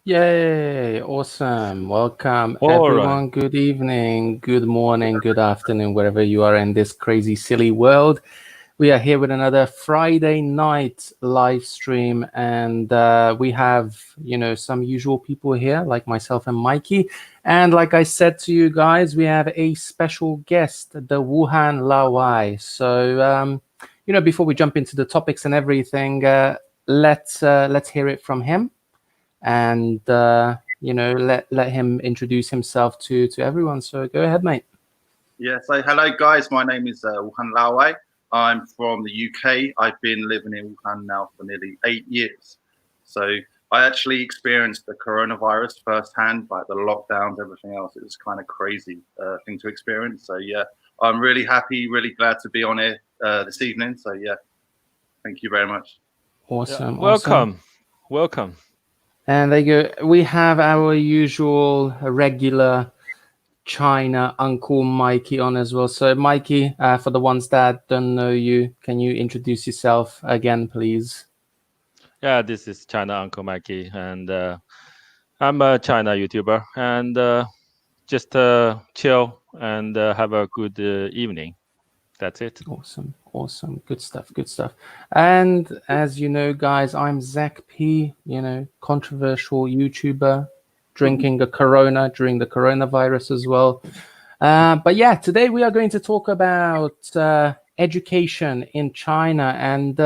Yay! Awesome. Welcome, All everyone. right. Good evening, good morning, good afternoon, wherever you are in this crazy, silly world. We are here with another Friday night live stream, and we have, some usual people here, like myself and Mikey. And like I said to you guys, we have a special guest, the Wuhan Laowai. So, before we jump into the topics and everything, let's hear it from him, and let him introduce himself to everyone. So go ahead, mate. Yeah, so hello guys, my name is Wuhan Laowai. I'm from the UK. I've been living in Wuhan now for nearly 8 years. So I actually experienced the coronavirus firsthand, like the lockdowns, everything else. It was kind of crazy thing to experience. So yeah, I'm really happy, really glad to be on here this evening. So yeah, thank you very much. Awesome. Welcome. And there you go. We have our usual regular China Uncle Mikey on as well. So Mikey, for the ones that don't know you, can you introduce yourself again, please? Yeah, this is China Uncle Mikey, and I'm a China YouTuber, and just chill and have a good evening. That's it. Awesome. Good stuff. And as you know, guys, I'm Zack P, controversial YouTuber, drinking a Corona during the coronavirus as well. But yeah, today we are going to talk about education in China, and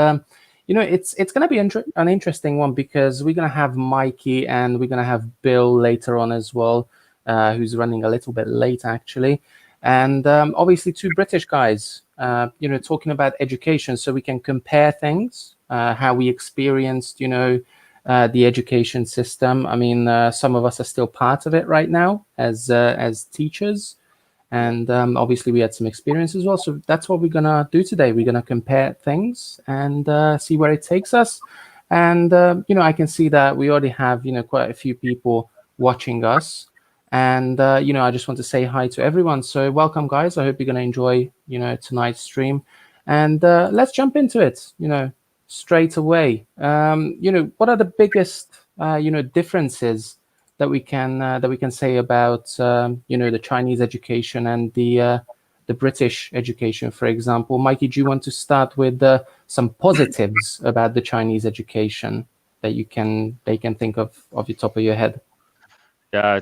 it's going to be an interesting one, because we're going to have Mikey and we're going to have Bill later on as well, who's running a little bit late actually, and obviously two British guys, talking about education, so we can compare things, how we experienced, the education system. I mean, some of us are still part of it right now as teachers. And obviously, we had some experience as well. So that's what we're going to do today. We're going to compare things and see where it takes us. And, I can see that we already have, quite a few people watching us. And I just want to say hi to everyone. So welcome, guys. I hope you're going to enjoy tonight's stream, and let's jump into it. Straight away. What are the biggest differences that we can say about the Chinese education and the British education, for example? Mikey, do you want to start with some positives about the Chinese education that they can think of the top of your head? Yeah,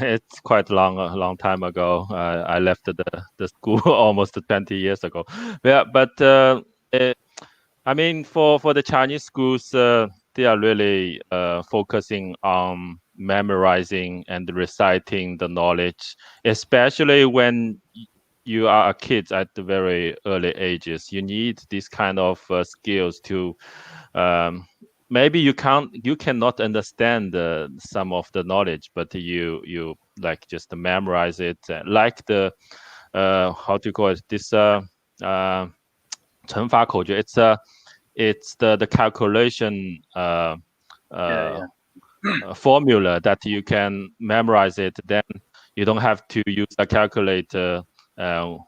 it's quite a long time ago. I left the school almost 20 years ago. Yeah, but I mean, for the Chinese schools, they are really focusing on memorizing and reciting the knowledge, especially when you are a kid at the very early ages. You need these kind of skills to um, maybe you cannot understand some of the knowledge, but you like just memorize it, like the how to call it, this 乘法口诀. It's the calculation Yeah, formula that you can memorize it. Then you don't have to use a calculator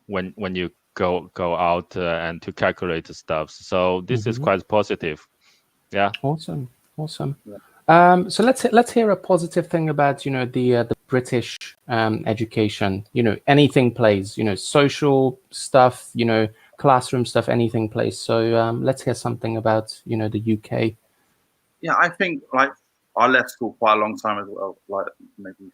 when you go out and to calculate stuff. So this is quite positive. Yeah. Awesome. Yeah. So let's hear a positive thing about the British education. Anything plays. Social stuff. Classroom stuff. Anything plays. So let's hear something about the UK. Yeah, I think like I left school quite a long time ago, like maybe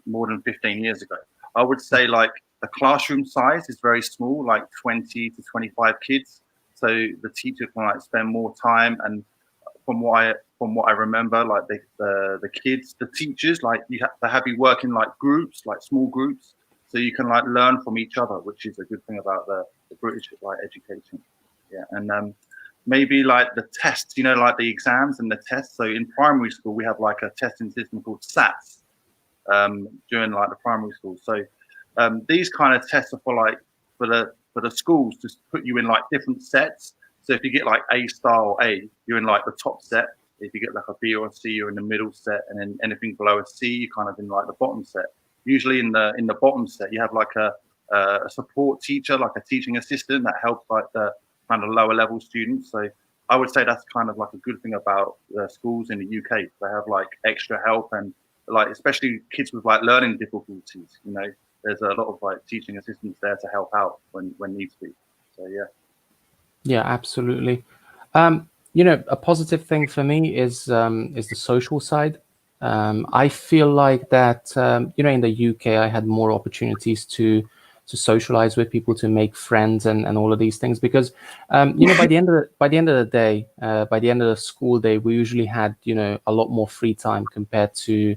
more than 15 years ago. I would say like the classroom size is very small, like 20 to 25 kids. So the teacher can like spend more time. And from what I remember, like the kids, the teachers, like they have you work in like groups, like small groups, so you can like learn from each other, which is a good thing about the British like education. Yeah, and maybe like the tests, like the exams and the tests. So in primary school, we have like a testing system called SATs during like the primary school. So these kind of tests are for the schools to put you in like different sets. So if you get like A star or A, you're in like the top set. If you get like a B or a C, you're in the middle set, and then anything below a C, you're kind of in like the bottom set. Usually in the bottom set, you have like a support teacher, like a teaching assistant that helps like the kind of lower level students. So I would say that's kind of like a good thing about schools in the UK. They have like extra help, and like especially kids with like learning difficulties. There's a lot of like teaching assistants there to help out when needs be. So yeah. Yeah, absolutely. A positive thing for me is the social side. I feel like that in the UK I had more opportunities to socialize with people, to make friends, and all of these things, because by the end of the day, by the end of the school day, we usually had a lot more free time compared to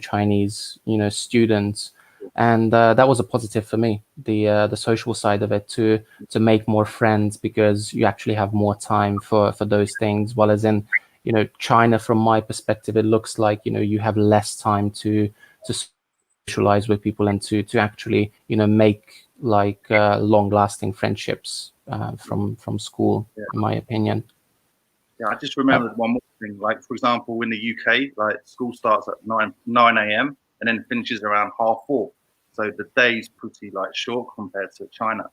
Chinese students. And that was a positive for me, the social side of it, to make more friends, because you actually have more time for those things. While as in China, from my perspective, it looks like you have less time to socialize with people, and to actually make like long lasting friendships from school, Yeah. in my opinion. Yeah, I just remembered one more thing. Like for example, in the UK, like school starts at 9 a.m. and then finishes around 4:30. So the day's pretty like short compared to China.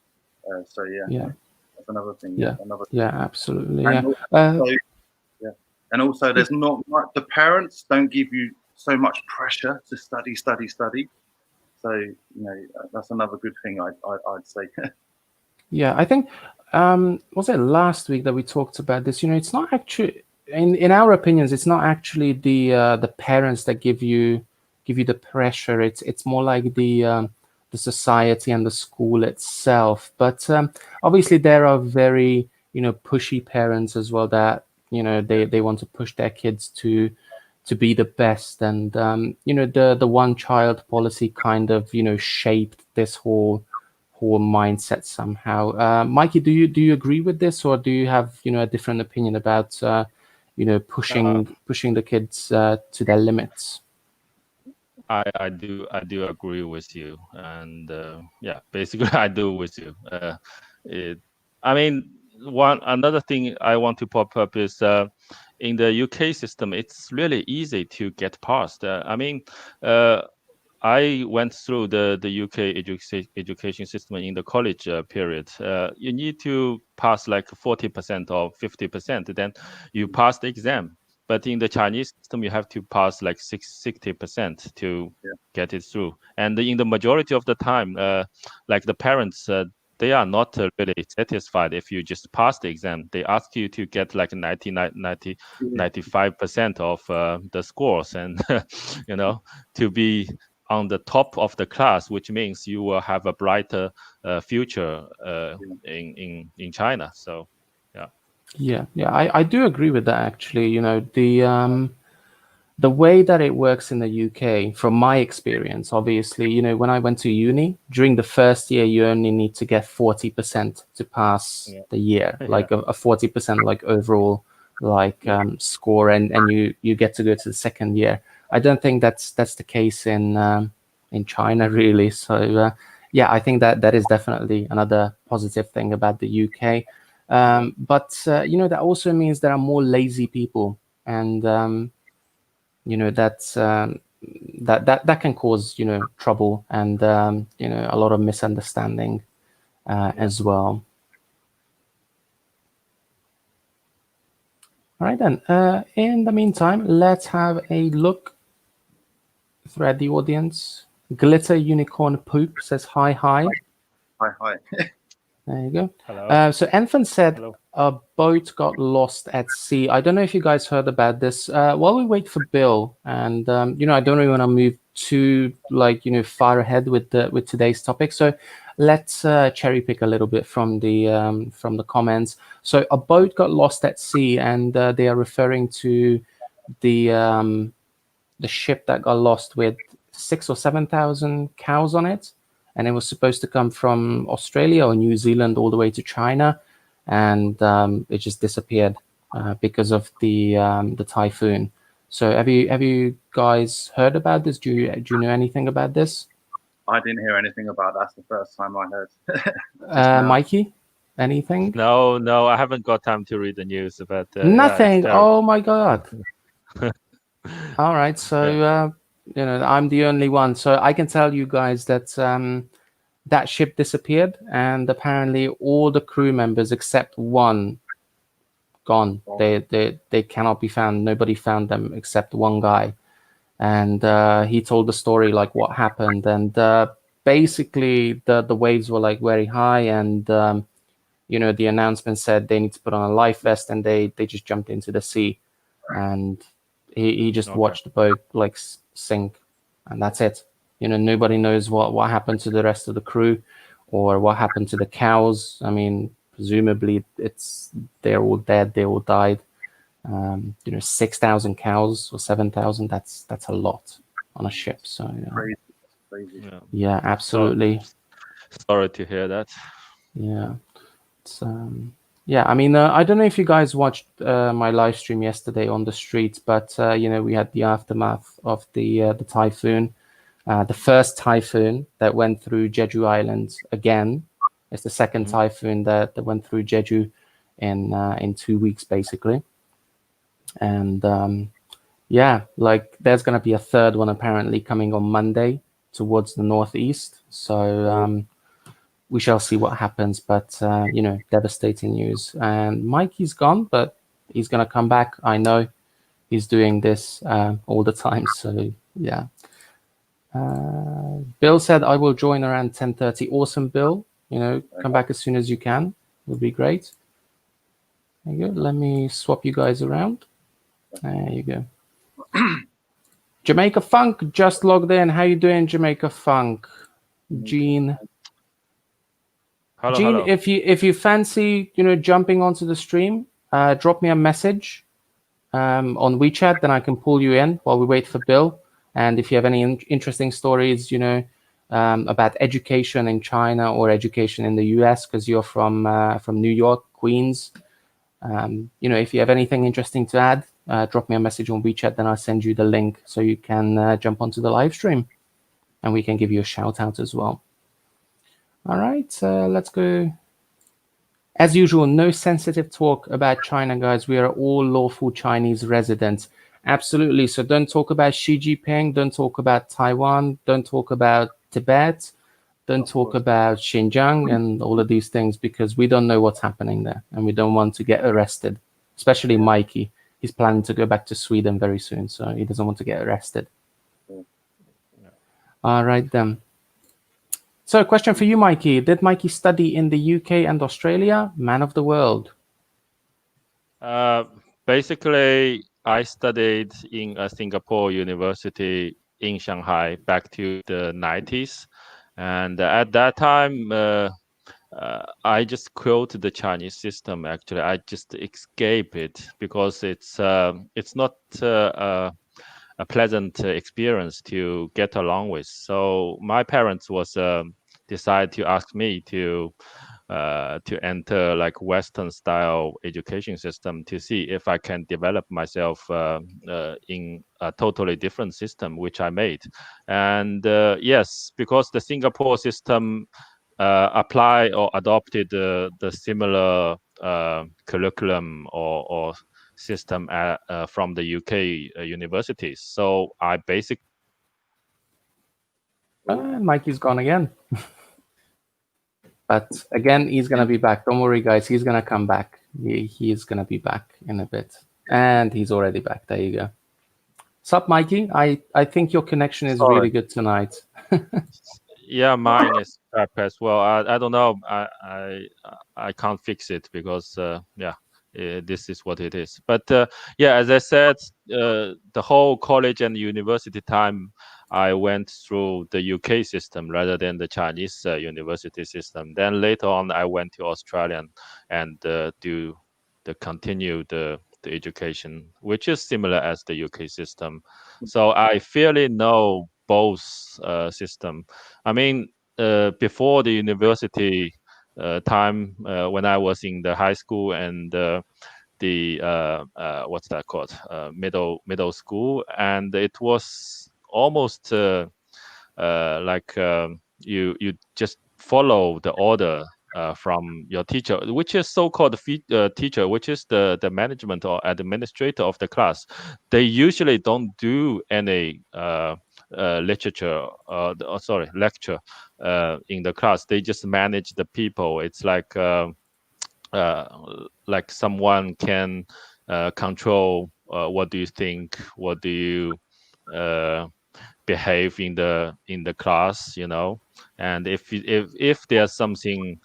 So yeah, that's another thing. Yeah, absolutely. And Yeah. And also there's not much. The parents don't give you so much pressure to study. So that's another good thing I'd say. Yeah, I think was it last week that we talked about this? It's not actually, in our opinions, it's not actually the parents that give you the pressure. It's more like the society and the school itself. But obviously there are very pushy parents as well, that they want to push their kids to be the best. And the one child policy kind of shaped this whole mindset somehow. Mikey, do you agree with this, or do you have a different opinion about pushing the kids to their limits? I do agree with you, and yeah, basically I do with you. I mean, another thing I want to pop up is in the UK system, it's really easy to get past. I mean, I went through the UK education system in the college period. You need to pass like 40% or 50%, then you pass the exam. But in the Chinese system, you have to pass like 60% to get it through. And in the majority of the time, like the parents, they are not really satisfied if you just pass the exam. They ask you to get like 95% of the scores, and to be on the top of the class, which means you will have a brighter future in China. So, Yeah, I do agree with that actually. The way that it works in the UK, from my experience, obviously, when I went to uni, during the first year, you only need to get 40% to pass the year, like a 40% like overall score, and you get to go to the second year. I don't think that's the case in China really. So yeah, I think that is definitely another positive thing about the UK. But that also means there are more lazy people, and that's that can cause trouble, and a lot of misunderstanding as well. All right then. In the meantime, let's have a look throughout the audience. Glitter Unicorn Poop says hi. Hi. There you go. hello. So Anthony said Hello. a boat got lost at sea. I don't know if you guys heard about this. While we wait for Bill, and I don't really want to move too far ahead with today's topic. So let's cherry pick a little bit from the comments. So a boat got lost at sea, and they are referring to the ship that got lost with 6,000 or 7,000 cows on it, and it was supposed to come from Australia or New Zealand all the way to China, and it just disappeared because of the typhoon. So have you guys heard about this? Do you know anything about this? I didn't hear anything about that. That's the first time I heard. Mikey, anything? No, I haven't got time to read the news, but Nothing. yeah, Oh my God. All right, so I'm the only one, so I can tell you guys that that ship disappeared, and apparently all the crew members except one gone. They cannot be found. Nobody found them except one guy, and he told the story like what happened, and basically the waves were like very high, and the announcement said they need to put on a life vest, and they just jumped into the sea, and he just watched the boat like sink, and that's it. Nobody knows what happened to the rest of the crew, or what happened to the cows. I mean, presumably they're all dead. They all died. 6,000 cows or 7,000. That's a lot on a ship. So Crazy. Yeah, absolutely. Sorry to hear that. Yeah. It's, yeah, I mean, I don't know if you guys watched my live stream yesterday on the street, but we had the aftermath of the typhoon. The first typhoon that went through Jeju Island again. It's the second typhoon that went through Jeju in 2 weeks, basically. And there's going to be a third one apparently coming on Monday towards the northeast. So we shall see what happens. But, devastating news. And Mikey's gone, but he's going to come back. I know he's doing this all the time. So, yeah. Bill said, I will join around 10:30. Awesome, Bill. Come back as soon as you can. Would be great. There you go. Let me swap you guys around. There you go. Jamaica Funk just logged in. How you doing, Jamaica Funk? Gene. Hello, Gene, hello. if you fancy, jumping onto the stream, drop me a message on WeChat, then I can pull you in while we wait for Bill. And if you have any interesting stories, about education in China or education in the US, because you're from New York, Queens, if you have anything interesting to add, drop me a message on WeChat, then I'll send you the link so you can jump onto the live stream, and we can give you a shout out as well. All right, let's go. As usual, no sensitive talk about China, guys. We are all lawful Chinese residents, Absolutely. So don't talk about Xi Jinping. Don't talk about Taiwan. Don't talk about Tibet. Don't talk about Xinjiang and all of these things, because we don't know what's happening there, and we don't want to get arrested. Especially Mikey. He's planning to go back to Sweden very soon, so he doesn't want to get arrested. Yeah. All right then. So, question for you, Mikey. Did Mikey study in the UK and Australia? Man of the world. Basically, I studied in a Singapore university in Shanghai back to the 90s. And at that time, I just quote the Chinese system. Actually, I just escape it because it's not a pleasant experience to get along with. So my parents was decide to ask me to enter like Western style education system to see if I can develop myself in a totally different system, which I made. And yes, because the Singapore system apply or adopted the similar curriculum or system from the UK universities. So I basically Mikey's gone again. But again, he's going to be back. Don't worry, guys. He's going to come back. He's going to be back in a bit. And he's already back. There you go. Sup, Mikey? I think your connection is really good tonight. Yeah, mine is crap as well. I don't know. I can't fix it because this is what it is. But yeah, as I said, the whole college and university time I went through the UK system rather than the Chinese university system. Then later on, I went to Australian and continue the education, which is similar as the UK system. So I fairly know both system. I mean, before the university time, when I was in the high school and the what's that called, middle school, and it was almost like you just follow the order from your teacher, which is so-called teacher, which is the management or administrator of the class. They usually don't do any lecture in the class. They just manage the people. It's like someone can control what do you think, what do you behave in the class, and if there's something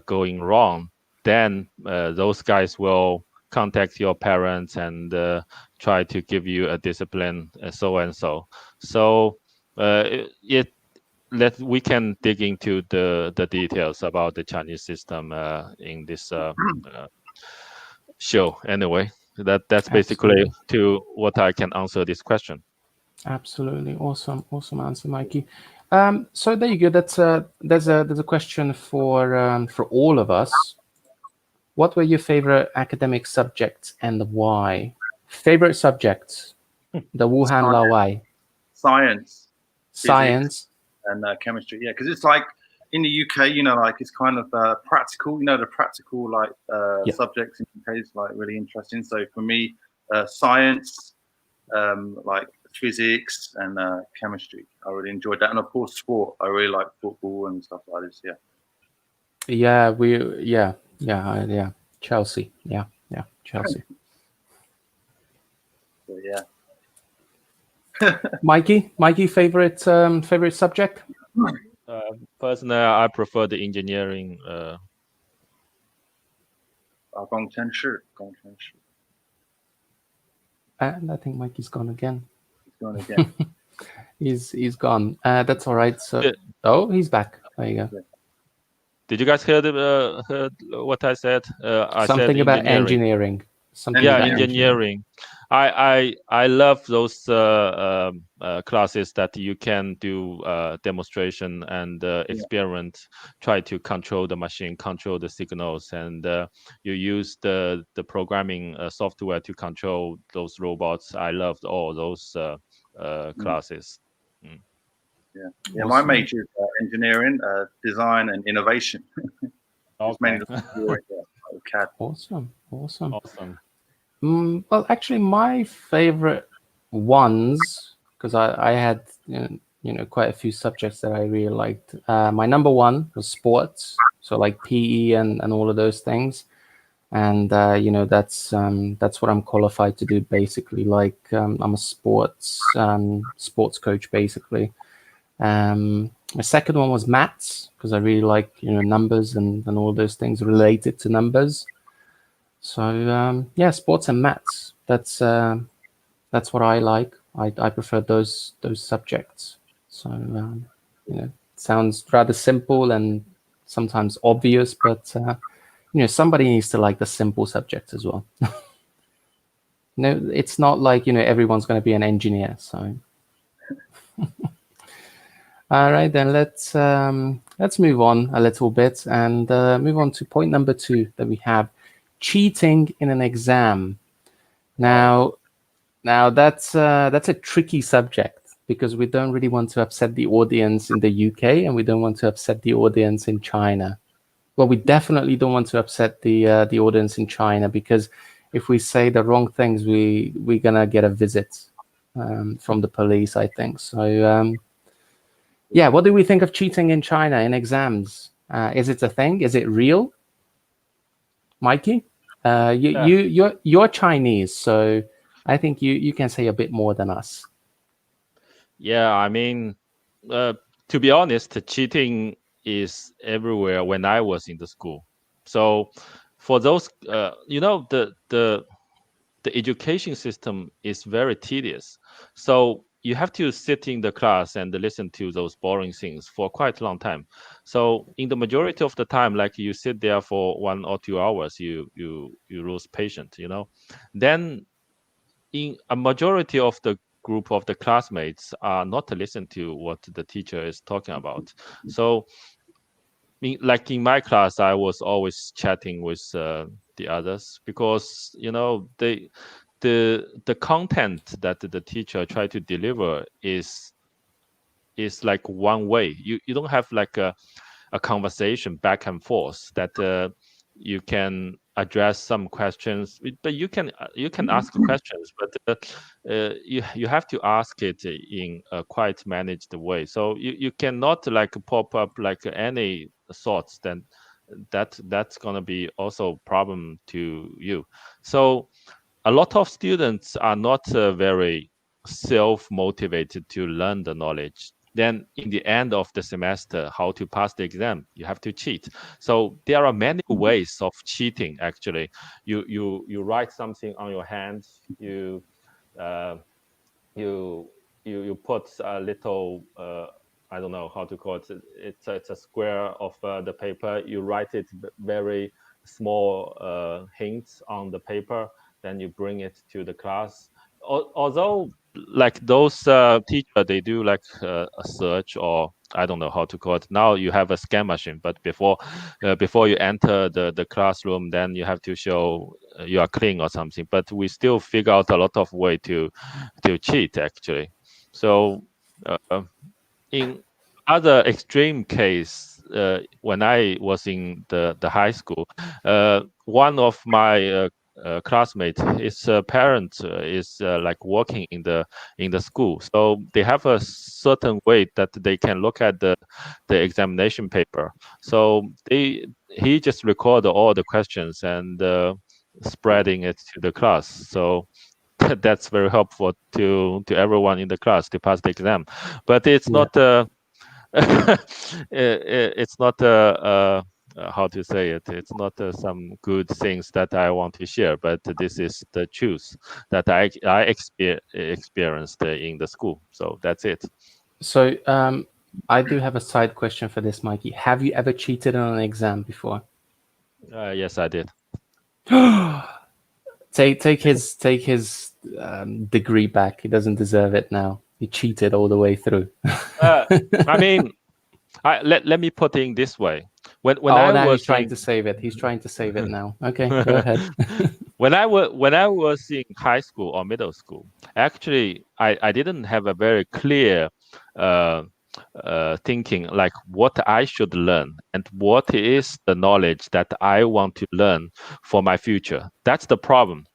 going wrong, then those guys will contact your parents and try to give you a discipline, so and so. So we can dig into the details about the Chinese system in this show. Anyway, that's basically to what I can answer this question. Absolutely awesome answer, Mikey. So there you go. There's a question for all of us. What were your favorite academic subjects and why? Favorite subjects? The Wuhan Laowai. Science. Science. And chemistry. Yeah, because it's like in the UK, like it's kind of practical. The practical like subjects in the UK is like really interesting. So for me, science, like physics and chemistry, I really enjoyed that. And of course, sport. I really like football and stuff like this. Yeah. Yeah. Chelsea. Yeah. Chelsea. So, yeah. Mikey, favorite subject? Personally, I prefer the engineering. And I think Mikey's gone again. He's gone again. He's gone. That's all right. So, he's back. There you go. Did you guys heard what I said? I Something said about engineering. Engineering. I love those classes that you can do demonstration and experiment, try to control the machine, control the signals, and you use the programming software to control those robots. I loved all those classes. Yeah. Awesome. My major is engineering, design, and innovation. Okay. Awesome. Well, actually, my favorite ones, because I had quite a few subjects that I really liked. My number one was sports, so like PE and all of those things, and that's what I'm qualified to do basically. Like I'm a sports coach basically. My second one was maths because I really like numbers and all those things related to numbers. So yeah, sports and maths. That's what I like. I prefer those subjects. So sounds rather simple and sometimes obvious, but somebody needs to like the simple subjects as well. No, it's not like everyone's going to be an engineer. So all right, then let's move on a little bit and move on to point number 2 that we have: cheating in an exam. Now that's a tricky subject because we don't really want to upset the audience in the UK and we don't want to upset the audience in China. Well, we definitely don't want to upset the audience in China because if we say the wrong things, we're gonna get a visit from the police, I think. So yeah, what do we think of cheating in China in exams? Is it a thing? Is it real? Mikey, you're Chinese, so I think you can say a bit more than us. Yeah, I mean, to be honest, cheating is everywhere when I was in the school. So for those, the education system is very tedious. So you have to sit in the class and listen to those boring things for quite a long time. So in the majority of the time, like you sit there for 1 or 2 hours, you lose patience, Then in a majority of the group of the classmates are not to listen to what the teacher is talking about. So like in my class, I was always chatting with the others because the content that the teacher try to deliver is like one way. You don't have like a conversation back and forth that you can address some questions, but you can ask questions, but you have to ask it in a quite managed way. So you cannot like pop up like any thoughts, then that's gonna be also problem to you. So a lot of students are not very self-motivated to learn the knowledge. Then in the end of the semester, how to pass the exam, you have to cheat. So there are many ways of cheating. Actually, you write something on your hand, uh, you put a little I don't know how to call it. It's a square of the paper. You write it very small hints on the paper. Then you bring it to the class. Although like those teacher, they do like a search, or I don't know how to call it. Now you have a scan machine, but before you enter the classroom, then you have to show you are clean or something. But we still figure out a lot of way to cheat actually. So in other extreme case, when I was in the high school, one of my classmates, his parent is like working in the school, so they have a certain way that they can look at the examination paper. So he just record all the questions and spreading it to the class. So that's very helpful to everyone in the class to pass the exam. But it's not it's not how to say it. It's not some good things that I want to share, but this is the truth that I experienced in the school. So that's it. So I do have a side question for this, Mikey. Have you ever cheated on an exam before? Yes, I did. Take his degree back. He doesn't deserve it now. He cheated all the way through. I mean, let me put it this way. When I now was he's trying to save it. He's trying to save it now. Okay, go ahead. when I was in high school or middle school, actually, I didn't have a very clear thinking like what I should learn and what is the knowledge that I want to learn for my future. That's the problem.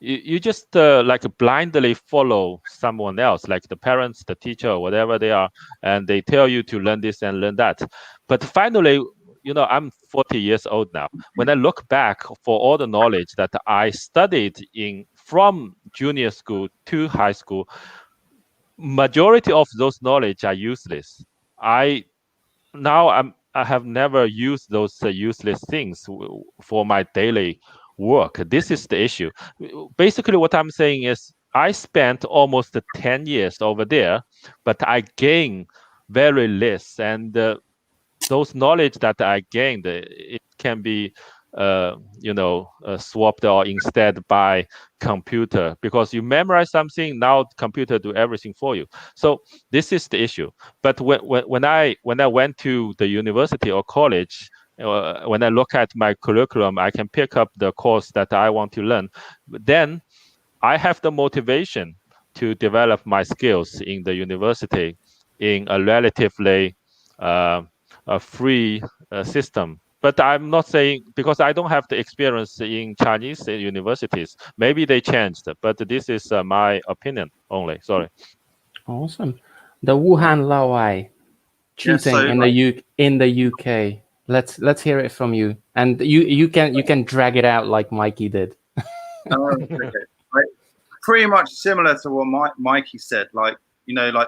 you just like blindly follow someone else, like the parents, the teacher, or whatever they are, and they tell you to learn this and learn that. But finally, I'm 40 years old now. When I look back for all the knowledge that I studied from junior school to high school, majority of those knowledge are useless. I have never used those useless things for my daily work. This is the issue. Basically, what I'm saying is I spent almost 10 years over there, but I gained very less. And those knowledge that I gained, it can be swapped or instead by computer, because you memorize something, now computer do everything for you. So this is the issue. But when I went to the university or college, when I look at my curriculum, I can pick up the course that I want to learn. Then I have the motivation to develop my skills in the university in a relatively a free system. But I'm not saying, because I don't have the experience in Chinese universities. Maybe they changed, but this is my opinion only. Sorry. Awesome. The Wuhan Laowai cheating in the UK. Let's hear it from you, and you can drag it out like Mikey did. Okay. Pretty much similar to what Mikey said. Like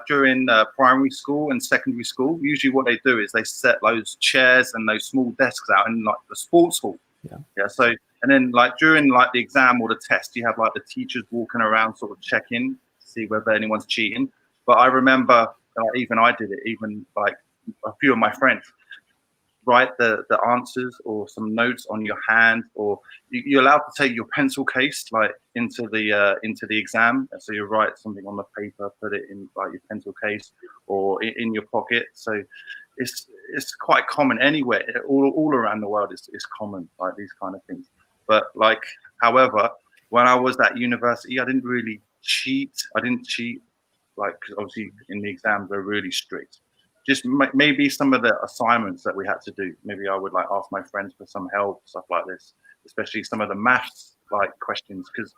during primary school and secondary school, usually what they do is they set those chairs and those small desks out in like the sports hall. Yeah. So, and then like during like the exam or the test, you have like the teachers walking around sort of checking to see whether anyone's cheating. But I remember even I did it, even like a few of my friends write the answers or some notes on your hand, or you're allowed to take your pencil case like into the exam. So you write something on the paper, put it in like your pencil case or in your pocket. So it's quite common anywhere, all around the world. It's common, like these kind of things. But like, however, when I was at university, I didn't really cheat. Like, because obviously in the exams they're really strict. Just maybe some of the assignments that we had to do. Maybe I would like ask my friends for some help, stuff like this, especially some of the maths like questions, because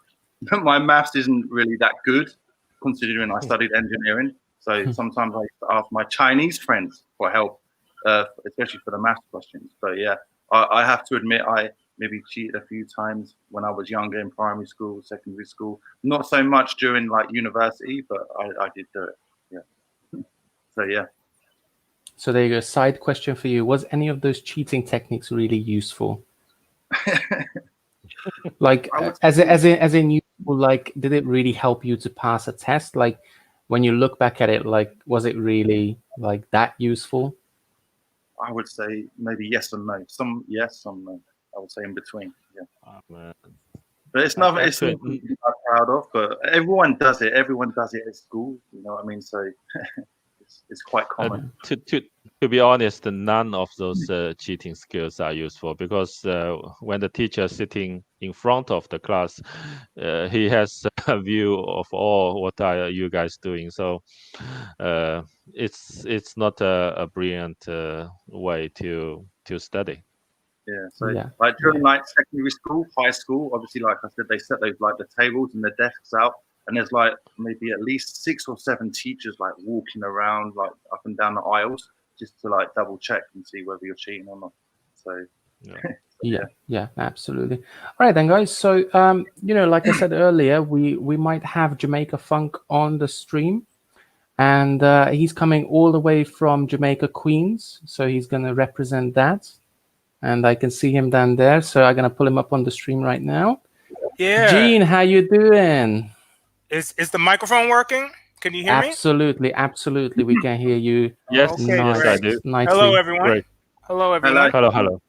my maths isn't really that good considering I studied engineering. So sometimes I used to ask my Chinese friends for help, especially for the maths questions. But yeah, I have to admit I maybe cheated a few times when I was younger in primary school, secondary school. Not so much during like university, but I did do it. Yeah. So yeah. So there you go. Side question for you: was any of those cheating techniques really useful? Like, as in useful, like, did it really help you to pass a test? Like, when you look back at it, like, was it really like that useful? I would say maybe yes and no. Some yes, some no. I would say in between. Yeah. Oh, but it's nothing. It's nothing to be proud of. But everyone does it. Everyone does it at school. You know what I mean? So. It's quite common. To be honest, none of those cheating skills are useful, because when the teacher is sitting in front of the class, he has a view of all what are you guys doing. So it's not a brilliant way to study. Yeah. So like during like secondary school, high school, obviously, like I said, they set those like the tables and the desks out. And there's like maybe at least 6 or 7 teachers like walking around like up and down the aisles just to like double check and see whether you're cheating or not. So yeah, absolutely. All right then, guys. So like I said earlier, we might have Jamaica Funk on the stream, and he's coming all the way from Jamaica, Queens. So he's gonna represent that, and I can see him down there. So I'm gonna pull him up on the stream right now. Yeah. Gene, how you doing? Is the microphone working? Can you hear me? Absolutely. We can hear you. Yes, okay, yes, I do. Hello, everyone. Great. Hello, everyone. Hello.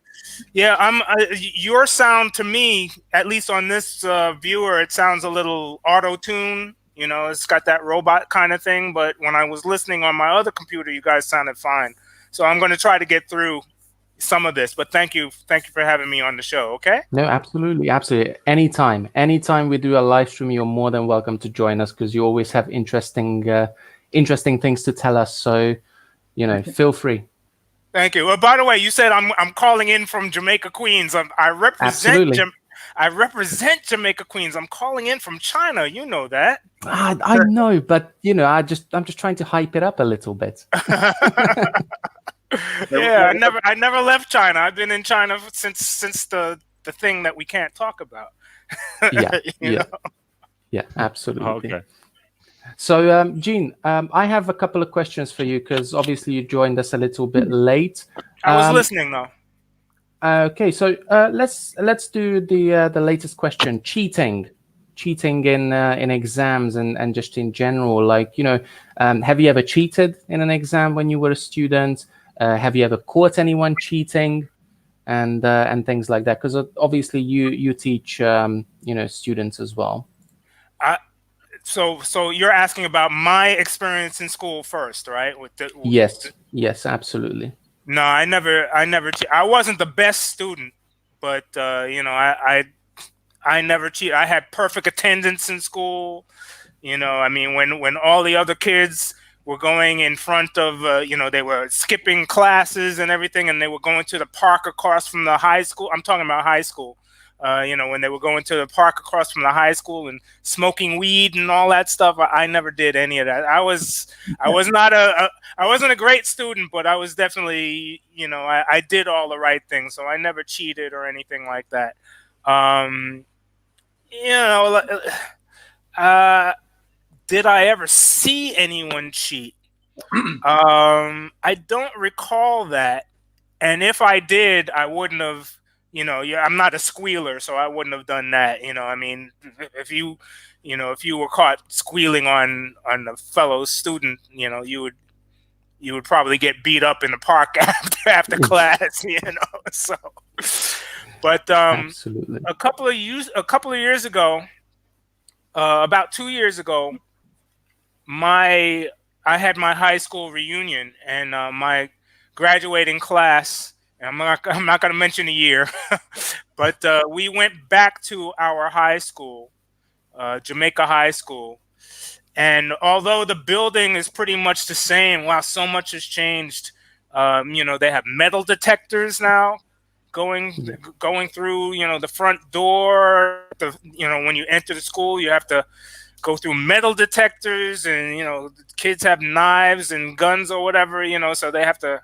Yeah, your sound to me, at least on this viewer, it sounds a little auto-tune. You know, it's got that robot kind of thing. But when I was listening on my other computer, you guys sounded fine. So I'm going to try to get through some of this, but thank you for having me on the show. Okay. No, absolutely. Anytime we do a live stream, you're more than welcome to join us, because you always have interesting things to tell us. So, feel free. Thank you. Well, by the way, you said I'm calling in from Jamaica, Queens. I represent I represent Jamaica Queens. I'm calling in from China. You know that. I know, but I'm just trying to hype it up a little bit. Yeah, I never left China. I've been in China since the thing that we can't talk about. Yeah, absolutely. Okay. So, Jean, I have a couple of questions for you because obviously you joined us a little bit late. I was listening though. Okay, so let's do the latest question: cheating in exams and just in general. Like, have you ever cheated in an exam when you were a student? Have you ever caught anyone cheating, and things like that? Because obviously you teach students as well. So you're asking about my experience in school first, right? Yes, absolutely. No, I never. I wasn't the best student, but I never cheated. I had perfect attendance in school. I mean, when all the other kids were going in front of, they were skipping classes and everything, and they were going to the park across from the high school. I'm talking about high school. When they were going to the park across from the high school and smoking weed and all that stuff, I never did any of that. I wasn't a great student, but I was definitely, I did all the right things. So I never cheated or anything like that. Did I ever see anyone cheat? I don't recall that. And if I did, I wouldn't have. I'm not a squealer, so I wouldn't have done that. I mean, if you were caught squealing on a fellow student, you would probably get beat up in the park after class. So. But Absolutely. a couple of years ago, about 2 years ago, I had my high school reunion, and my graduating class. I'm not going to mention the year, but we went back to our high school, Jamaica High School. And although the building is pretty much the same, wow, so much has changed. They have metal detectors now going through, the front door. When you enter the school, you have to go through metal detectors, and, kids have knives and guns or whatever, so they have to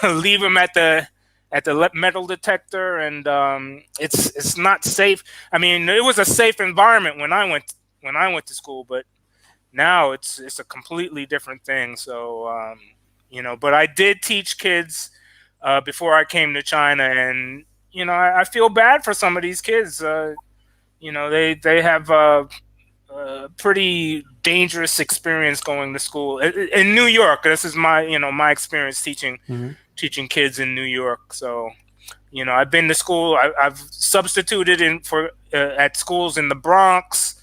leave them at the metal detector, and it's not safe. I mean, it was a safe environment when I went to school, but now it's a completely different thing. So but I did teach kids before I came to China, and I feel bad for some of these kids. They have a pretty dangerous experience going to school in New York. This is my experience teaching kids in New York. So, I've been to school. I've substituted at schools in the Bronx.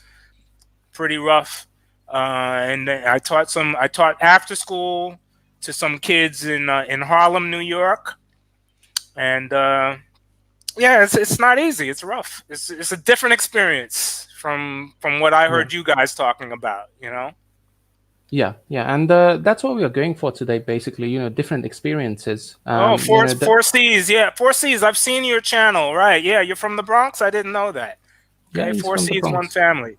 Pretty rough. And I taught after school to some kids in Harlem, New York. And it's not easy. It's rough. It's a different experience from what I heard you guys talking about. Yeah, and that's what we are going for today, basically, different experiences. Four C's, yeah, 4Cs. I've seen your channel, right? Yeah, you're from the Bronx? I didn't know that. Okay, Yeah, 4C's, one family.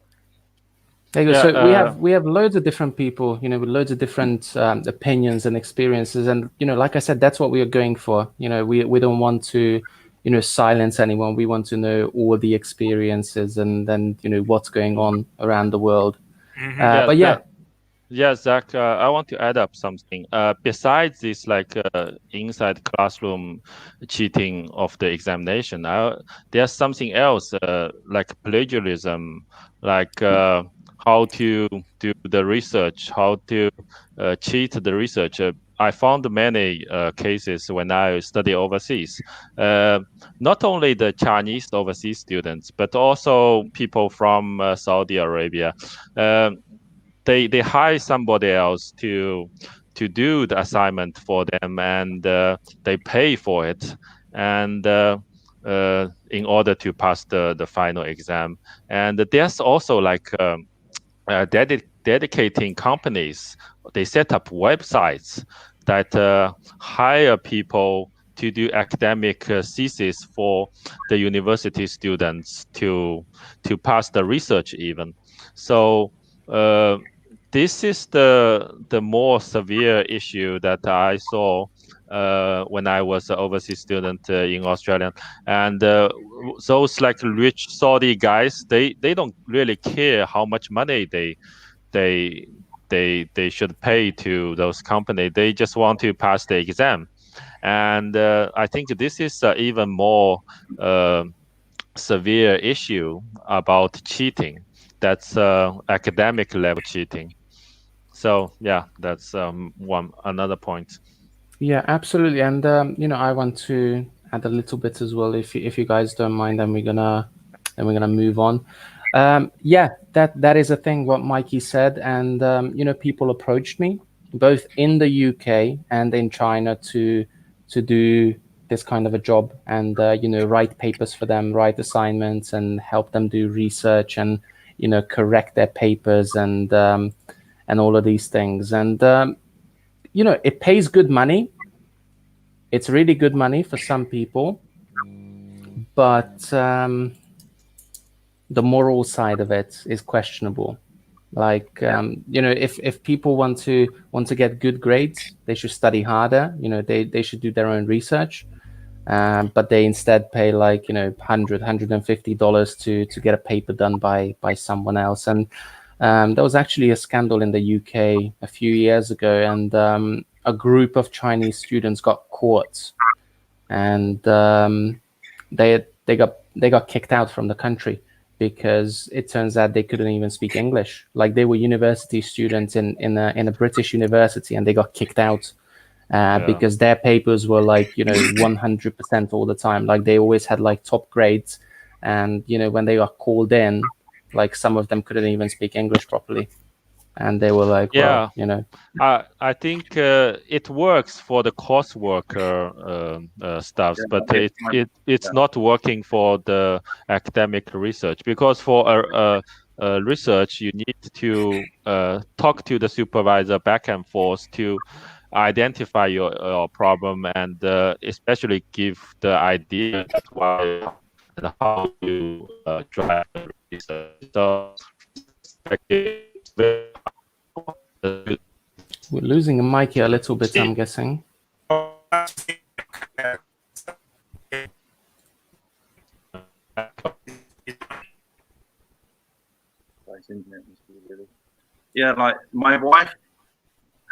There you go. Yeah, So we have loads of different people, with loads of different opinions and experiences, and like I said, that's what we are going for. We don't want to, silence anyone. We want to know all the experiences and then what's going on around the world. Mm-hmm. But yeah. Yeah, Zach, I want to add up something. Besides this, like inside classroom cheating of the examination, there's something else, like plagiarism, like how to do the research, how to cheat the research. I found many cases when I study overseas. Not only the Chinese overseas students, but also people from Saudi Arabia. They hire somebody else to do the assignment for them, and they pay for it, and in order to pass the final exam. And there's also like dedicating companies. They set up websites that hire people to do academic thesis for the university students to pass the research even. So this is the more severe issue that I saw when I was an overseas student in Australia. And those like rich Saudi guys, they don't really care how much money they should pay to those companies. They just want to pass the exam. And I think this is even more severe issue about cheating. That's academic level cheating. So yeah, that's another point. Yeah, absolutely. And I want to add a little bit as well, if you guys don't mind. Then we're gonna move on. Yeah, that is a thing. What Mikey said, and people approached me both in the UK and in China to do this kind of a job, and write papers for them, write assignments, and help them do research, and correct their papers, and all of these things. And it pays good money. It's really good money for some people, but the moral side of it is questionable. Like if people want to get good grades, they should study harder. They should do their own research, but they instead pay like $150 to get a paper done by someone else. And there was actually a scandal in the UK a few years ago, and a group of Chinese students got caught, and they got kicked out from the country because it turns out they couldn't even speak English. Like, they were university students in a British university, and they got kicked out because their papers were like 100% all the time. Like, they always had like top grades, and when they got called in, like, some of them couldn't even speak English properly, and they were like, well, I think it works for the coursework stuff, but it's not working for the academic research, because for research you need to talk to the supervisor back and forth to identify your problem, and especially give the idea why and how you drive the research. So we're losing Mikey a little bit, I'm guessing. Yeah, like my wife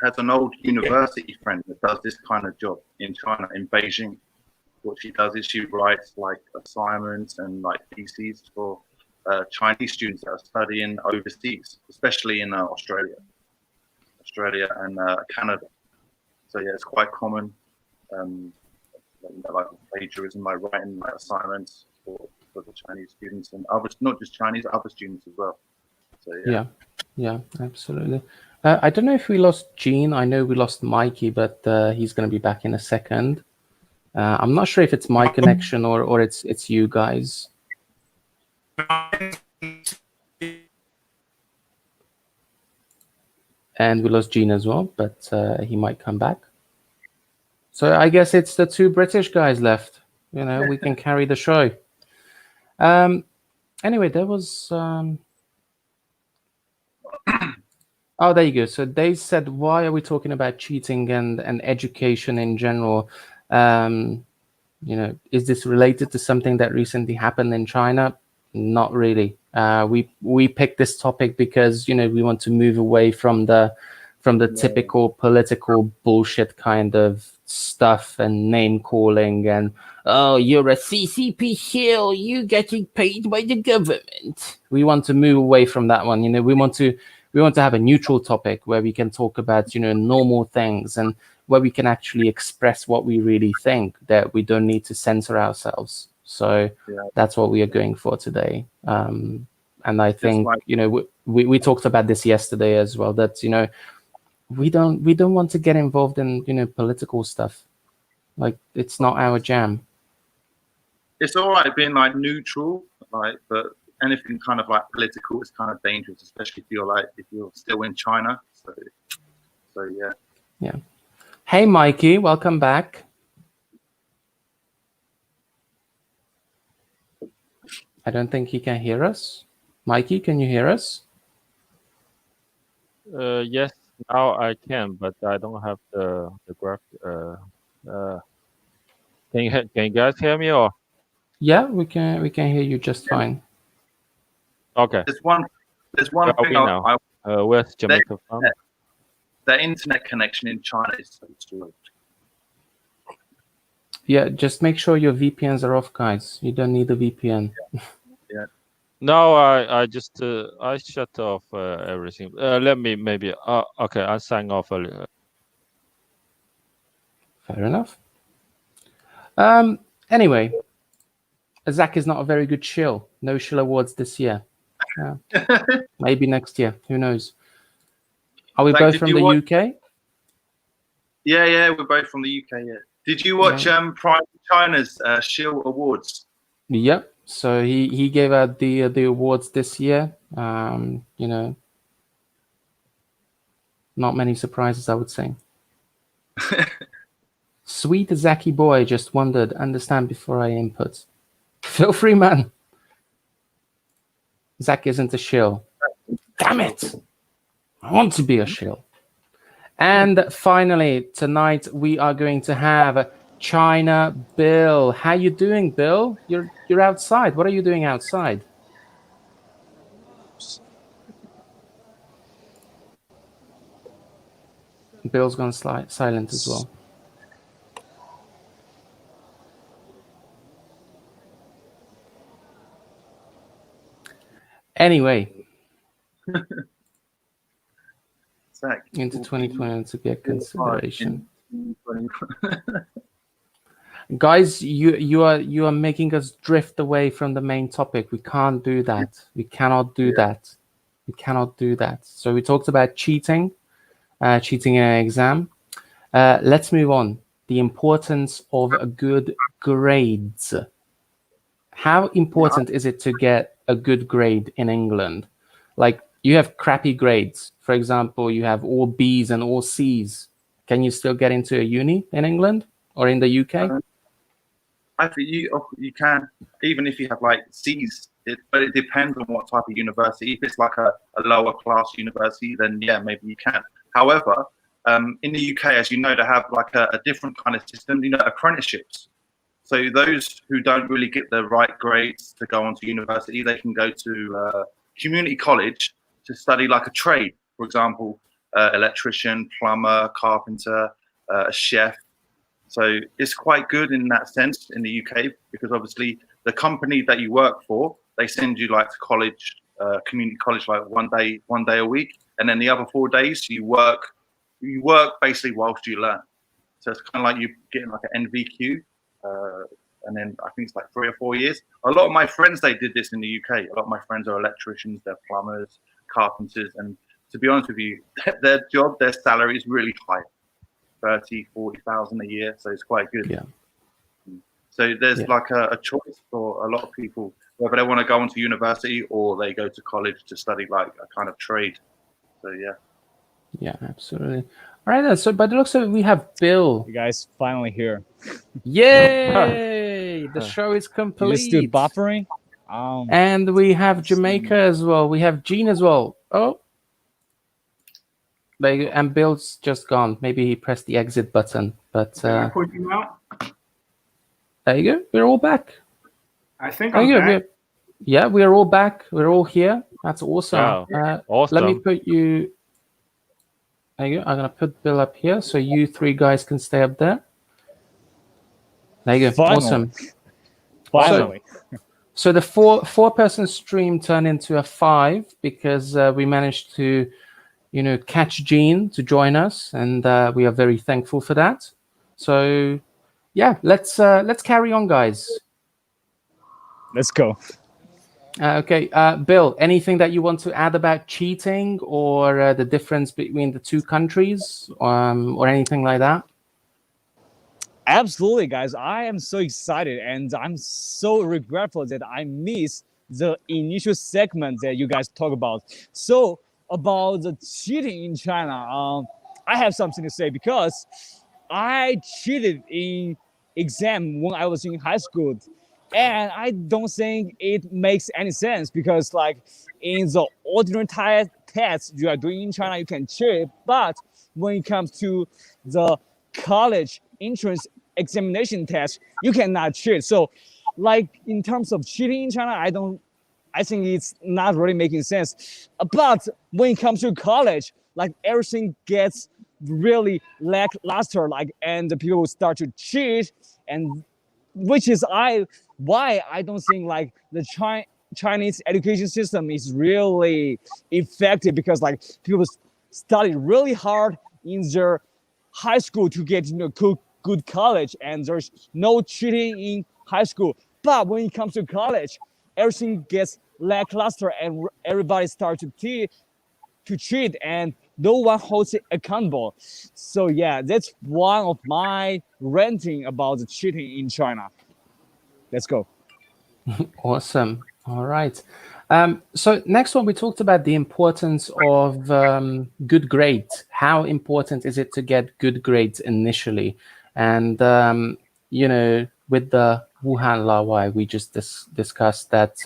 has an old university friend that does this kind of job in China, in Beijing. What she does is she writes like assignments and like theses for Chinese students that are studying overseas, especially in Australia and Canada. So yeah, it's quite common, like plagiarism, like writing like assignments for the Chinese students and others, not just Chinese, other students as well. So yeah, absolutely. I don't know if we lost Gene. I know we lost Mikey, but he's going to be back in a second. I'm not sure if it's my connection or it's you guys. And we lost Gene as well, but he might come back. So I guess it's the two British guys left. We can carry the show. Anyway, there was... Oh, there you go. So they said, why are we talking about cheating and education in general? Is this related to something that recently happened in China? Not really. We picked this topic because we want to move away from the typical political bullshit kind of stuff and name calling and, oh, you're a CCP shill, you getting paid by the government. We want to move away from that one. We want to have a neutral topic where we can talk about normal things, and where we can actually express what we really think, that we don't need to censor ourselves. So that's what we are going for today. And I think we talked about this yesterday as well, that we don't want to get involved in political stuff. Like, it's not our jam. It's all right being like neutral, like, but anything kind of like political is kind of dangerous, especially if you're still in China. So yeah. Hey Mikey, welcome back. I don't think he can hear us. Mikey, can you hear us? Yes, now I can, but I don't have the graph. Can you guys hear me or? Yeah, we can hear you just fine. Okay. There's one Where are thing we now? Where's Jamaica from? the internet connection in China is so slow. Yeah, just make sure your VPNs are off, guys. You don't need a VPN. Yeah. No, I just I shut off everything. Let me maybe. Okay, I sign off. Fair enough. Anyway, Zack is not a very good shill. No shill awards this year. Maybe next year. Who knows? Are we Zack, both did from you the watch- UK? Yeah, we're both from the UK. Yeah. Did you watch Prime China's Shield Awards? Yep. So he gave out the awards this year. You know, not many surprises, I would say. Sweet Zacky boy just wondered, understand before I input. Feel free, man. Zack isn't a shill. Damn it! I want to be a shill. And finally, tonight we are going to have China Bill. How you doing, Bill? You're outside. What are you doing outside? Bill's gone silent as well. Anyway, Zack, into 2020 to get consideration. Guys, you are making us drift away from the main topic. We can't do that. We cannot do that. We cannot do that. So we talked about cheating in an exam. Let's move on. The importance of good grades. How important is it to get a good grade in England? Like, you have crappy grades. For example, you have all Bs and all Cs. Can you still get into a uni in England or in the UK? I think you can, even if you have like C's. But it depends on what type of university. If it's like a lower class university, then yeah, maybe you can. However, in the UK, as you know, they have like a different kind of system. You know, apprenticeships. So those who don't really get the right grades to go on to university, they can go to community college to study like a trade. For example, electrician, plumber, carpenter, a chef. So it's quite good in that sense in the UK, because obviously the company that you work for, they send you like to college, community college, like one day a week, and then the other 4 days you work basically whilst you learn. So it's kind of like you getting like an NVQ, and then I think it's like 3 or 4 years. A lot of my friends, they did this in the UK. A lot of my friends are electricians, they're plumbers, carpenters, and to be honest with you, their salary is really high. 30, 40,000 a year, so it's quite good. Yeah. So there's like a choice for a lot of people, whether they want to go into university or they go to college to study like a kind of trade. So yeah, absolutely. All right, then. So by the looks of it, we have Bill. You guys finally here. Yay! The show is complete. You still buffering? And we have Jamaica as well. We have Gene as well. Oh. And Bill's just gone. Maybe he pressed the exit button. But there you go. We're all back. I think I'm back. We're all back. We're all here. That's awesome. Wow. Awesome. Let me put you. There you go. I'm gonna put Bill up here so you three guys can stay up there. There you go. Finally. Awesome. Finally. So the four-person stream turned into a 5 because we managed to, catch Gene to join us, and we are very thankful for that. So, yeah, let's carry on, guys. Let's go. Okay, Bill, anything that you want to add about cheating or the difference between the two countries, or anything like that? Absolutely, guys. I am so excited, and I'm so regretful that I missed the initial segment that you guys talk about. So about the cheating in China, I have something to say because I cheated in exam when I was in high school, And I don't think it makes any sense because, like, in the ordinary tests you are doing in China, you can cheat. But when it comes to the college entrance examination test, you cannot cheat. So, like, in terms of cheating in China, I think it's not really making sense. But when it comes to college, like, everything gets really lackluster, like, and the people start to cheat, and which is why I don't think like the Chinese education system is really effective, because like people study really hard in their high school to get good college, and there's no cheating in high school. But when it comes to college, everything gets lackluster, and everybody starts to cheat, and no one holds it accountable. So yeah, that's one of my ranting about the cheating in China. Let's go. Awesome. All right. So next one, we talked about the importance of good grades. How important is it to get good grades initially? And with the Wuhan Laowai, we just discussed that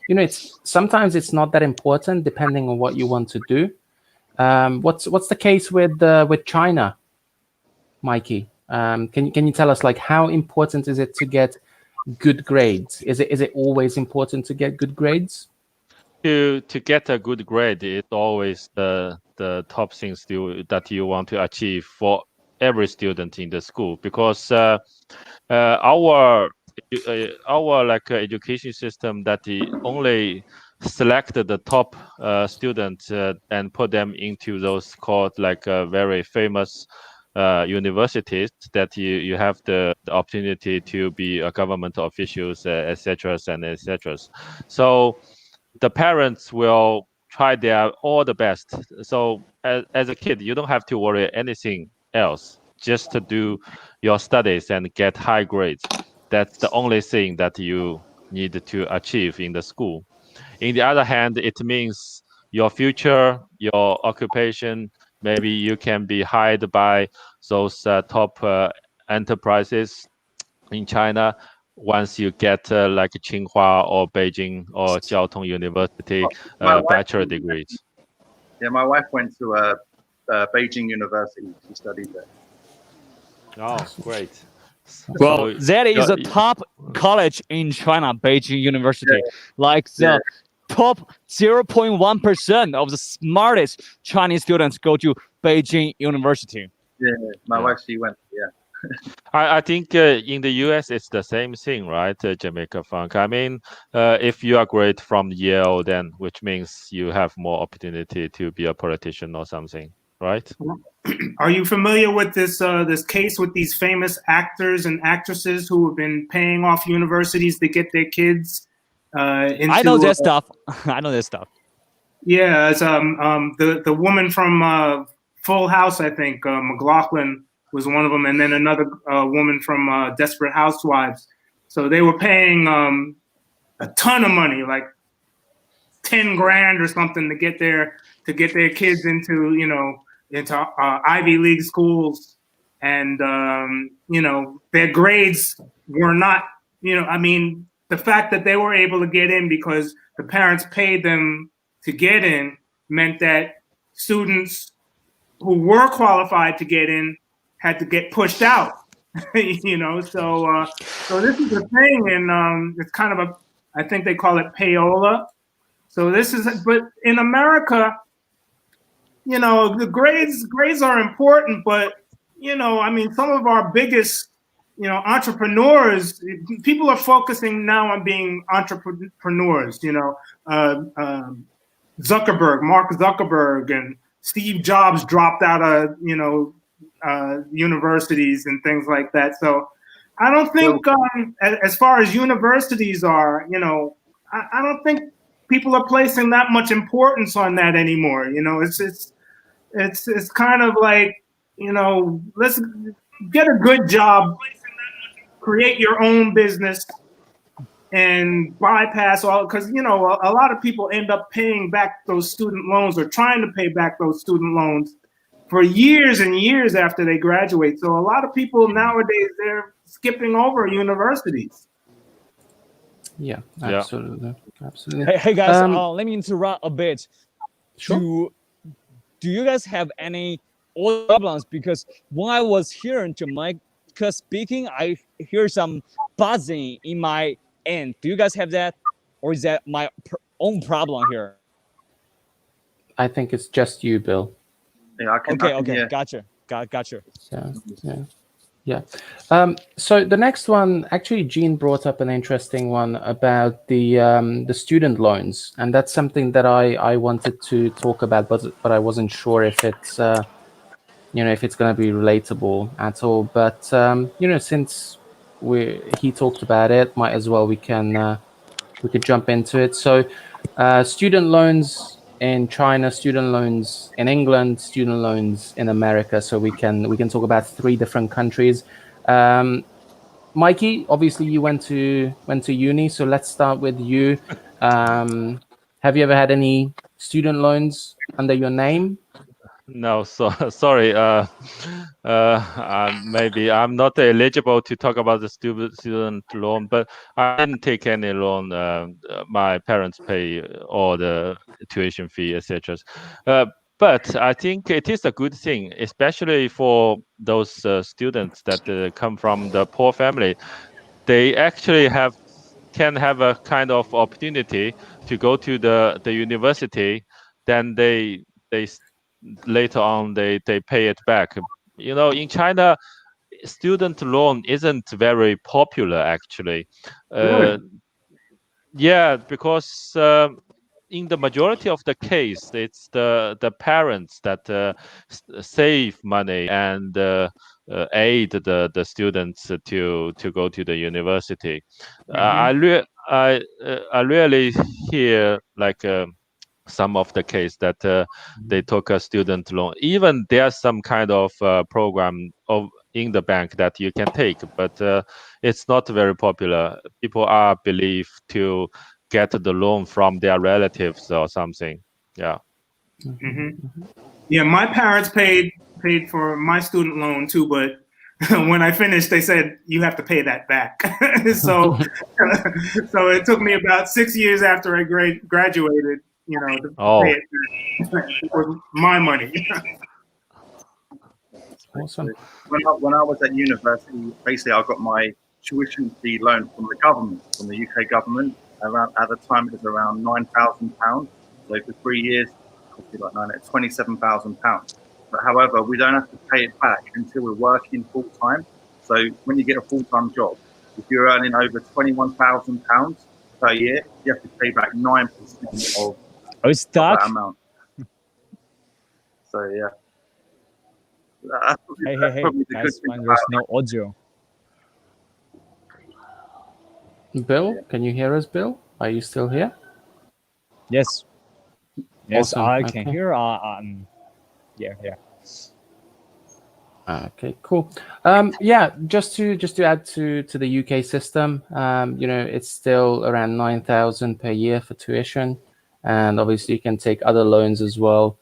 it's sometimes it's not that important depending on what you want to do. What's the case with China, Mikey? Can you tell us, like, how important is it to get good grades? Is it always important to get good grades? To get a good grade is always the top things that you want to achieve for every student in the school, because our like education system that only select the top students and put them into those called like very famous universities that you have the opportunity to be a government officials, etc. and etc. So the parents will try their all the best. So as a kid, you don't have to worry anything else. Just to do your studies and get high grades. That's the only thing that you need to achieve in the school. In the other hand, it means your future, your occupation. Maybe you can be hired by those top enterprises in China once you get like Tsinghua or Beijing or Jiaotong University bachelor degrees. Yeah, my wife went to Beijing University. She studied there. Oh, great. Well, that is a top college in China, Beijing University. Yeah. Like the top 0.1% of the smartest Chinese students go to Beijing University. Yeah, my wife, she went, yeah. I think in the US it's the same thing, right, Jamaica Funk? I mean, if you are great from Yale, then which means you have more opportunity to be a politician or something, right? Are you familiar with this this case with these famous actors and actresses who have been paying off universities to get their kids into? I know that stuff. I know that stuff. Yeah, it's the woman from Full House, I think, McLaughlin was one of them, and then another woman from Desperate Housewives. So they were paying a ton of money, like 10 grand or something, to get their kids into into Ivy League schools, and their grades were not, I mean, the fact that they were able to get in because the parents paid them to get in meant that students who were qualified to get in had to get pushed out. So this is a thing, and it's kind of I think they call it payola. So this is, but in America, the grades are important, but I mean, some of our biggest entrepreneurs, people are focusing now on being entrepreneurs. Mark Zuckerberg and Steve Jobs dropped out of universities and things like that. So I don't think as far as universities are, I don't think people are placing that much importance on that anymore. It's kind of like, let's get a good job, create your own business, and bypass all, because a lot of people end up paying back those student loans or trying to pay back those student loans for years and years after they graduate. So a lot of people nowadays, they're skipping over universities. Yeah, Yeah. absolutely. Hey guys, Um, let me interrupt a bit. Sure. Do you guys have any audio problems? Because when I was hearing Jamaica speaking, I hear some buzzing in my end. Do you guys have that, or is that my own problem here? I think it's just you, Bill. Yeah, I can Okay, hear. gotcha, gotcha. Yeah. So the next one, actually, Gene brought up an interesting one about the student loans, and that's something that I wanted to talk about, but I wasn't sure if it's if it's going to be relatable at all. But since he talked about it, might as well we could jump into it. So, student loans in China, student loans in England, student loans in America. So we can talk about three different countries. Um, Mikey, obviously you went to uni, so let's start with you. Have you ever had any student loans under your name? No, so sorry. Maybe I'm not eligible to talk about the student loan, but I didn't take any loan. My parents pay all the tuition fee, etc. But I think it is a good thing, especially for those students that come from the poor family. They actually can have a kind of opportunity to go to the university. Then they later on they pay it back. In China, student loan isn't very popular actually. Yeah, because in the majority of the case, it's the parents that save money and aid the students to go to the university. I really hear like some of the case that they took a student loan. Even there's some kind of program in the bank that you can take, but it's not very popular. People are believed to get the loan from their relatives or something. Yeah. Yeah, my parents paid for my student loan too, but when I finished, they said you have to pay that back. so it took me about 6 years after I graduated, to pay it back. It was my money. Awesome. When I was at university, basically I got my tuition fee loan from the government, from the UK government. Around at the time it was around £9,000. So for 3 years, like £27,000. But however, we don't have to pay it back until we're working full time. So when you get a full time job, if you're earning over £21,000 per year, you have to pay back 9% of that amount. So yeah. Hey, guys, there's no audio. Bill, can you hear us, Bill? Are you still here? Yes. Yes, Awesome. I can hear. Yeah. Okay, cool. Yeah, just to add to the UK system, it's still around 9,000 per year for tuition, and obviously you can take other loans as well,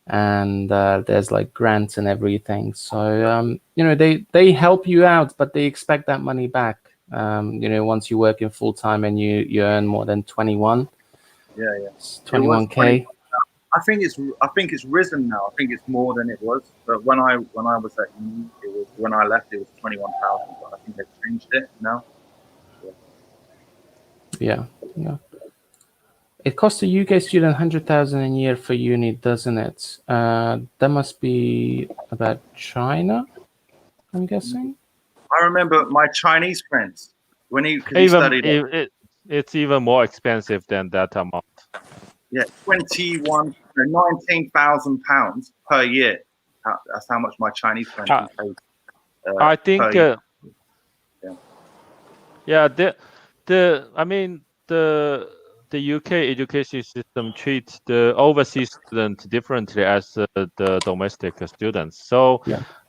and there's like grants and everything. So they help you out, but they expect that money back. Once you work in full time and you earn more than 21. Yeah. 21K. I think it's risen now. I think it's more than it was. But when I was at uni, when I left, it was 21,000. But I think they've changed it now. Yeah. It costs a UK student 100,000 a year for uni, doesn't it? That must be about China, I'm guessing. I remember my Chinese friends when he studied. It's even more expensive than that amount. Yeah, £19,000 per year. That's how much my Chinese friends paid. I think. The UK education system treats the overseas student differently as the domestic students. So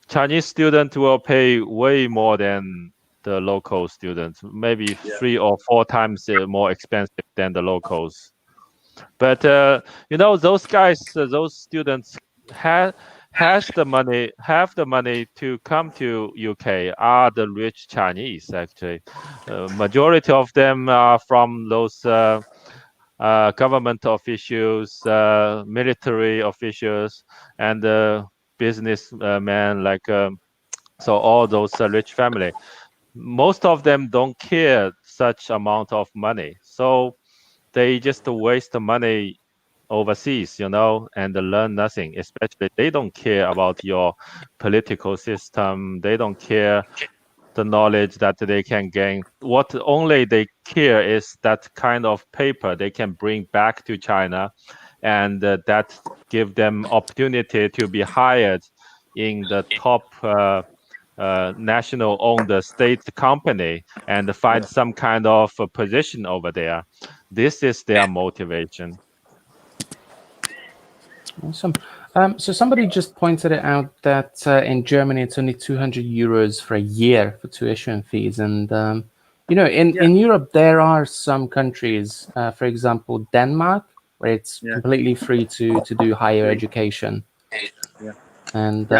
Chinese students will pay way more than the local students, maybe 3 or 4 times more expensive than the locals. But those guys, those students have the money to come to UK are the rich Chinese. Actually, majority of them are from those government officials, military officials, and businessmen. Like so, all those rich family. Most of them don't care such amount of money, so they just waste the money overseas, and learn nothing. Especially they don't care about your political system. They don't care the knowledge that they can gain. What only they care is that kind of paper they can bring back to China, and that give them opportunity to be hired in the top national owned state company and find some kind of position over there. This is their motivation. Awesome. So somebody just pointed it out that in Germany it's only 200 euros for a year for tuition fees, and in Europe there are some countries, for example Denmark, where it's completely free to do higher education. Yeah. And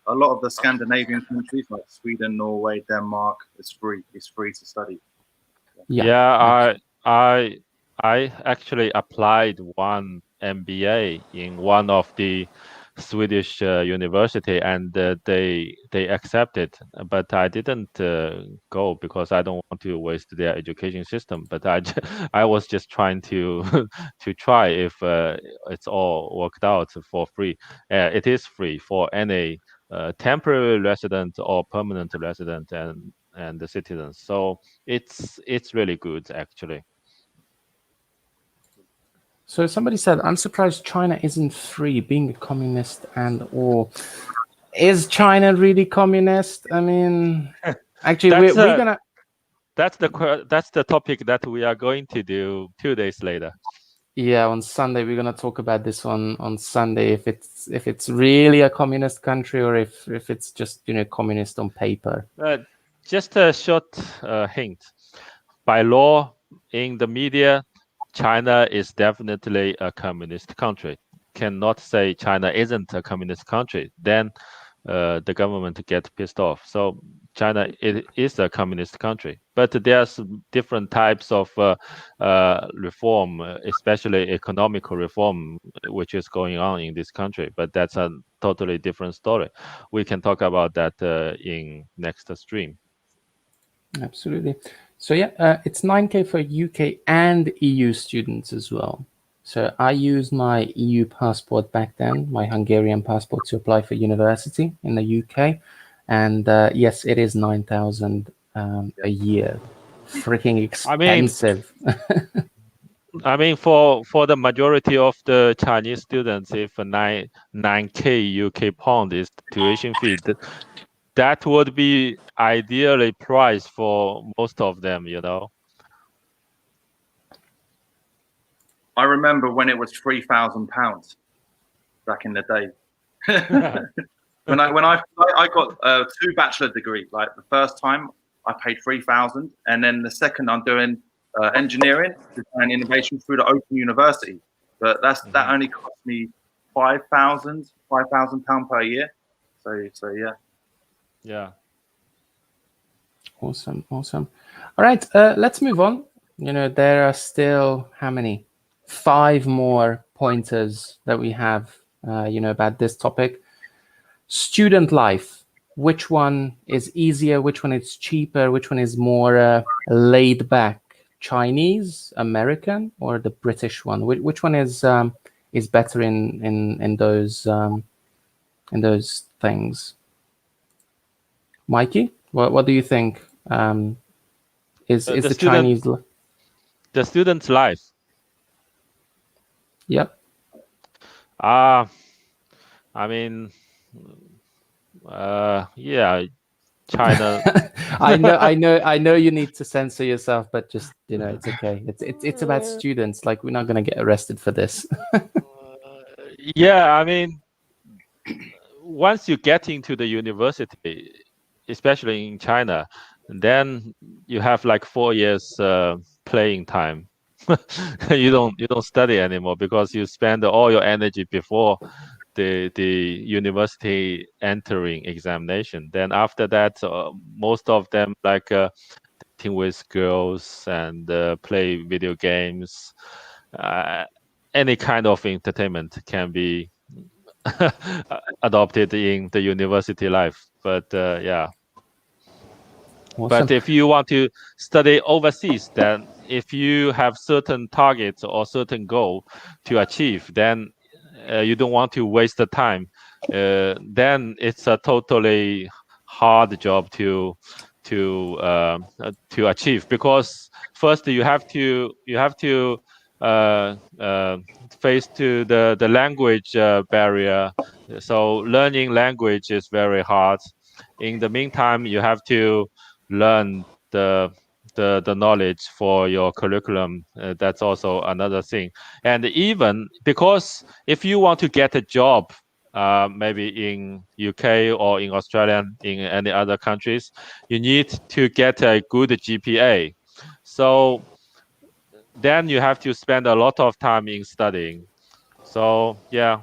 a lot of the Scandinavian countries like Sweden, Norway, Denmark, it's free. It's free to study. Yeah, I actually applied one MBA in one of the Swedish university, and they accepted, but I didn't go because I don't want to waste their education system. But I was just trying to to try if it's all worked out for free. It is free for any temporary resident or permanent resident and the citizens. So it's really good actually. so somebody said, I'm surprised China isn't free, being a communist and all. Is China really communist? I mean, actually, we're gonna. That's the topic that we are going to do 2 days later. Yeah, on Sunday we're gonna talk about this on Sunday. If it's really a communist country or if it's just communist on paper. Just a short hint. By law, in the media, China is definitely a communist country. Cannot say China isn't a communist country. Then the government gets pissed off. So China it is a communist country, but there's different types of reform, especially economical reform, which is going on in this country. But that's a totally different story. We can talk about that in next stream. Absolutely. So it's 9K for UK and EU students as well. So I used my EU passport back then, my Hungarian passport, to apply for university in the UK. And yes, it is 9,000 a year. Freaking expensive. I mean, for the majority of the Chinese students, if 9K UK pound is tuition fee, that would be ideally priced for most of them, I remember when it was £3,000 back in the day. when I got 2 bachelor degrees. Like the first time I paid 3,000, and then the second I'm doing engineering, design innovation through the Open University. But that only cost me £5,000 per year. So yeah. Yeah. Awesome. All right, let's move on. There are still how many? 5 more pointers that we have, about this topic. Student life. Which one is easier? Which one is cheaper? Which one is more laid back? Chinese, American, or the British one? Which one is better in those things? Mikey, what do you think? Is the Chinese the student's life? Yep. I mean, yeah, China. I know you need to censor yourself, but just it's okay. It's about students. Like, we're not gonna get arrested for this. Yeah, I mean, once you get into the university, especially in China, then you have like 4 years playing time. you don't study anymore because you spend all your energy before the university entering examination. Then after that, most of them like dating with girls and play video games. Any kind of entertainment can be adopted in the university life. But yeah. Awesome. But if you want to study overseas, then if you have certain targets or certain goal to achieve, then you don't want to waste the time. Then it's a totally hard job to achieve, because first you have to face to the language barrier. So learning language is very hard. In the meantime, you have to learn the knowledge for your curriculum. That's also another thing. And even because if you want to get a job, maybe in UK or in Australia, in any other countries, you need to get a good GPA. So then you have to spend a lot of time in studying. So yeah,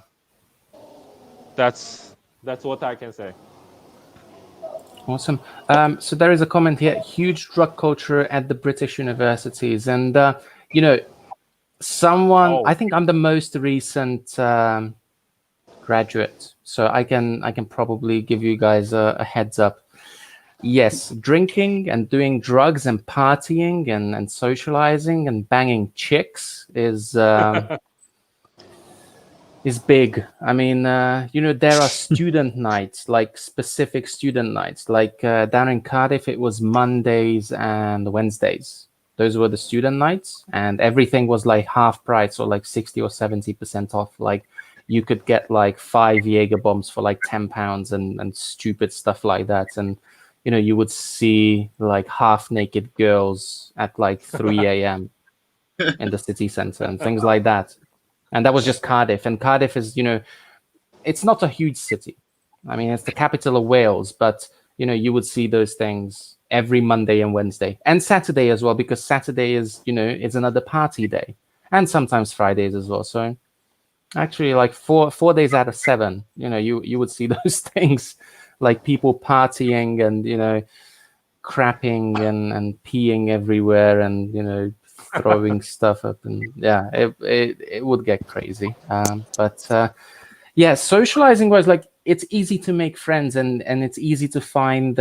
that's what I can say. Awesome. So there is a comment here: huge drug culture at the British universities, and someone. I think I'm the most recent graduate, so I can probably give you guys a heads up. Yes, drinking and doing drugs and partying and socializing and banging chicks is big. I mean, there are student nights, like specific student nights. Like down in Cardiff, it was Mondays and Wednesdays. Those were the student nights, and everything was like half price or like 60 or 70% off. Like you could get like 5 Jaeger bombs for like £10 and stupid stuff like that. And you would see like half naked girls at like 3 a.m. in the city center and things like that. And that was just Cardiff. And Cardiff is, it's not a huge city. I mean, it's the capital of Wales, but, you would see those things every Monday and Wednesday and Saturday as well, because Saturday is, it's another party day, and sometimes Fridays as well. So actually like four days out of 7, you would see those things, like people partying and, crapping and peeing everywhere and, throwing stuff up, and yeah, it would get crazy. But yeah, socializing was like, it's easy to make friends and it's easy to find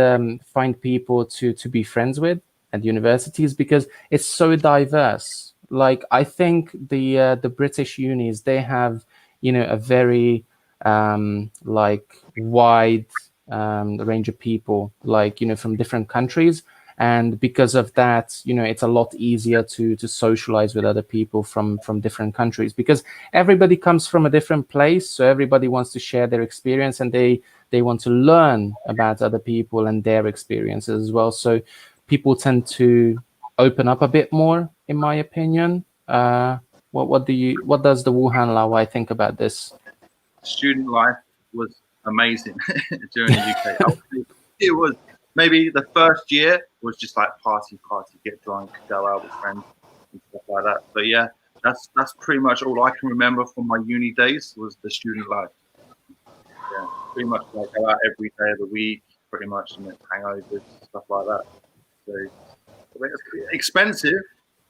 people to be friends with at universities, because it's so diverse. Like I think the British unis, they have a very like wide range of people, like from different countries. And because of that, it's a lot easier to socialize with other people from different countries, because everybody comes from a different place. So everybody wants to share their experience, and they want to learn about other people and their experiences as well. So people tend to open up a bit more, in my opinion. What does the Wuhan Laowai think about this? Student life was amazing during the UK. It was. Maybe the first year was just like party, get drunk, go out with friends and stuff like that. But yeah, that's pretty much all I can remember from my uni days was the student life. Yeah, pretty much like go out every day of the week, pretty much, and hangovers, stuff like that. So it's expensive.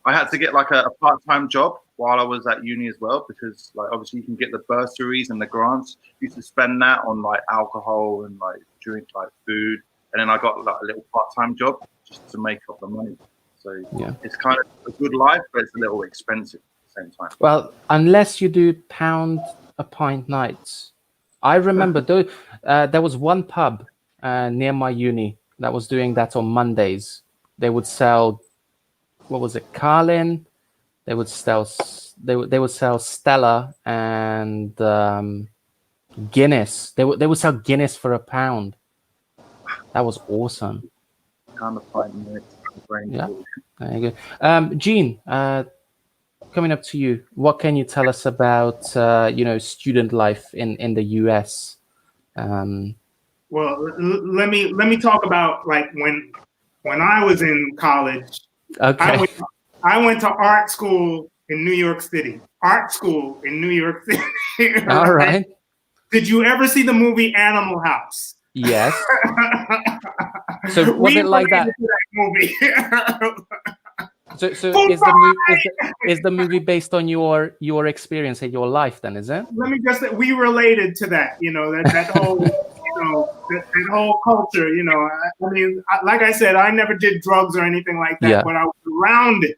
I had to get like a part-time job while I was at uni as well, because like obviously you can get the bursaries and the grants. You used to spend that on like alcohol and like drink, like food. And then I got like a little part-time job just to make up the money. So yeah, it's kind of a good life, but it's a little expensive at the same time. Well, unless you do pound a pint nights. I remember there was one pub near my uni that was doing that on Mondays. They would sell, what was it, Carlin? They would sell Stella and Guinness. They would sell Guinness for £1. That was awesome. Kind of fighting it. Yeah, there you go. Gene, coming up to you. What can you tell us about student life in the US? Well, let me talk about like when I was in college. Okay. I went to art school in New York City. Art school in New York City. All right. Did you ever see the movie Animal House? Yes. So was it like that? Movie. So Food is the movie based on your experience in your life then, is it? Let me just say, we related to that, that whole, that whole culture, I mean, like I said, I never did drugs or anything like that, Yeah. but I was around it,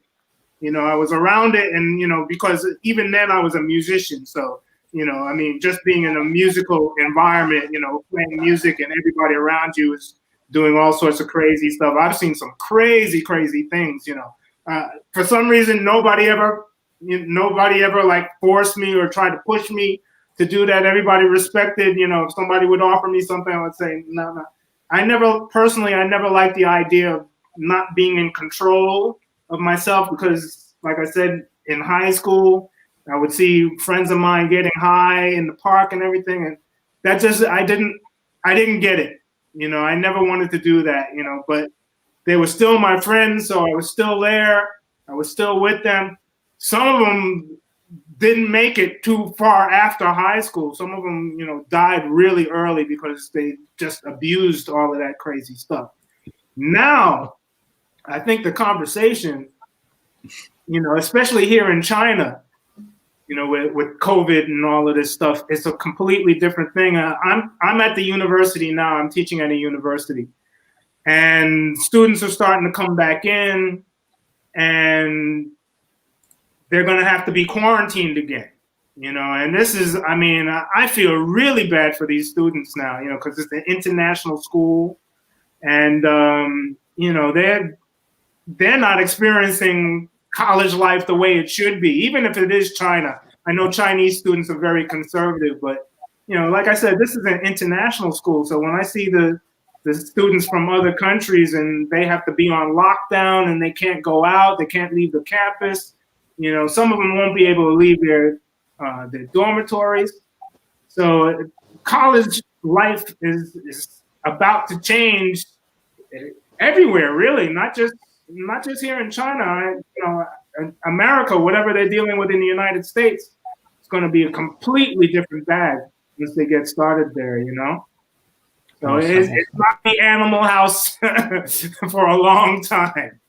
I was around it, and, because even then I was a musician, so, I mean, just being in a musical environment, playing music and everybody around you is doing all sorts of crazy stuff. I've seen some crazy, crazy things, for some reason, nobody ever like forced me or tried to push me to do that. Everybody respected, if somebody would offer me something, I would say, no. I never liked the idea of not being in control of myself because, like I said, in high school, I would see friends of mine getting high in the park and everything. And that just, I didn't get it. I never wanted to do that, but they were still my friends, so I was still there. I was still with them. Some of them didn't make it too far after high school. Some of them, died really early because they just abused all of that crazy stuff. Now, I think the conversation, especially here in China, with COVID and all of this stuff, it's a completely different thing. I'm at the university now. I'm teaching at a university. And students are starting to come back in, and they're going to have to be quarantined again, and this is, I mean, I feel really bad for these students now, because it's an international school, and, they're not experiencing college life the way it should be, even if it is China. I know Chinese students are very conservative, but, like I said, this is an international school. So when I see the students from other countries and they have to be on lockdown and they can't go out, they can't leave the campus. Some of them won't be able to leave their dormitories. So college life is about to change everywhere, really, not just here in China. America, whatever they're dealing with in the United States, it's going to be a completely different bag once they get started there. So Awesome. It's not the Animal House for a long time.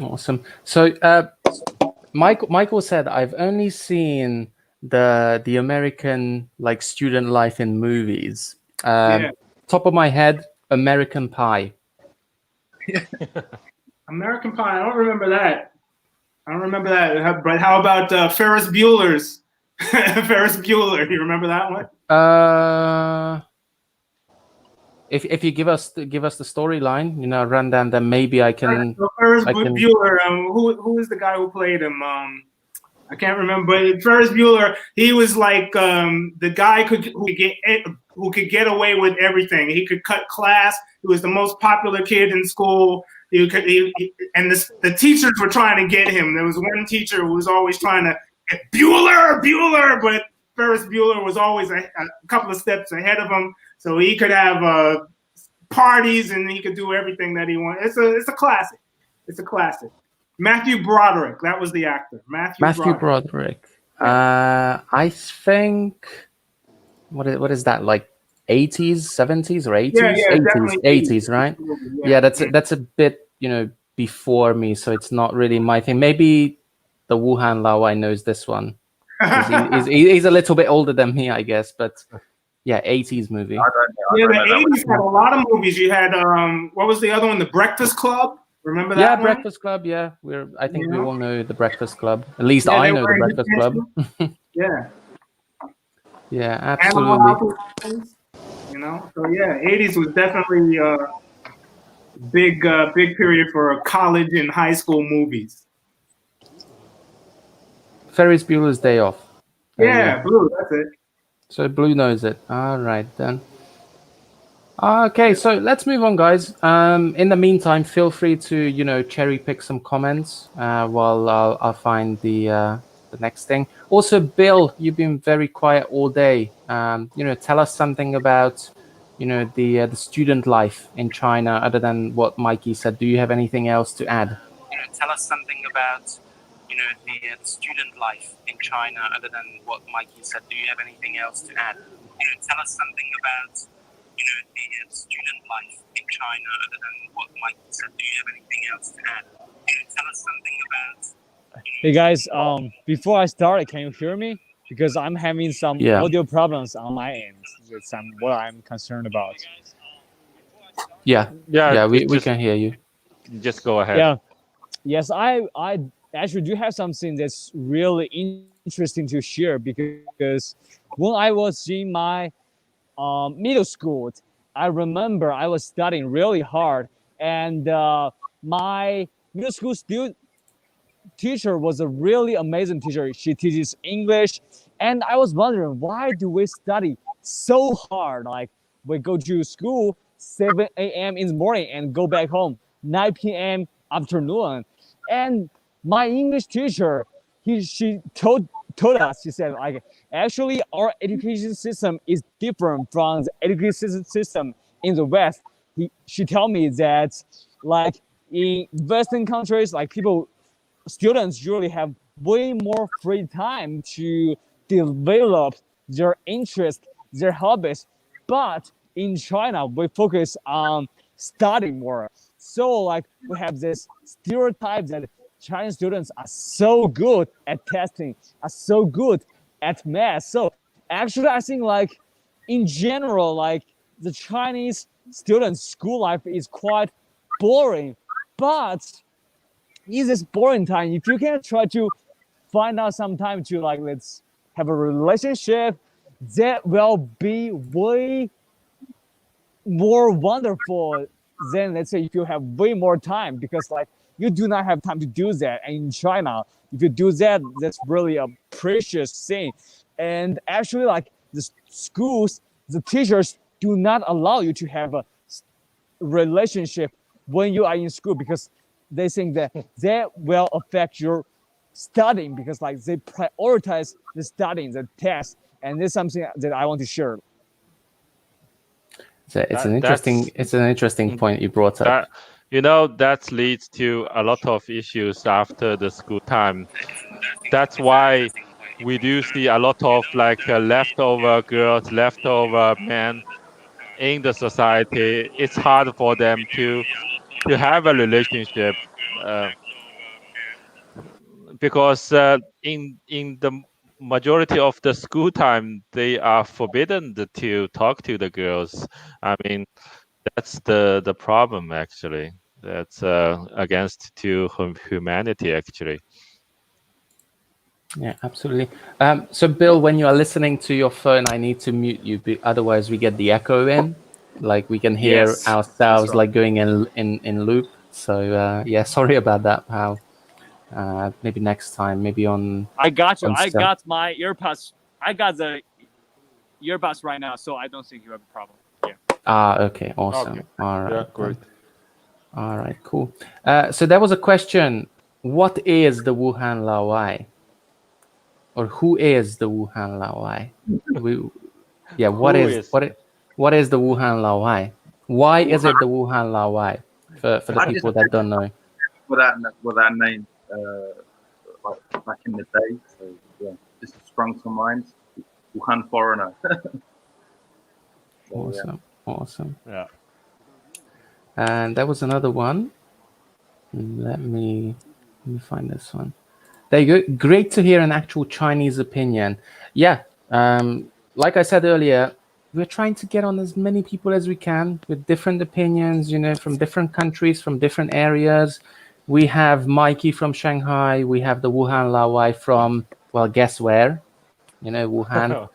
Awesome. So Michael said, I've only seen the American like student life in movies. Top of my head, American Pie. American Pie. I don't remember that. But how about Ferris Bueller's? Ferris Bueller. You remember that one? If you give us the storyline, rundown, then maybe I can. So Ferris Bueller. Who is the guy who played him? I can't remember. But Ferris Bueller, he was like the guy who could get away with everything. He could cut class. He was the most popular kid in school. And the teachers were trying to get him. There was one teacher who was always trying to get Bueller, but Ferris Bueller was always a couple of steps ahead of him. So he could have parties and he could do everything that he wanted. It's a classic. It's a classic. Matthew Broderick, that was the actor. Matthew Broderick. I think what is that, like 80s, 70s or 80s? Yeah, 80s, right? Yeah, that's a bit, before me, so it's not really my thing. Maybe the Wuhan Laowai knows this one. He's a little bit older than me, I guess, but yeah, 80s movie. The 80s had a lot of movies. You had what was the other one? The Breakfast Club. Remember that? Yeah, one? Breakfast Club. Yeah, I think we all know the Breakfast Club. At least I know the Breakfast Club. Yeah. Yeah, absolutely. So yeah, 80s was definitely a big period for college and high school movies. Ferris Bueller's Day Off. Yeah, Blue, that's it. So Blue knows it. All right then. Okay, so let's move on, guys. In the meantime, feel free to cherry pick some comments while I'll find the next thing. Also, Bill, you've been very quiet all day. Tell us something about the student life in China other than what Mikey said. Do you have anything else to add? Tell us something about the student life in China other than what Mikey said. Do you have anything else to add? tell us something about the student life in China other than what Mike said. Do you have anything else to add? Tell us something about. Hey guys, before I start, can you hear me? Because I'm having some Yeah. audio problems on my end. That's what I'm concerned about. Yeah, Yeah, we just can hear you. just go ahead. Yeah. Yes, I actually do have something that's really interesting to share because when I was in my middle school, I remember I was studying really hard, and my middle school teacher was a really amazing teacher. She teaches English, and I was wondering why do we study so hard? Like we go to school 7 a.m. in the morning and go back home 9 p.m. afternoon. And my English teacher, she told us, she said, like, actually our education system is different from the education system in the West. She told me that, like, in Western countries, like students usually have way more free time to develop their interests, their hobbies. But in China, we focus on studying more. So like we have this stereotype that Chinese students are so good at testing, are so good at math. So actually, I think like in general, like the Chinese students' school life is quite boring. But in this boring time, if you can try to find out some time to like let's have a relationship, that will be way more wonderful than let's say if you have way more time, because like you do not have time to do that. And in China, if you do that, that's really a precious thing. And actually, like the schools, the teachers do not allow you to have a relationship when you are in school, because they think that will affect your studying, because like they prioritize the studying, the test. And this is something that I want to share. So it's an interesting point you brought up. That leads to a lot of issues after the school time. That's why we do see a lot of like leftover girls, leftover men in the society. It's hard for them to have a relationship because in the majority of the school time they are forbidden to talk to the girls. I mean, that's the problem actually. That's against to humanity actually. Yeah, absolutely. So Bill, when you are listening to your phone, I need to mute you, otherwise we get the echo in, like we can hear Yes, ourselves right. like going in loop. So yeah, sorry about that, pal. Maybe next time, maybe on. I got you. on I Skype. got my earbuds. I got the earbuds right now, so I don't think you have a problem. Yeah. Okay, awesome. Okay. All right. Yeah, great. All right, cool. So there was a question: what is the Wuhan Laowai? Or who is the Wuhan Laowai? What is the Wuhan Laowai? Why is it the Wuhan Laowai? For the people that don't know. With that name, like back in the day. So yeah, just sprung to mind. Wuhan foreigner. So, Awesome. Yeah. And there was another one. Let me find this one. There you go. Great to hear an actual Chinese opinion. Yeah. Like I said earlier, we're trying to get on as many people as we can with different opinions, from different countries, from different areas. We have Mikey from Shanghai. We have the Wuhan Laowai from, well, guess where? Wuhan.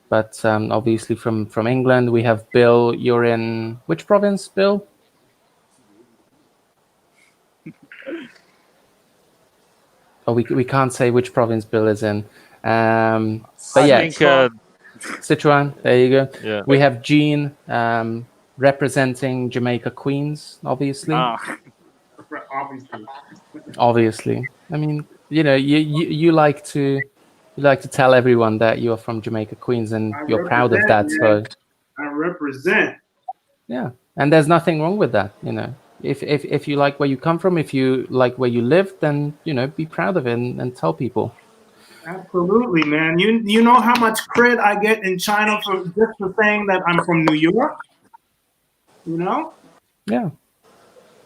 But obviously from England. We have Bill. You're in which province, Bill? Oh, we can't say which province Bill is in. But yeah, I think Sichuan. There you go. Yeah. We have Jean representing Jamaica Queens, obviously. Obviously. I mean, you like to tell everyone that you are from Jamaica Queens and you're proud of that. So I represent. Yeah, and there's nothing wrong with that. If you like where you come from, if you like where you live, then be proud of it and tell people. Absolutely, man. You know how much cred I get in China for just for saying that I'm from New York? You know? Yeah.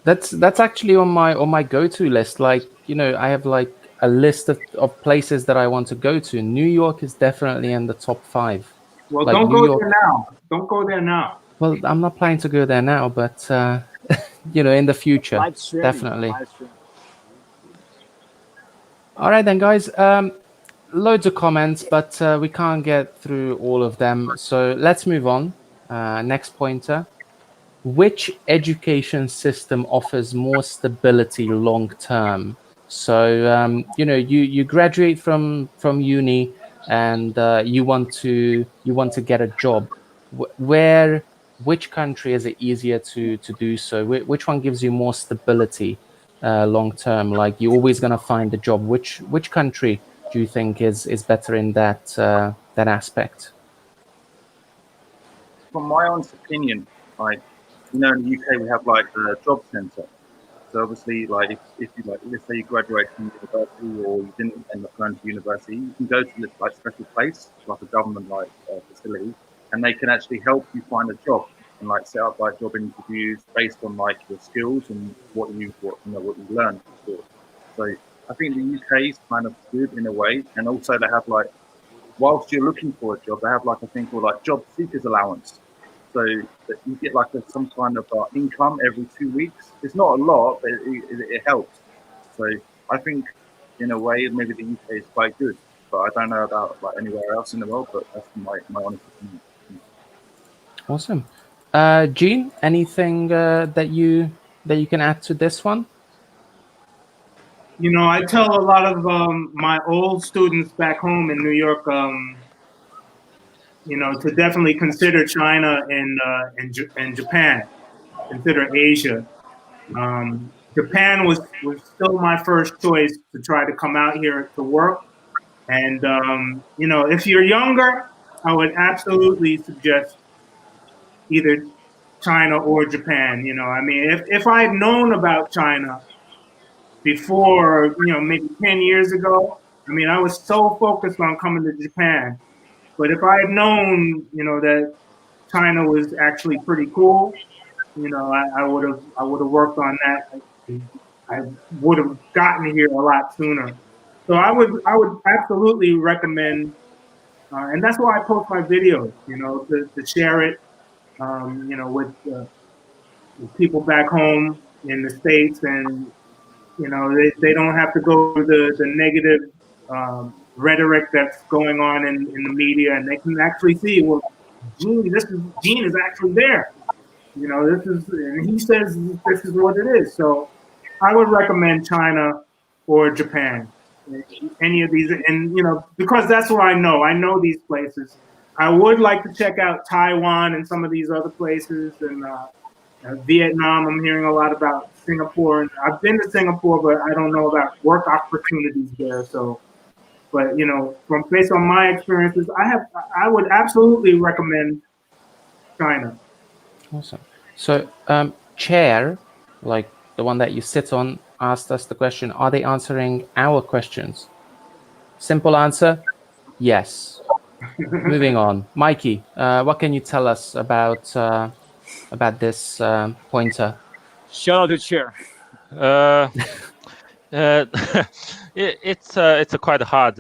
That's actually on my go-to list. Like, I have like a list of places that I want to go to. New York is definitely in the top 5. Well, Like don't New go York. there now. Don't go there now. Well, I'm not planning to go there now, but in the future, Live streaming. definitely. Live streaming. All right then, guys. Loads of comments, but we can't get through all of them. So let's move on. Next pointer. Which education system offers more stability long term? So you graduate from uni, and you want to get a job. Which country is it easier to do so? Which one gives you more stability long term? Like, you're always going to find a job. Which country do you think is better in that aspect? From my honest opinion, like, in the UK we have like the job centre. So obviously, like, if you, like, let's say you graduate from university or you didn't end up going to university, you can go to this like special place, like a government like facility, and they can actually help you find a job and like set up like job interviews based on like your skills and what you learned. So I think the UK is kind of good in a way, and also they have like, whilst you're looking for a job, they have like a thing called like job seekers allowance. So that you get like some kind of income every 2 weeks. It's not a lot, but it helps. So I think in a way maybe the UK is quite good, but I don't know about like anywhere else in the world. But that's my honest opinion. Awesome. Gene, anything that you can add to this one? You know, I tell a lot of my old students back home in New York, to definitely consider China and Japan, consider Asia. Japan was still my first choice to try to come out here to work. And if you're younger, I would absolutely suggest either China or Japan. I mean, if I had known about China before, maybe 10 years ago, I mean, I was so focused on coming to Japan. But if I had known, that China was actually pretty cool, I would have worked on that. I would have gotten here a lot sooner. So I would absolutely recommend, and that's why I post my videos, to share it, with people back home in the States, and they don't have to go through the negative rhetoric that's going on in the media, and they can actually see, well, Gene is actually there. And he says this is what it is. So I would recommend China or Japan, any of these, and because that's what I know. I know these places. I would like to check out Taiwan and some of these other places, and Vietnam. I'm hearing a lot about Singapore, and I've been to Singapore, but I don't know about work opportunities there. So, but from based on my experiences, I would absolutely recommend China. Awesome. So, Chair, like the one that you sit on, asked us the question: are they answering our questions? Simple answer: yes. Moving on, Mikey. What can you tell us about this pointer? Shout out to Chair. Uh, it's a quite hard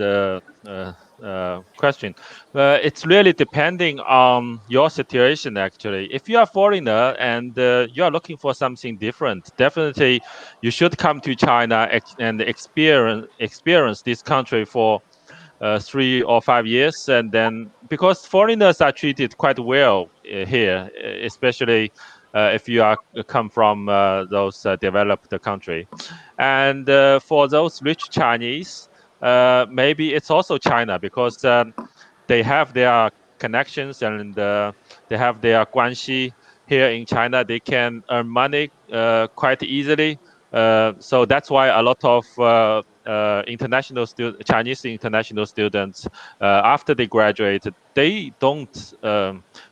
question. It's really depending on your situation. Actually, if you are foreigner and you are looking for something different, definitely you should come to China and experience this country for 3 or 5 years, and then, because foreigners are treated quite well here, especially if you are come from those developed country. And for those rich Chinese, maybe it's also China, because they have their connections, and they have their guanxi here in China. They can earn money quite easily. So that's why a lot of Chinese international students, after they graduate, they don't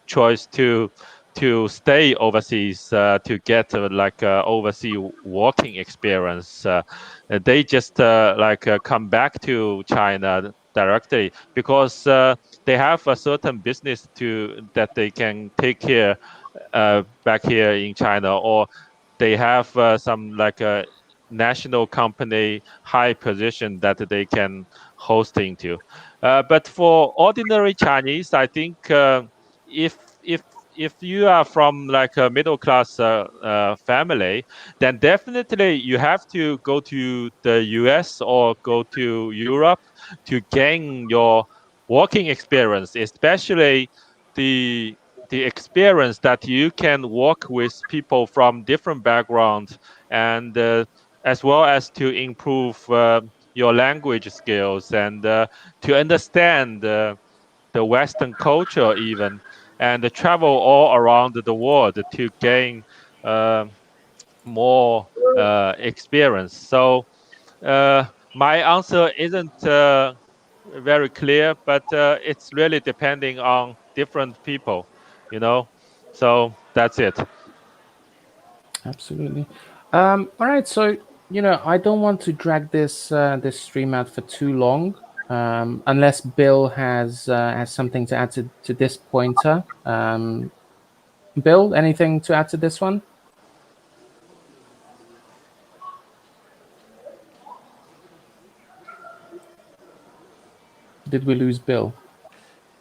choose to stay overseas to get like overseas working experience. They just come back to China directly, because they have a certain business that they can take care back here in China, or they have some like a national company high position that they can host into. But for ordinary Chinese, I think if if if you are from like a middle class family, then definitely you have to go to the US or go to Europe to gain your working experience, especially the experience that you can work with people from different backgrounds, and as well as to improve your language skills, and to understand the Western culture even, and travel all around the world to gain more experience. So my answer isn't very clear, but it's really depending on different people, you know. So that's it. Absolutely. All right. So, I don't want to drag this stream out for too long, unless Bill has something to add to this pointer. Bill, anything to add to this one? Did we lose Bill?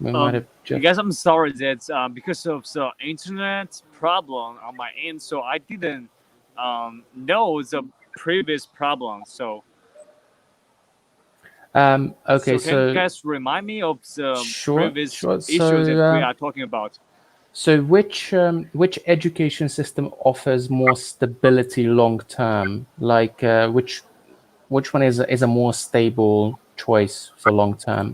We might have I guess I'm sorry that because of the internet problem on my end, so I didn't know the previous problem. So Okay, can you guys remind me of the previous issues that we are talking about? So which education system offers more stability long term? Like which one is a more stable choice for long term?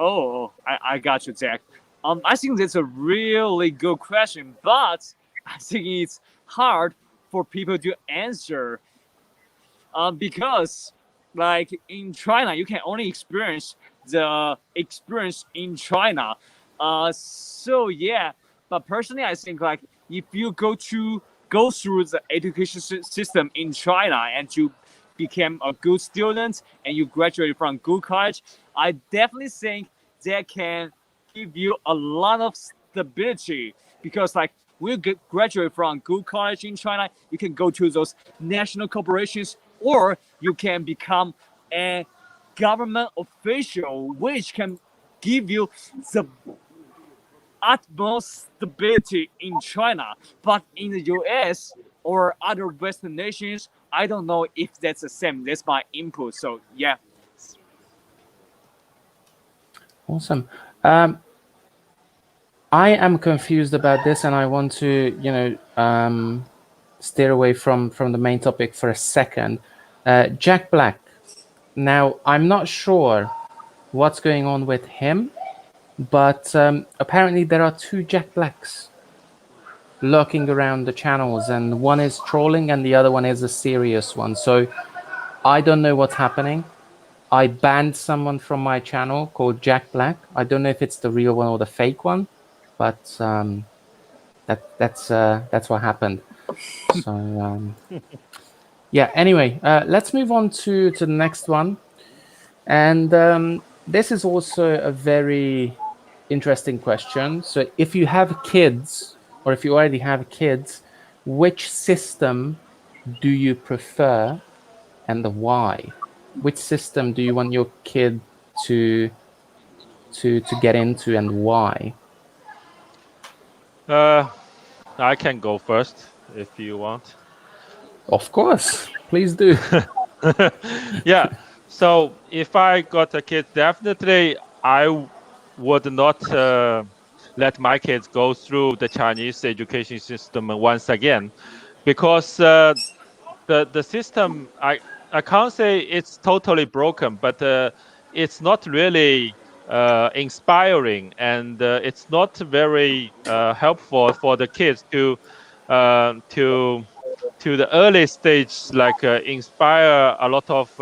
Oh, I got you, Zack. I think that's a really good question, but I think it's hard for people to answer. Because, like in China, you can only experience the experience in China. So yeah, but personally, I think like if you go through the education system in China and you became a good student and you graduated from good college, I definitely think that can give you a lot of stability, because like when you graduate from good college in China, you can go to those national corporations, or you can become a government official, which can give you the utmost stability in China. But in the US or other Western nations, I don't know if that's the same. That's my input. So yeah. Awesome. I am confused about this, and I want to, steer away from the main topic for a second. Jack Black. Now, I'm not sure what's going on with him, but apparently there are two Jack Blacks lurking around the channels, and one is trolling and the other one is a serious one. So I don't know what's happening. I banned someone from my channel called Jack Black. I don't know if it's the real one or the fake one, but that's what happened. So yeah. Anyway, let's move on to the next one, and this is also a very interesting question. So if you have kids, or if you already have kids, which system do you prefer, and why? Which system do you want your kid to get into, and why? I can go first if you want. Of course, please do. Yeah. So if I got a kid, definitely I would not let my kids go through the Chinese education system once again, because the system, I can't say it's totally broken, but it's not really inspiring, and it's not very helpful for the kids to the early stage, like inspire a lot of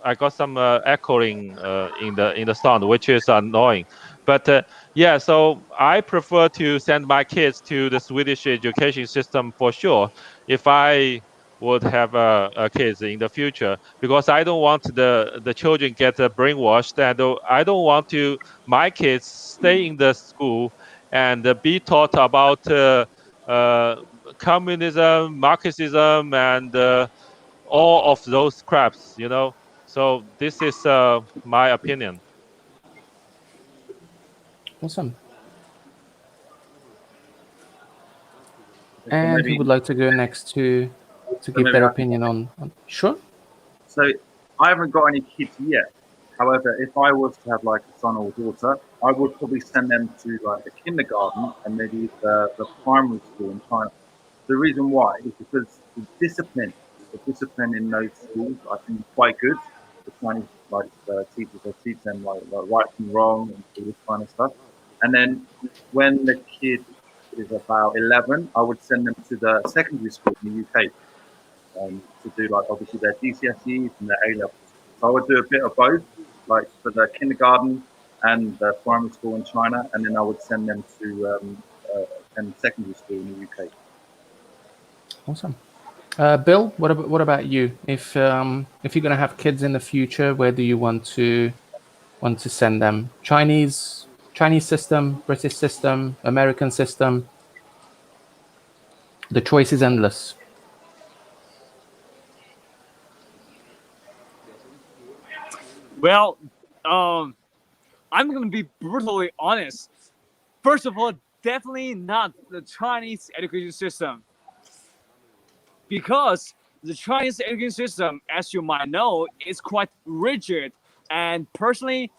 I got some echoing in the sound, which is annoying. But yeah, so I prefer to send my kids to the Swedish education system for sure. If I would have kids in the future, because I don't want the children get brainwashed, and I don't want to my kids stay in the school and be taught about communism, Marxism, and all of those craps. So this is my opinion. Awesome. So And who would like to go next to give maybe their I- opinion on? Sure. So I haven't got any kids yet. However, if I was to have like a son or daughter, I would probably send them to like the kindergarten and maybe the primary school in China. The reason why is because the discipline in those schools, I think, is quite good. The Chinese teachers, they teach them like right from wrong and all this kind of stuff. And then when the kid is about 11, I would send them to the secondary school in the UK to do like obviously their GCSEs and their A levels. So I would do a bit of both, like for the kindergarten and the primary school in China, and then I would send them to secondary school in the UK. Awesome. Bill, what about you? If you're gonna have kids in the future, where do you want to send them? Chinese system, British system, American system. The choice is endless. Well, I'm gonna be brutally honest. First of all, definitely not the Chinese education system, because the Chinese education system, as you might know, is quite rigid. And personally,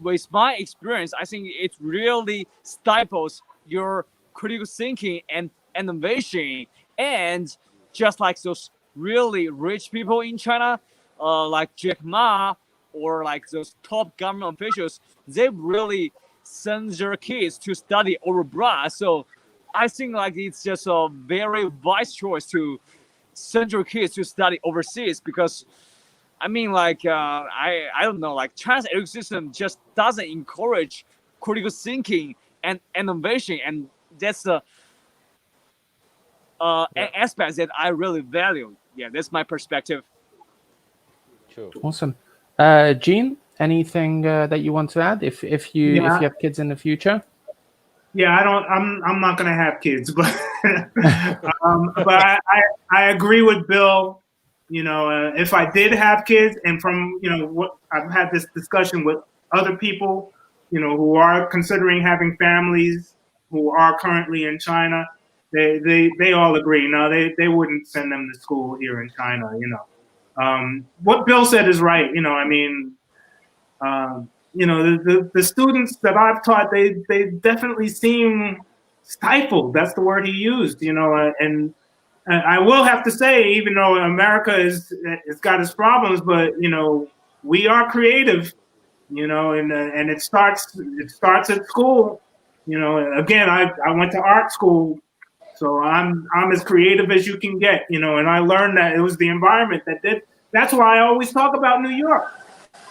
with my experience, I think it really stifles your critical thinking and innovation. And just like those really rich people in China, like Jack Ma, or like those top government officials, they really send their kids to study abroad. So I think like it's just a very wise choice to send your kids to study overseas, because I mean, like, I don't know, like, China's education system just doesn't encourage critical thinking and innovation, and that's the aspect that I really value. Yeah, that's my perspective. True. Awesome. Gene, anything that you want to add? If you have kids in the future? Yeah, I'm not gonna have kids, but but I agree with Bill. If I did have kids, and from what I've had this discussion with other people, who are considering having families, who are currently in China, they all agree. No, they wouldn't send them to school here in China. What Bill said is right. I mean. The students that I've taught, they definitely seem stifled. That's the word he used, and I will have to say, even though America it's got its problems, but we are creative, and it starts at school. Again, I went to art school, so I'm as creative as you can get, and I learned that it was the environment that did. That's why I always talk about New York.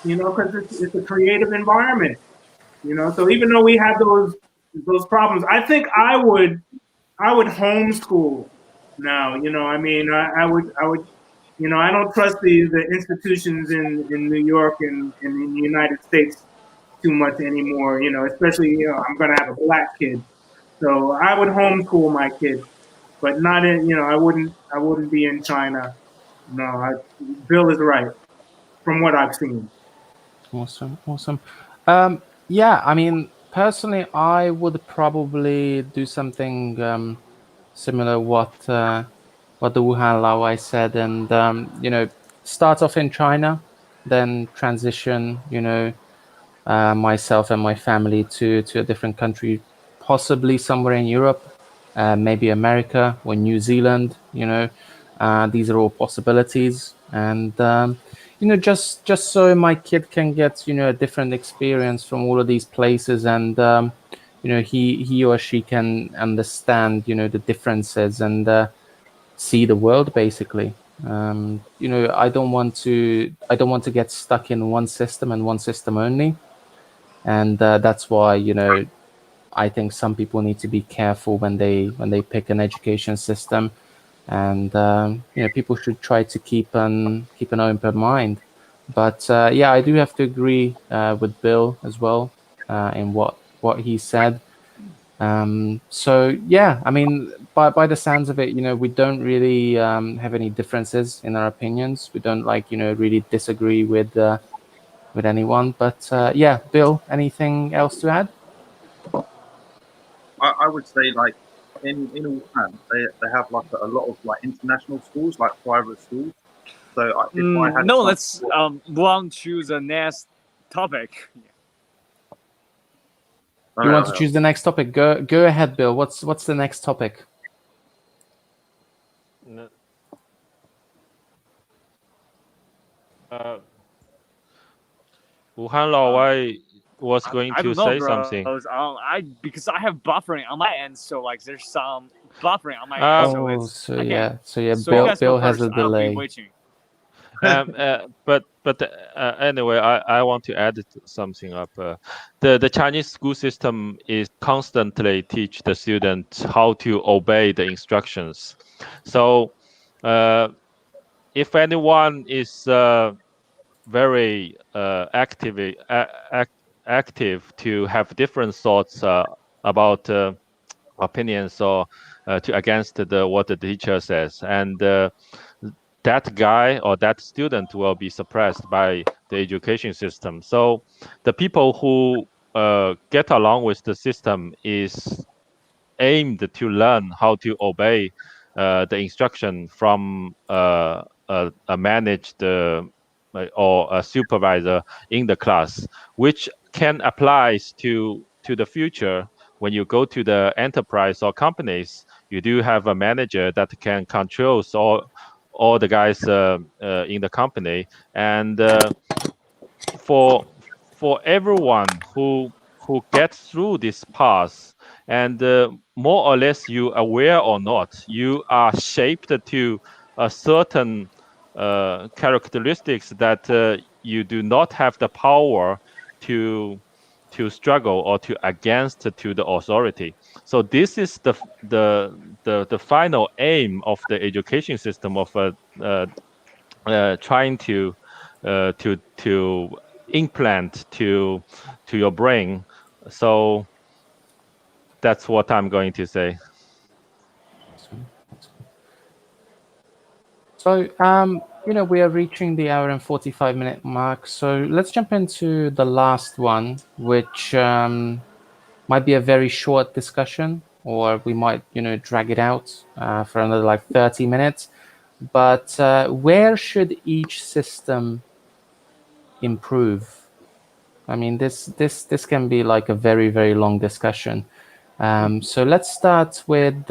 Because it's a creative environment. So even though we have those problems, I think I would homeschool now. I mean, I would. I don't trust the institutions in New York and in the United States too much anymore. Especially I'm gonna have a black kid, so I would homeschool my kid, but not in. I wouldn't be in China. No, Bill is right from what I've seen. Awesome. Yeah, I mean, personally, I would probably do something similar what the Wuhan Laowai said, and start off in China, then transition, myself and my family to a different country, possibly somewhere in Europe, maybe America or New Zealand. These are all possibilities, and just so my kid can get a different experience from all of these places, and he or she can understand the differences and see the world basically. I don't want to get stuck in one system and one system only. and that's why I think some people need to be careful when they pick an education system, and people should try to keep an open mind. But yeah, I do have to agree with Bill as well in what he said. So yeah, I mean, by the sounds of it, we don't really have any differences in our opinions. We don't really disagree with anyone. But yeah, Bill, anything else to add? I would say like in Wuhan, they have like a lot of like international schools, like private schools. So if I had a No, chance let's to- move on to the next topic. You want to choose the next topic? Go ahead, Bill. What's the next topic? Wuhan Laowai was going I to don't know, say bro. something. Because I have buffering on my end, so like there's some buffering on my Um, end. So Oh, it's so I yeah, can't. so yeah, So you Bill guys Bill go has first. a I'll be delay. waiting. but anyway, I want to add something up. The Chinese school system is constantly teach the students how to obey the instructions. So if anyone is very active to have different thoughts about opinions or to against what the teacher says, and that guy or that student will be suppressed by the education system. So the people who get along with the system is aimed to learn how to obey the instruction from a managed or a supervisor in the class, which can apply to the future. When you go to the enterprise or companies, you do have a manager that can control all the guys in the company, and for everyone who gets through this path, and more or less you aware or not, you are shaped to a certain characteristics that you do not have the power to struggle or to against to the authority. So this is the final aim of the education system of trying to implant to your brain. So that's what I'm going to say. So we are reaching the hour and 45-minute mark. So let's jump into the last one, which might be a very short discussion, or we might drag it out for another like 30 minutes. But where should each system improve? I mean, this can be like a very, very long discussion. So let's start with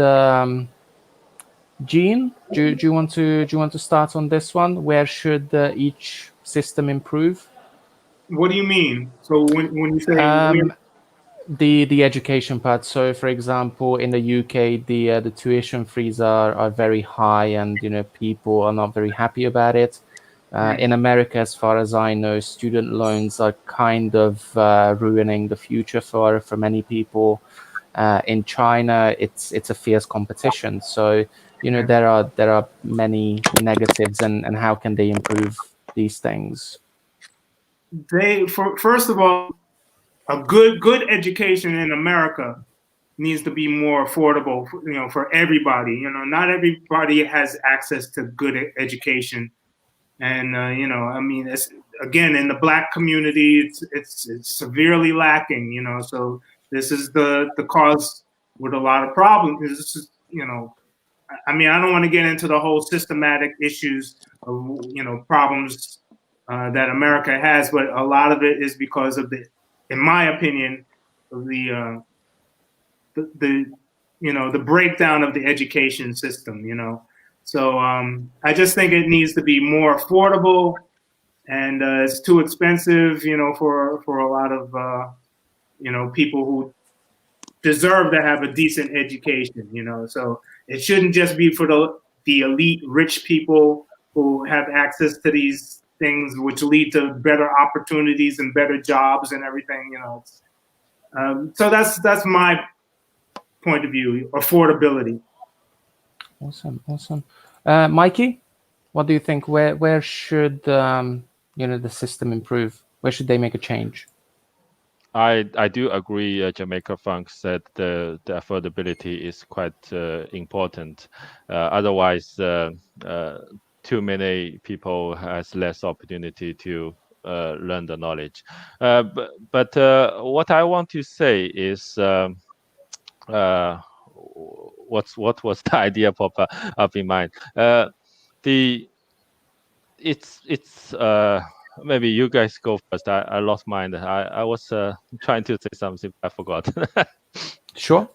Jean. Do you want to start on this one? Where should each system improve? What do you mean? So when you say The education part. So, for example, in the UK, the tuition fees are very high, and people are not very happy about it. In America, as far as I know, student loans are kind of ruining the future for many people. In China, it's a fierce competition. So there are many negatives, and how can they improve these things? first of all, a good education in America needs to be more affordable, for everybody. Not everybody has access to good education, and I mean, it's again in the Black community, it's severely lacking. So this is the cause with a lot of problems. This is, I mean, I don't want to get into the whole systematic issues of problems that America has, but a lot of it is because of in my opinion, of the breakdown of the education system. So I just think it needs to be more affordable, and it's too expensive, for a lot of people who deserve to have a decent education. So it shouldn't just be for the elite rich people who have access to these things which lead to better opportunities and better jobs and everything. So that's my point of view. Affordability. Awesome. Mikey, what do you think? Where should the system improve? Where should they make a change? I do agree. Jamaica Funk said the affordability is quite important. Otherwise, too many people has less opportunity to learn the knowledge. But what I want to say is, what was the idea pop up in mind? It's maybe you guys go first. I lost mine. I was trying to say something, I forgot. Sure.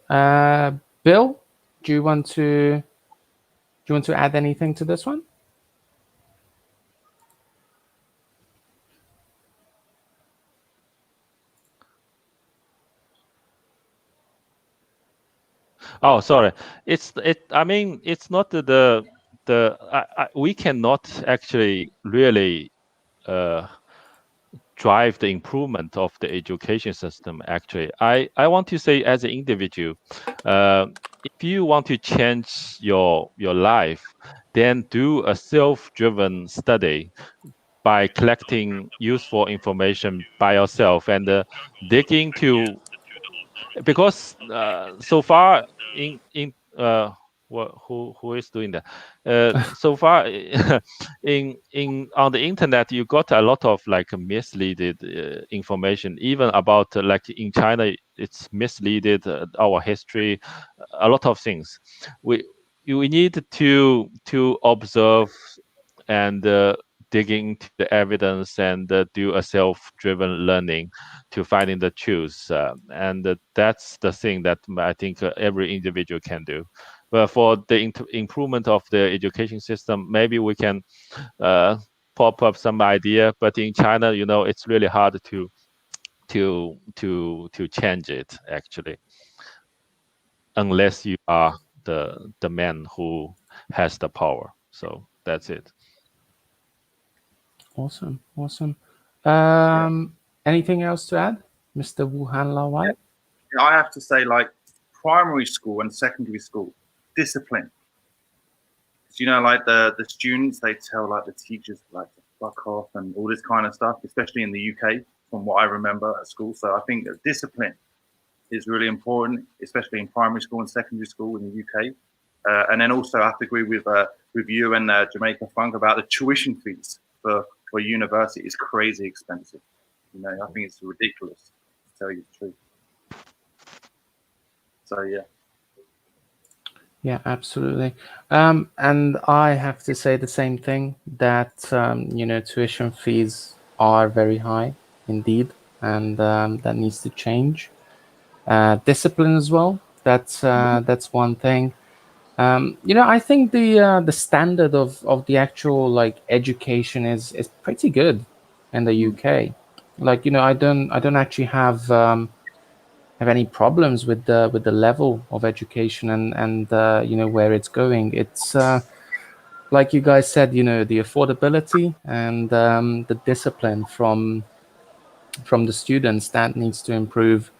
Bill, do you want to add anything to this one? Oh, sorry. I mean, it's not we cannot actually really drive the improvement of the education system. Actually, I want to say, as an individual, if you want to change your life, then do a self-driven study by collecting useful information by yourself and dig into, because so far who is doing that? So far in on the internet, you got a lot of like misleaded information, even about like in China, it's misleaded our history, a lot of things. We need to observe and digging into the evidence and do a self-driven learning to finding the truth, and that's the thing that I think every individual can do. But for the improvement of the education system, maybe we can pop up some idea. But in China, it's really hard to change it, actually, unless you are the man who has the power. So that's it. Awesome. Anything else to add, Mr. Wuhan Laowai? I have to say, like, primary school and secondary school, discipline. Like the students, they tell like the teachers like to fuck off and all this kind of stuff, especially in the UK, from what I remember at school. So I think that discipline is really important, especially in primary school and secondary school in the UK. And then also I have to agree with you and Jamaica Funk about the tuition fees for university is crazy expensive. I think it's ridiculous, to tell you the truth. So yeah. Yeah, absolutely. And I have to say the same thing, that tuition fees are very high indeed, and that needs to change. Discipline as well. That's one thing. I think the standard of the actual like education is pretty good in the UK. Like I don't actually have any problems with the level of education and where it's going. It's like you guys said, the affordability and the discipline from the students that needs to improve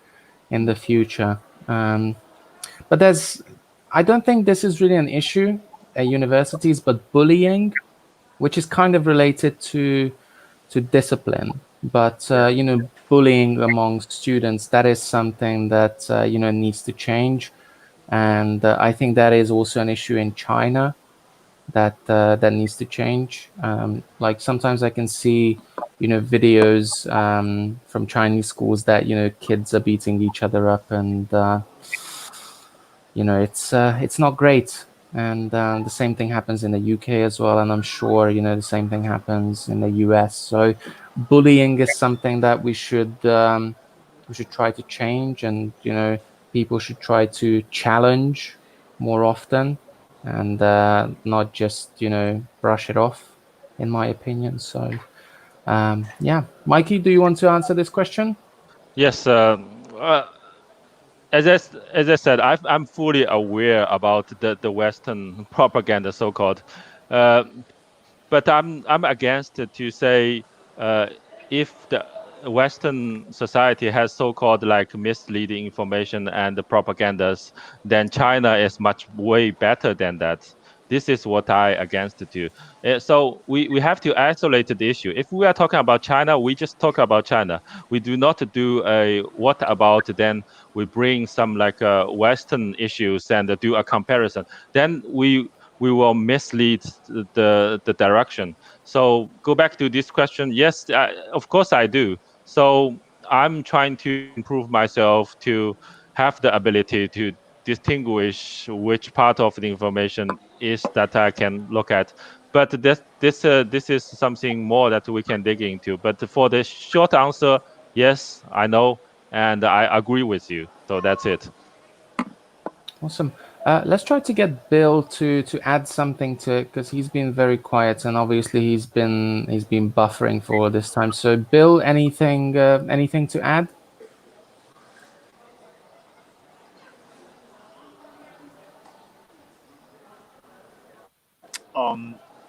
in the future. But I don't think this is really an issue at universities, but bullying, which is kind of related to discipline. But bullying among students, that is something that needs to change, and I think that is also an issue in China that needs to change. Like sometimes I can see videos from Chinese schools that kids are beating each other up, and it's not great. And the same thing happens in the UK as well, and I'm sure the same thing happens in the US. So bullying is something that we should try to change, and people should try to challenge more often, and not just brush it off, in my opinion. So yeah, Mikey, do you want to answer this question? Yes. As I said, I'm fully aware about the Western propaganda, so-called. but I'm against to say if the Western society has so-called like misleading information and propagandas, then China is much way better than that. This is what I against too. So we have to isolate the issue. If we are talking about China, we just talk about China. We do not do a what about, then we bring some like Western issues and do a comparison. Then we will mislead the direction. So go back to this question. Yes, of course I do. So I'm trying to improve myself to have the ability to distinguish which part of the information is that I can look at. But this is something more that we can dig into. But for the short answer, yes, I know, and I agree with you. So that's it. Awesome. Let's try to get Bill to add something to it, because he's been very quiet and obviously he's been buffering for this time. So Bill, anything to add?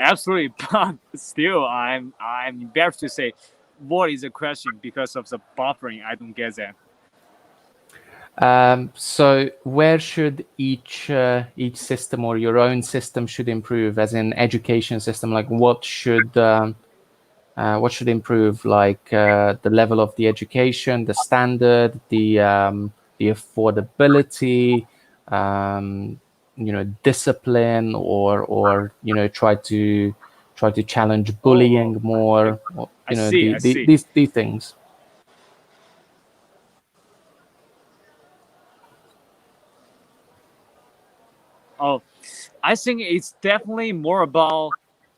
Absolutely, but still, I'm embarrassed to say, what is the question because of the buffering? I don't get that. So where should each system or your own system should improve, as in education system? Like what should improve? Like the level of the education, the standard, the affordability, discipline, or try to challenge bullying more. Or, I see. these things. Oh, I think it's definitely more about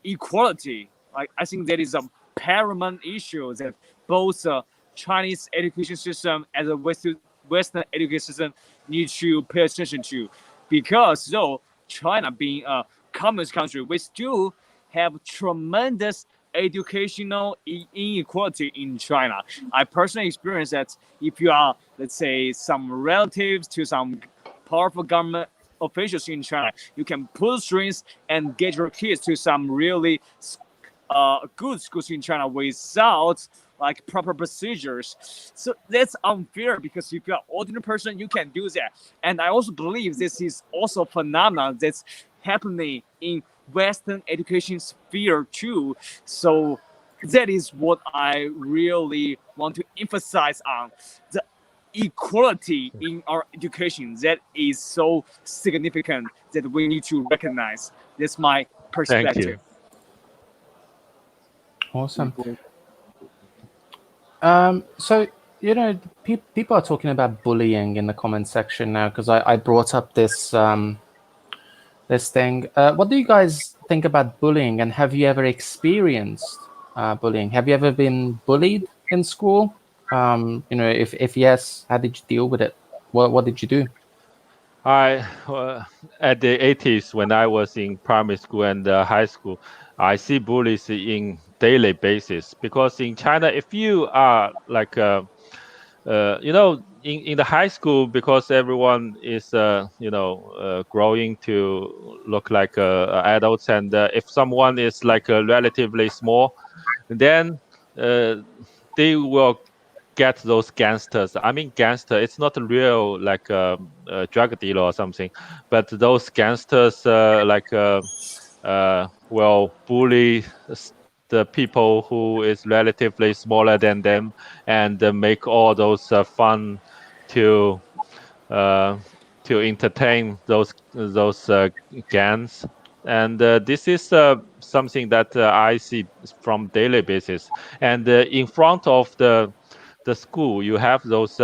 equality. Like I think that is a paramount issue that both Chinese education system and the Western education system need to pay attention to, because though China being a communist country, we still have tremendous educational inequality in China. I personally experienced that if you are, let's say, some relatives to some powerful government officials in China, you can pull strings and get your kids to some really good schools in China without like proper procedures. So that's unfair, because if you're an ordinary person, you can do that. And I also believe this is also a phenomenon that's happening in Western education sphere too. So that is what I really want to emphasize on. The equality in our education that is so significant that we need to recognize. That's my perspective. Awesome. So people are talking about bullying in the comment section now, because I brought up this this thing. What do you guys think about bullying, and have you ever experienced bullying? Have you ever been bullied in school? If yes, how did you deal with it? What did you do? I at the 80s, when I was in primary school and high school, I see bullies in daily basis, because in China, if you are like in the high school, because everyone is growing to look like adults, and if someone is like relatively small, then they will get those gangsters. I mean, gangster, it's not a real like drug dealer or something, but those gangsters will bully the people who is relatively smaller than them, and make all those fun to entertain those gangs. And this is something that I see from daily basis. And in front of the school, you have those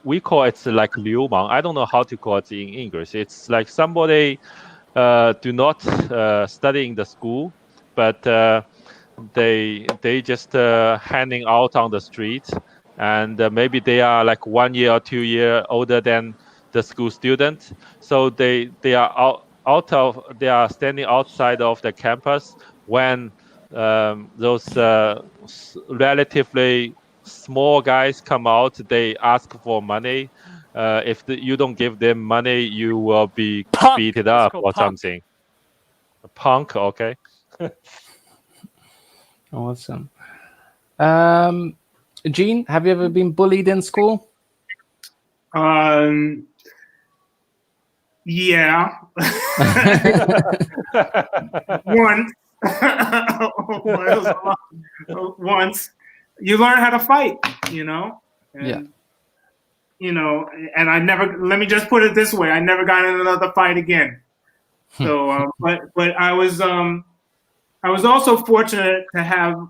we call it like liu mang. I don't know how to call it in English. It's like somebody do not study in the school, but they just hanging out on the street, and maybe they are like 1 year or 2 year older than the school student. So they are they are standing outside of the campus when those relatively small guys come out. They ask for money. If you don't give them money, you will be Punk. beaten It's up called or punk. something. A punk, okay. Awesome. Gene, have you ever been bullied in school? Yeah. Once. Once. You learn how to fight, you know? And, Yeah. you know, and let me just put it this way, I never got in another fight again. So, but I was also fortunate to have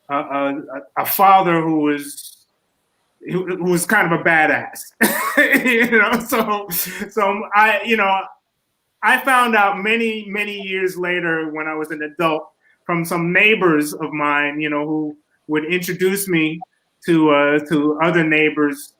a father who was kind of a badass, you know. So I found out many years later when I was an adult from some neighbors of mine, you know, who would introduce me to other neighbors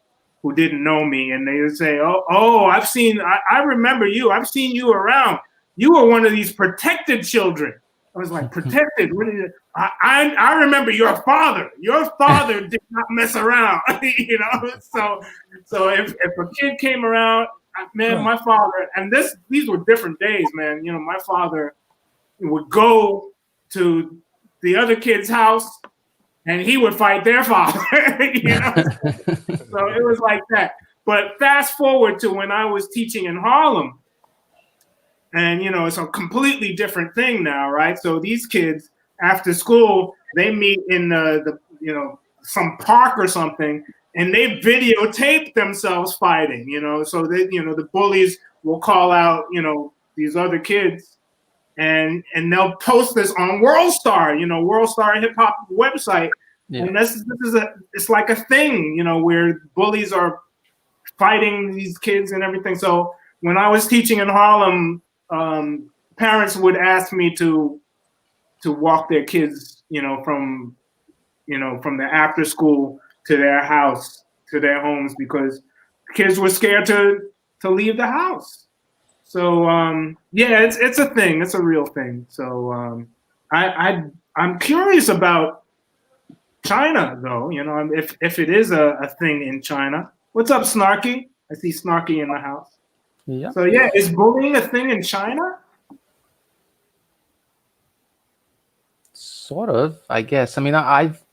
who didn't know me, and they would say, "Oh, I remember you. I've seen you around. You were one of these protected children." I was like, "Protected? What is it?" I remember your father. Your father did not mess around, you know. So if a kid came around, man, my father, and these were different days, man. You know, my father would go to the other kid's house and he would fight their father, you know. So it was like that. But fast forward to when I was teaching in Harlem, and you know, it's a completely different thing now, right? So these kids after school, they meet in the you know, some park or something, and they videotape themselves fighting, you know. So they, you know, the bullies will call out, you know, these other kids, and they'll post this on World Star, you know, World Star hip hop website. Yeah. And it's like a thing, you know, where bullies are fighting these kids and everything. So when I was teaching in Harlem, parents would ask me to walk their kids, you know, from the after school to their house, to their homes, because kids were scared to leave the house. So yeah, it's a thing. It's a real thing. So I'm curious about China, though. You know, if it is a thing in China. What's up, Snarky? I see Snarky in the house. Yeah. So yeah, is bullying a thing in China? Sort of, I guess. I mean, I've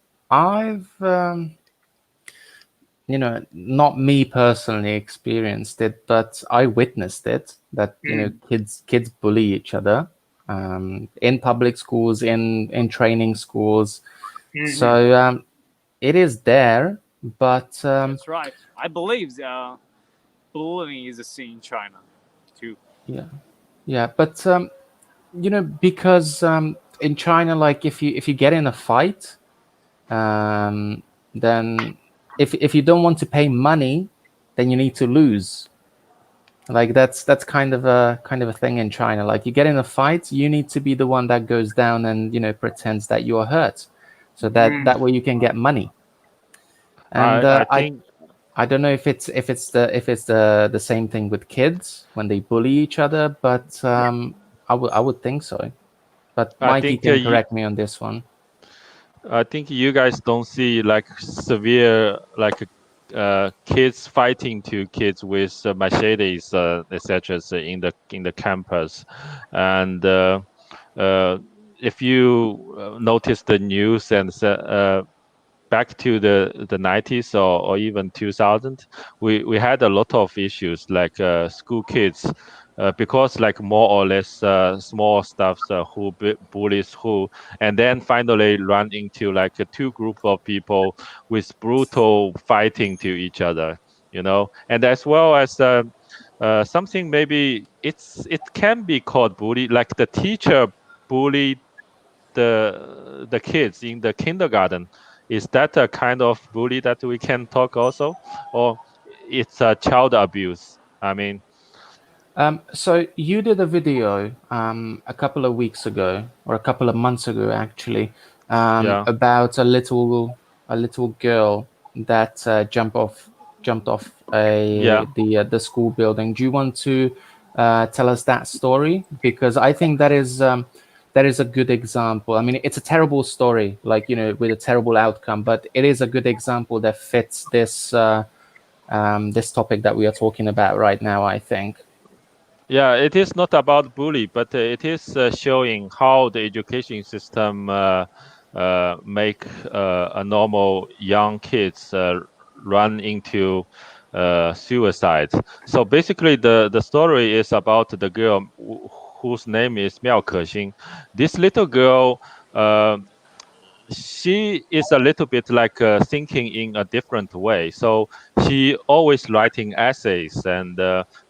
you know, not me personally experienced it, but I witnessed it, that, you know, kids bully each other in public schools, in training schools. So it is there, but That's right. I believe bullying is a thing in China too. yeah, but you know, because in China, like if you get in a fight, then if you don't want to pay money, then you need to lose. Like that's kind of a thing in China. Like you get in a fight, you need to be the one that goes down and, you know, pretends that you're hurt, so that way you can get money. And I think I don't know if it's the same thing with kids when they bully each other, but I would think so. But I Mikey think, can correct me on this one. I think you guys don't see like severe like kids fighting to kids with machetes, etc. in the campus, and if you notice the news and back to the 90s or even 2000, we had a lot of issues like school kids. Because like more or less small stuff, who bullies who, and then finally run into like a two group of people with brutal fighting to each other, you know, and as well as something maybe it can be called bully, like the teacher bullied the kids in the kindergarten. Is that a kind of bully that we can talk also, or it's a child abuse? I mean. So you did a video a couple of weeks ago, or a couple of months ago, actually, Yeah. about a little girl that jumped off Yeah. the school building. Do you want to tell us that story? Because I think that is a good example. I mean, it's a terrible story, like, you know, with a terrible outcome, but it is a good example that fits this this topic that we are talking about right now, I think. Yeah, it is not about bully, but it is showing how the education system make a normal young kids run into suicide. So basically, the story is about the girl whose name is Miao Kexing. This little girl, she is a little bit like thinking in a different way. So she always writing essays, and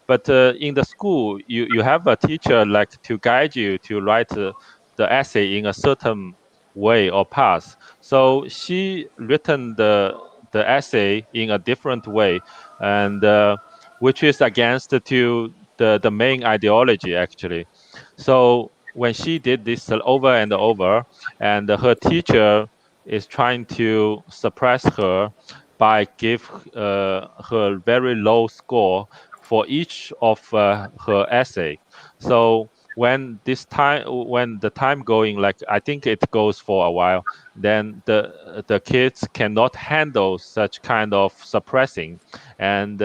but in the school, you have a teacher like to guide you to write the essay in a certain way or path. So she written the essay in a different way, and which is against to the main ideology actually. So when she did this over and over, and her teacher is trying to suppress her by give her very low score for each of her essay. So when the time going, like I think it goes for a while, then the kids cannot handle such kind of suppressing, and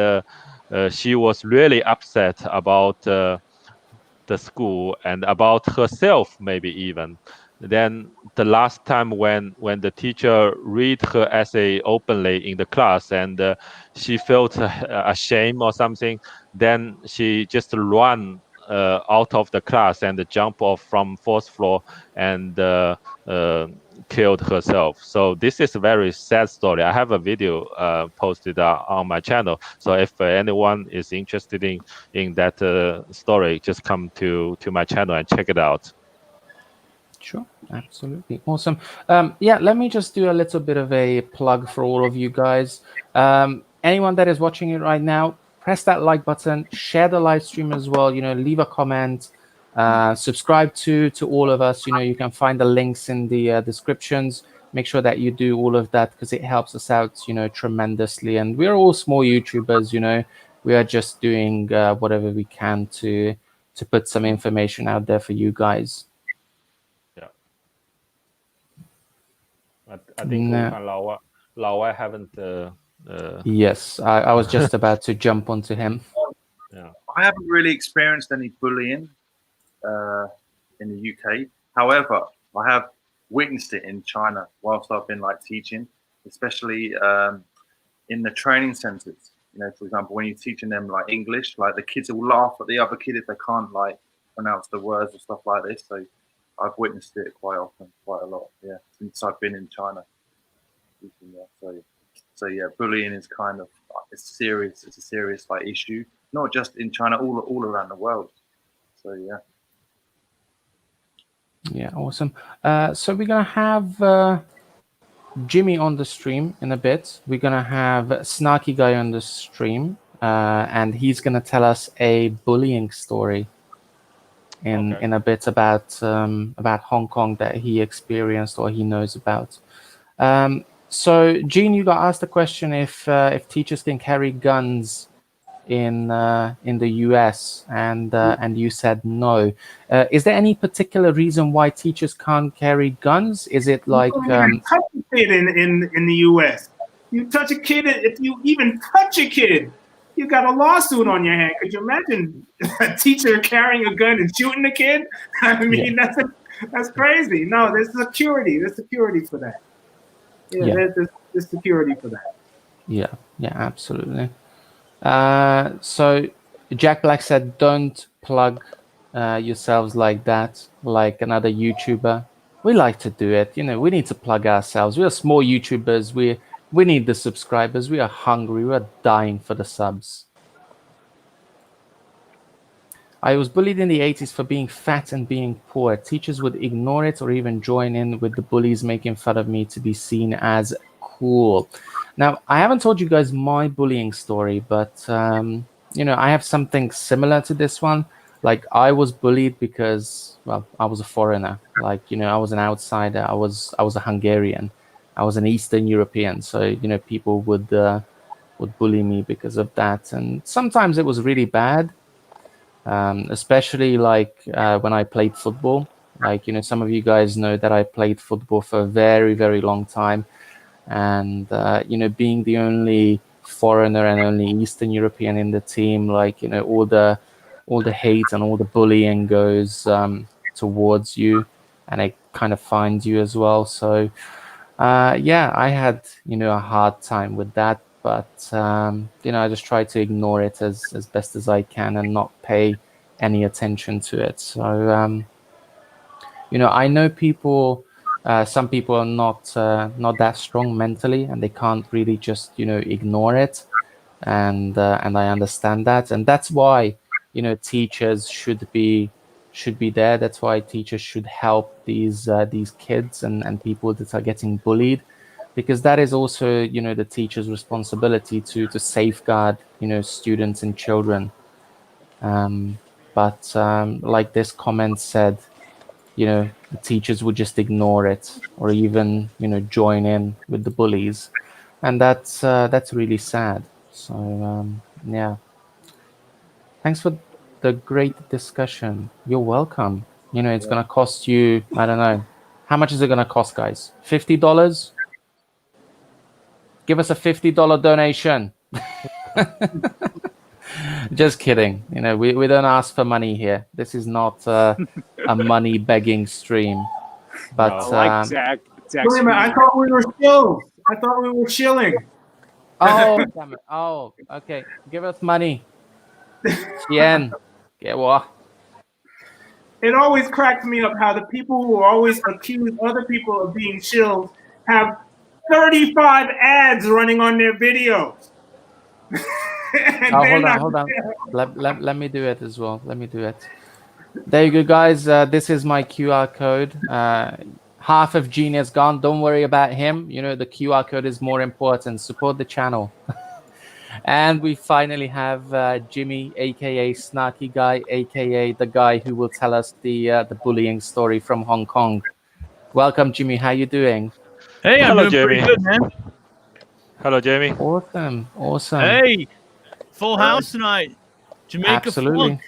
she was really upset about the school and about herself, maybe even. Then the last time when the teacher read her essay openly in the class, and she felt ashamed or something, then she just run out of the class and jump off from fourth floor and killed herself. So this is a very sad story. I have a video posted on my channel. So if anyone is interested in that story, just come to my channel and check it out. Sure, absolutely. Awesome. Yeah, let me just do a little bit of a plug for all of you guys. Anyone that is watching it right now, press that like button, share the live stream as well, leave a comment, subscribe to all of us. You can find the links in the descriptions. Make sure that you do all of that because it helps us out, tremendously. And we're all small YouTubers, we are just doing whatever we can to put some information out there for you guys. I think No. Laowai haven't. Yes, I was just about to jump onto him. Yeah. I haven't really experienced any bullying in the UK. However, I have witnessed it in China whilst I've been like teaching, especially in the training centers. For example, when you're teaching them like English, like the kids will laugh at the other kid if they can't like pronounce the words or stuff like this. So I've witnessed it quite often, quite a lot. Yeah, since I've been in China. So yeah, bullying is kind of it's serious. It's a serious like issue, not just in China, all around the world. So yeah. Yeah, awesome. So we're gonna have Jimmy on the stream in a bit. We're gonna have Snarky Guy on the stream, and he's gonna tell us a bullying story in a bit about Hong Kong that he experienced or he knows about. So Gene, you got asked the question if teachers can carry guns in the US, and you said no. Is there any particular reason why teachers can't carry guns? Is it like you don't touch a kid in the US? You touch a kid, if you even touch a kid, you got a lawsuit on your hand. Could you imagine a teacher carrying a gun and shooting a kid? I mean, that's crazy. No, there's security. There's security for that. Yeah. There's security for that. Yeah, absolutely. So Jack Black said, don't plug yourselves like that, like another YouTuber. We like to do it. We need to plug ourselves. We are small YouTubers. We need the subscribers. We are hungry. We are dying for the subs. I was bullied in the 80s for being fat and being poor. Teachers would ignore it or even join in with the bullies making fun of me to be seen as cool. Now, I haven't told you guys my bullying story, but, I have something similar to this one. Like, I was bullied because, well, I was a foreigner. Like, I was an outsider. I was a Hungarian. I was an Eastern European. So, people would bully me because of that. And sometimes it was really bad. Especially like when I played football. Like, some of you guys know that I played football for a very, very long time. And, being the only foreigner and only Eastern European in the team, like, all the hate and all the bullying goes towards you. And it kind of find you as well. So yeah, I had a hard time with that, but I just try to ignore it as best as I can and not pay any attention to it. So I know people. Some people are not that strong mentally, and they can't really just ignore it. And I understand that, and that's why teachers should be there. That's why teachers should help these kids and people that are getting bullied, because that is also the teacher's responsibility to safeguard students and children. But like this comment said, the teachers would just ignore it or even join in with the bullies, and that's really sad. So yeah, thanks for the great discussion. You're welcome. It's gonna cost you, I don't know, how much is it gonna cost, guys? $50? Give us a $50 donation. Just kidding. We don't ask for money here. This is not a money begging stream. But I like Zack. Wait a minute, I thought we were shills. I thought we were shilling. oh, damn it. Oh, okay. Give us money. Yen. Get what? It always cracks me up how the people who always accuse other people of being shills have 35 ads running on their videos. Hold on. Let me do it as well. Let me do it. There you go, guys. This is my QR code. Half of Genius gone. Don't worry about him. The QR code is more important. Support the channel. And we finally have Jimmy, aka Snarky Guy, aka the guy who will tell us the bullying story from Hong Kong. Welcome, Jimmy. How you doing? Hey, I'm Hello, doing pretty Jamie. good, man. Hello, Jamie. Awesome. Hey, full house tonight. Jamaica Absolutely. Funk,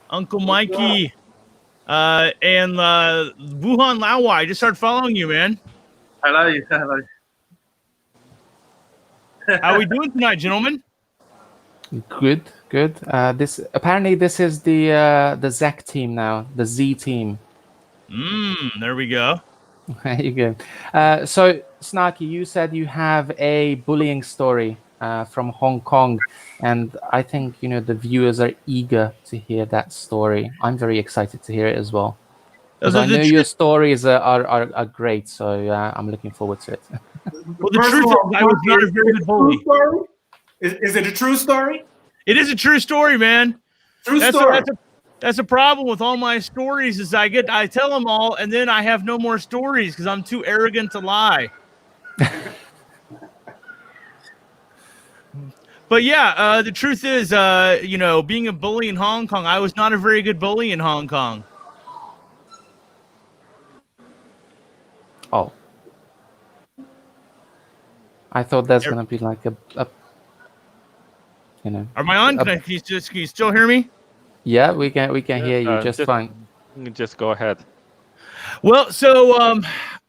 Uncle Mikey, and Wuhan Laowai. I just started following you, man. Hello. How we doing tonight, gentlemen? Good. This is the Zack team now, the Z team. There we go. There you go. So, Snarky, you said you have a bullying story from Hong Kong, and I think the viewers are eager to hear that story. I'm very excited to hear it as well, because I know your stories are great. So I'm looking forward to it. Well, the truth is, I was not a very good bully. Is it a true story? It is a true story, man. True story. That's a problem with all my stories. Is I tell them all, and then I have no more stories because I'm too arrogant to lie. But yeah, the truth is, being a bully in Hong Kong, I was not a very good bully in Hong Kong. Oh, I thought that's gonna be like a Am I on? Can you still hear me? Yeah, we can hear you just fine. Just go ahead. Well, so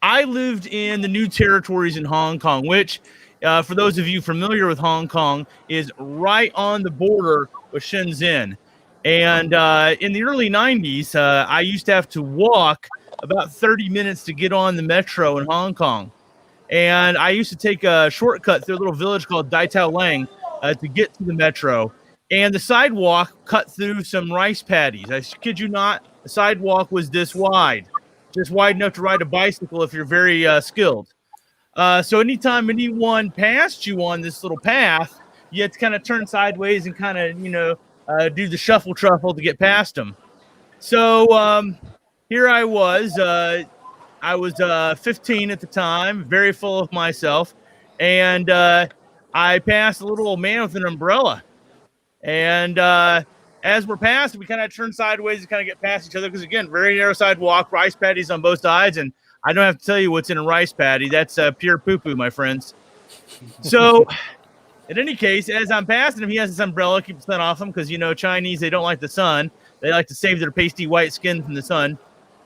I lived in the New Territories in HongOng, which, for those of you familiar with Hong Kong, is right on the border with Shenzhen. And in the early 90s, I used to have to walk about 30 minutes to get on the metro in Hong Kong. And I used to take a shortcut through a little village called Dai Tao Lang to get to the metro. And the sidewalk cut through some rice paddies. I kid you not, the sidewalk was this wide, just wide enough to ride a bicycle if you're very skilled. So anytime anyone passed you on this little path, you had to kind of turn sideways and kind of, do the shuffle truffle to get past them. So here I was 15 at the time, very full of myself. And I passed a little old man with an umbrella. And as we're passing, we kind of turn sideways to kind of get past each other because, again, very narrow sidewalk, rice paddies on both sides. And I don't have to tell you what's in a rice paddy. That's pure poo-poo, my friends. So in any case, as I'm passing him, he has his umbrella, keep the sun off him because, Chinese, they don't like the sun. They like to save their pasty white skin from the sun.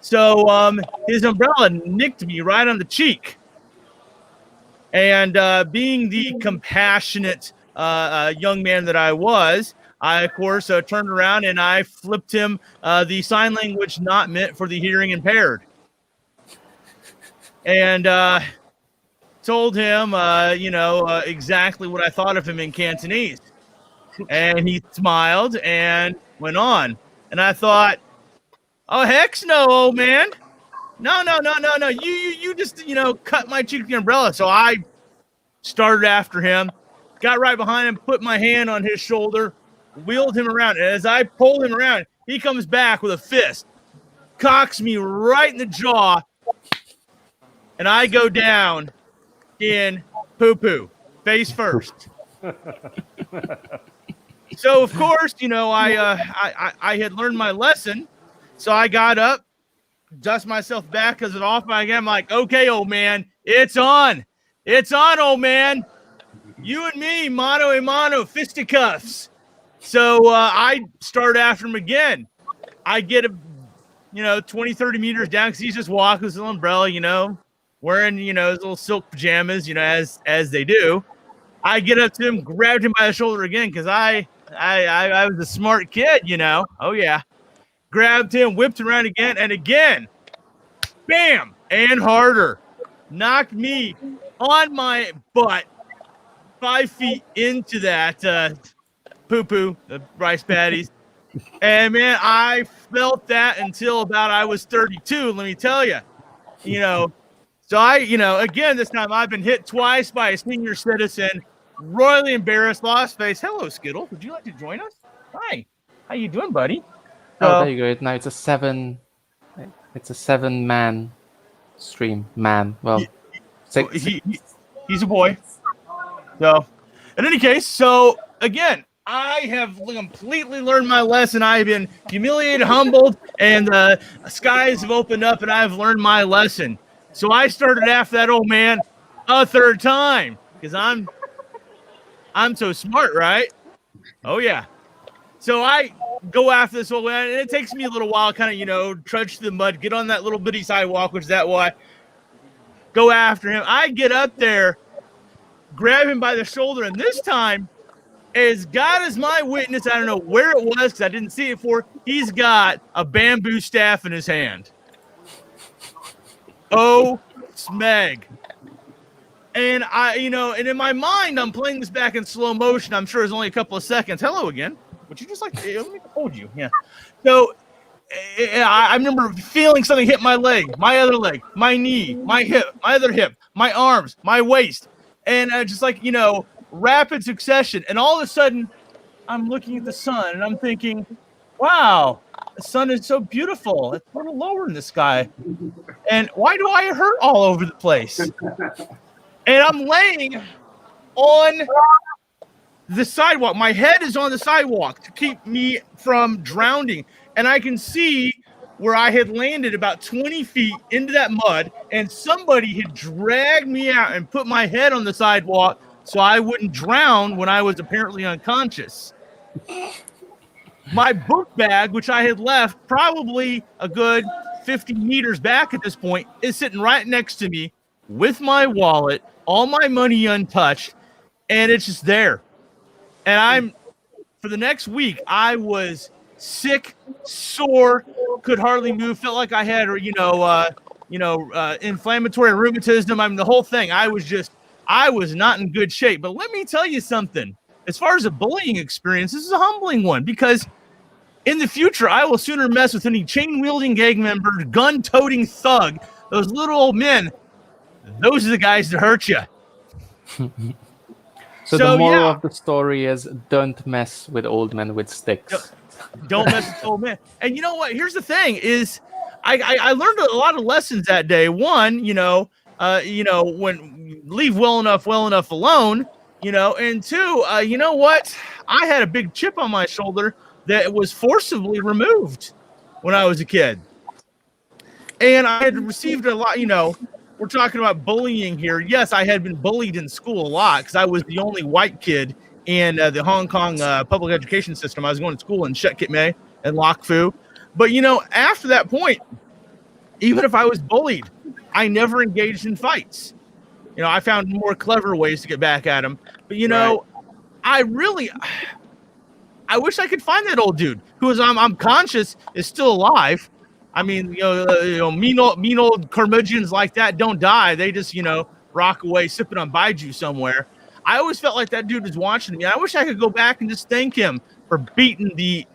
So his umbrella nicked me right on the cheek. And being the compassionate young man that I was, I, of course, turned around and I flipped him the sign language not meant for the hearing impaired. and told him, exactly what I thought of him in Cantonese. And he smiled and went on. And I thought, oh, heck no, old man. No. You just, cut my cheek with the umbrella. So I started after him, got right behind him, put my hand on his shoulder, wheeled him around. And as I pulled him around, he comes back with a fist, cocks me right in the jaw, and I go down in poo-poo, face first. So, of course, I had learned my lesson. So I got up, dust myself back because it's off my game. I'm like, okay, old man, it's on. It's on, old man. You and me, mano a mano, fisticuffs. So I start after him again. I get 20, 30 meters down because he's just walking with his little umbrella, wearing, his little silk pajamas, as they do. I get up to him, grabbed him by the shoulder again because I was a smart kid, Oh, yeah. Grabbed him, whipped around again, and again. Bam! And harder. Knocked me on my butt 5 feet into that poo-poo, the rice patties. And, man, I felt that until about I was 32, let me tell you. So I, again, this time I've been hit twice by a senior citizen, royally embarrassed, lost face. Hello, Skittle. Would you like to join us? Hi. How you doing, buddy? Oh, there you go. Now it's a 7-man stream. Man. Well, he's a boy. So, in any case, again, I have completely learned my lesson. I've been humiliated, humbled, and the skies have opened up, and I've learned my lesson. So I started after that old man a third time because I'm so smart, right? Oh, yeah. So I go after this old man, and it takes me a little while, kind of, trudge through the mud, get on that little bitty sidewalk, which is that why. Go after him. I get up there, grab him by the shoulder, and this time, as God is my witness, I don't know where it was because I didn't see it before, he's got a bamboo staff in his hand. Oh, smeg. And and in my mind, I'm playing this back in slow motion. I'm sure it's only a couple of seconds. Hello again. Would you just like to let me hold you? Yeah. So I remember feeling something hit my leg, my other leg, my knee, my hip, my other hip, my arms, my waist. And just rapid succession. And all of a sudden, I'm looking at the sun and I'm thinking, wow, the sun is so beautiful. It's a little lower in the sky. And why do I hurt all over the place? And I'm laying on the sidewalk. My head is on the sidewalk to keep me from drowning. And I can see where I had landed about 20 feet into that mud, and somebody had dragged me out and put my head on the sidewalk so I wouldn't drown when I was apparently unconscious. My book bag, which I had left probably a good 50 meters back at this point, is sitting right next to me with my wallet, all my money untouched, and it's just there. And for the next week, I was sick, sore, could hardly move, felt like I had, inflammatory rheumatism. The whole thing. I was not in good shape. But let me tell you something. As far as a bullying experience, this is a humbling one because in the future, I will sooner mess with any chain-wielding gang member, gun-toting thug, those little old men. Those are the guys that hurt you. So the moral of the story is don't mess with old men with sticks. Don't mess with old men. And you know what? Here's the thing is I learned a lot of lessons that day. One, when leave well enough alone, and two, you know what? I had a big chip on my shoulder that was forcibly removed when I was a kid. And I had received a lot, we're talking about bullying here. Yes, I had been bullied in school a lot because I was the only white kid in the Hong Kong public education system. I was going to school in Shek Kit Mei and Lok Fu. But, after that point, even if I was bullied, I never engaged in fights. I found more clever ways to get back at him. But, I wish I could find that old dude who is, I'm conscious, is still alive. I mean, mean old curmudgeons like that don't die. They just, rock away sipping on Baiju somewhere. I always felt like that dude was watching me. I wish I could go back and just thank him for beating the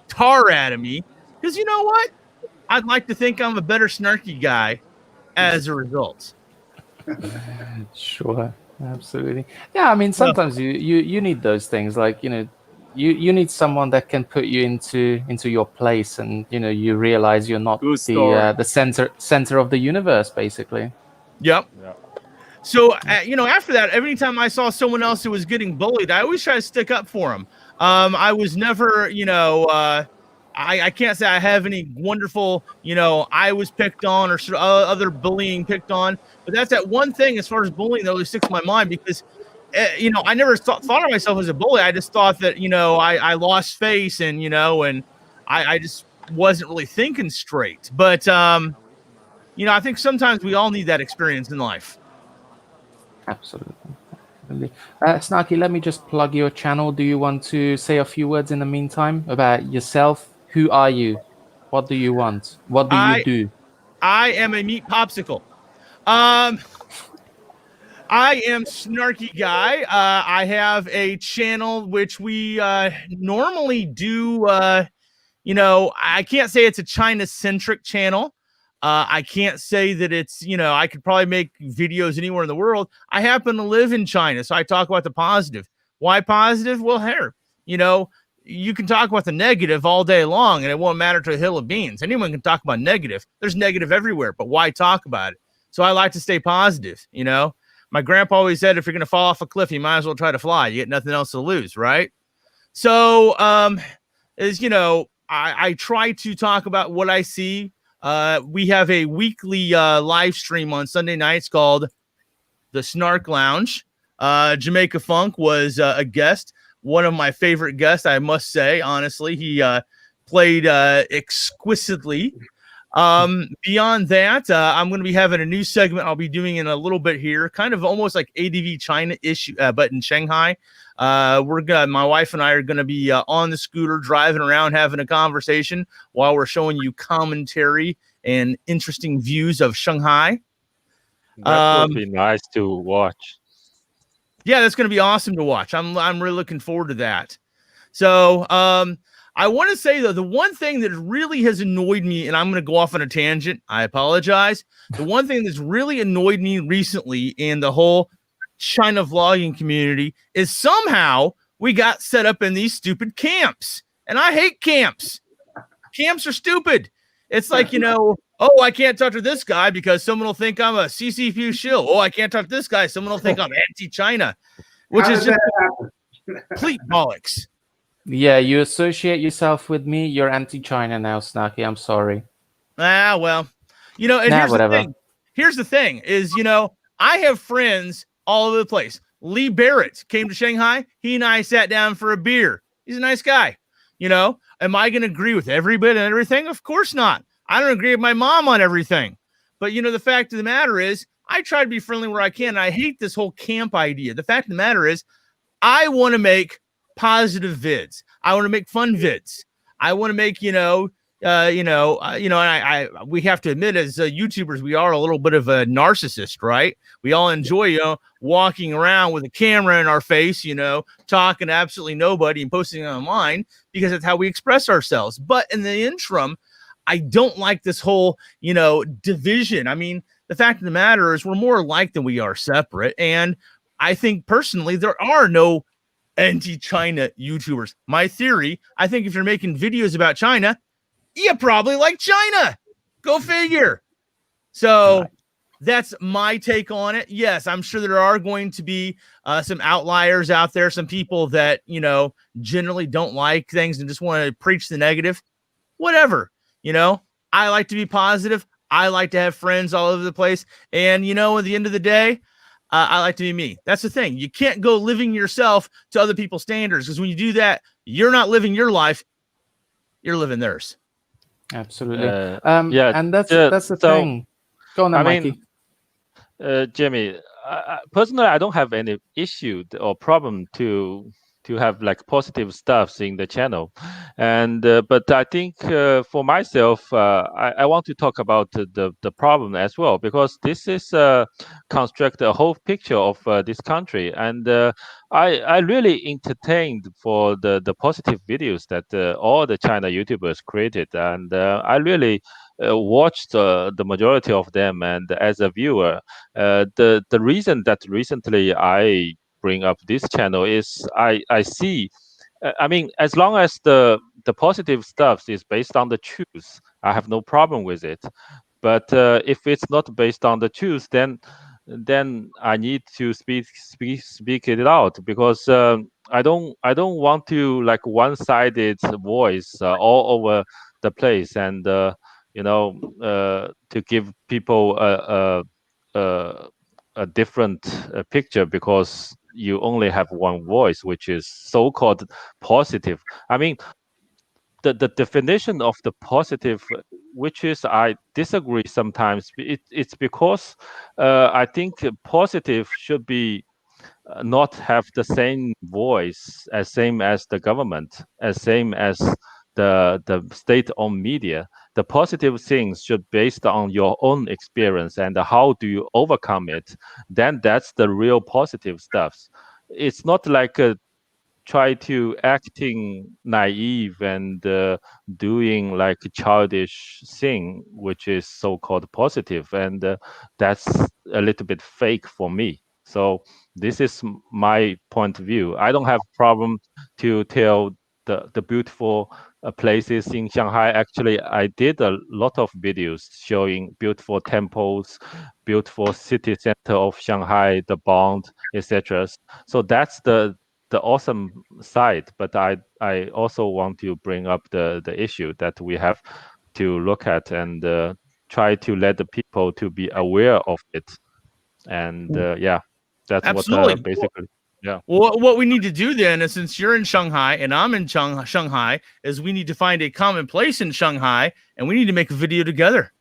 tar out of me. Because you know what? I'd like to think I'm a better snarky guy as a result. Sure, absolutely. Yeah, I mean, sometimes you need those things, like you need someone that can put you into your place, and you realize you're not the center of the universe, basically. Yep. Yeah. So after that, every time I saw someone else who was getting bullied, I always try to stick up for them. I was never, I can't say I have any wonderful, I was picked on or other bullying picked on, but that's that one thing as far as bullying that always sticks in my mind because, I never thought of myself as a bully. I just thought that, I lost face and, and I just wasn't really thinking straight. But, I think sometimes we all need that experience in life. Absolutely. Snarky, let me just plug your channel. Do you want to say a few words in the meantime about yourself? Who are you? What do you want? What do you do? I am a meat popsicle. I am Snarky Guy. I have a channel which we normally do. I can't say it's a China-centric channel. I can't say that it's, I could probably make videos anywhere in the world. I happen to live in China, so I talk about the positive. Why positive? Well, here, you can talk about the negative all day long, and it won't matter to a hill of beans. Anyone can talk about negative. There's negative everywhere, but why talk about it? So I like to stay positive, My grandpa always said, if you're going to fall off a cliff, you might as well try to fly. You get nothing else to lose, right? So, I try to talk about what I see. We have a weekly live stream on Sunday nights called The Snark Lounge. Jamaica Funk was a guest, one of my favorite guests, I must say, honestly. He played exquisitely. Beyond that, I'm going to be having a new segment I'll be doing in a little bit here, kind of almost like ADV China-ish, but in Shanghai. My wife and I are going to be on the scooter, driving around, having a conversation while we're showing you commentary and interesting views of Shanghai. That would be nice to watch. Yeah, that's going to be awesome to watch. I'm really looking forward to that. So, I want to say, though, the one thing that really has annoyed me, and I'm going to go off on a tangent, I apologize. The one thing that's really annoyed me recently in the whole China vlogging community is somehow we got set up in these stupid camps. And I hate camps. Camps are stupid. It's like, oh, I can't talk to this guy because someone will think I'm a CCP shill. Oh, I can't talk to this guy. Someone will think I'm anti-China, which is just complete bollocks. Yeah, you associate yourself with me. You're anti-China now, Snarky. I'm sorry. Well, and here's the thing is, I have friends all over the place. Lee Barrett came to Shanghai. He and I sat down for a beer. He's a nice guy. Am I going to agree with every bit and everything? Of course not. I don't agree with my mom on everything. But, the fact of the matter is I try to be friendly where I can. And I hate this whole camp idea. The fact of the matter is I want to make positive vids. I want to make fun vids. I want to make, and we have to admit as YouTubers, we are a little bit of a narcissist, right? We all enjoy, walking around with a camera in our face, talking to absolutely nobody and posting it online because that's how we express ourselves. But in the interim, I don't like this whole, division. I mean, the fact of the matter is we're more alike than we are separate. And I think personally, there are no anti-China YouTubers. My theory, I think if you're making videos about China, you probably like China. Go figure. So that's my take on it. Yes, I'm sure there are going to be some outliers out there, some people that, generally don't like things and just want to preach the negative. Whatever. I like to be positive. I like to have friends all over the place. And, at the end of the day, I like to be me. That's the thing. You can't go living yourself to other people's standards because when you do that, you're not living your life. You're living theirs. Absolutely. Yeah, and that's the thing. Go on, Mikey. Jimmy, personally, I don't have any issue or problem to to have like positive stuffs in the channel. And but I think for myself, I want to talk about the problem as well, because this is construct a whole picture of this country. And I really entertained for the positive videos that all the China YouTubers created, and I really watched the majority of them. And as a viewer, the reason that recently I bring up this channel is I see. I mean, as long as the positive stuff is based on the truth, I have no problem with it. But if it's not based on the truth, then I need to speak it out, because I don't want to like one-sided voice all over the place, and to give people a different picture, because you only have one voice, which is so-called positive. I mean, the definition of the positive, which is I disagree sometimes. It's because I think positive should be not have the same voice as same as the government, as same as the state-owned media. The positive things should based on your own experience and how do you overcome it. Then that's the real positive stuff. It's not like try to acting naive and doing like a childish thing, which is so-called positive, and that's a little bit fake for me. So this is my point of view. I don't have problem to tell the beautiful places in Shanghai. Actually, I did a lot of videos showing beautiful temples, beautiful city center of Shanghai, the Bund, etc. So that's the awesome side. But I also want to bring up the issue that we have to look at, and try to let the people to be aware of it. And yeah, that's Absolutely. what basically. Yeah. Well, what we need to do then is, since you're in Shanghai and I'm in Shanghai, is we need to find a common place in Shanghai, and we need to make a video together.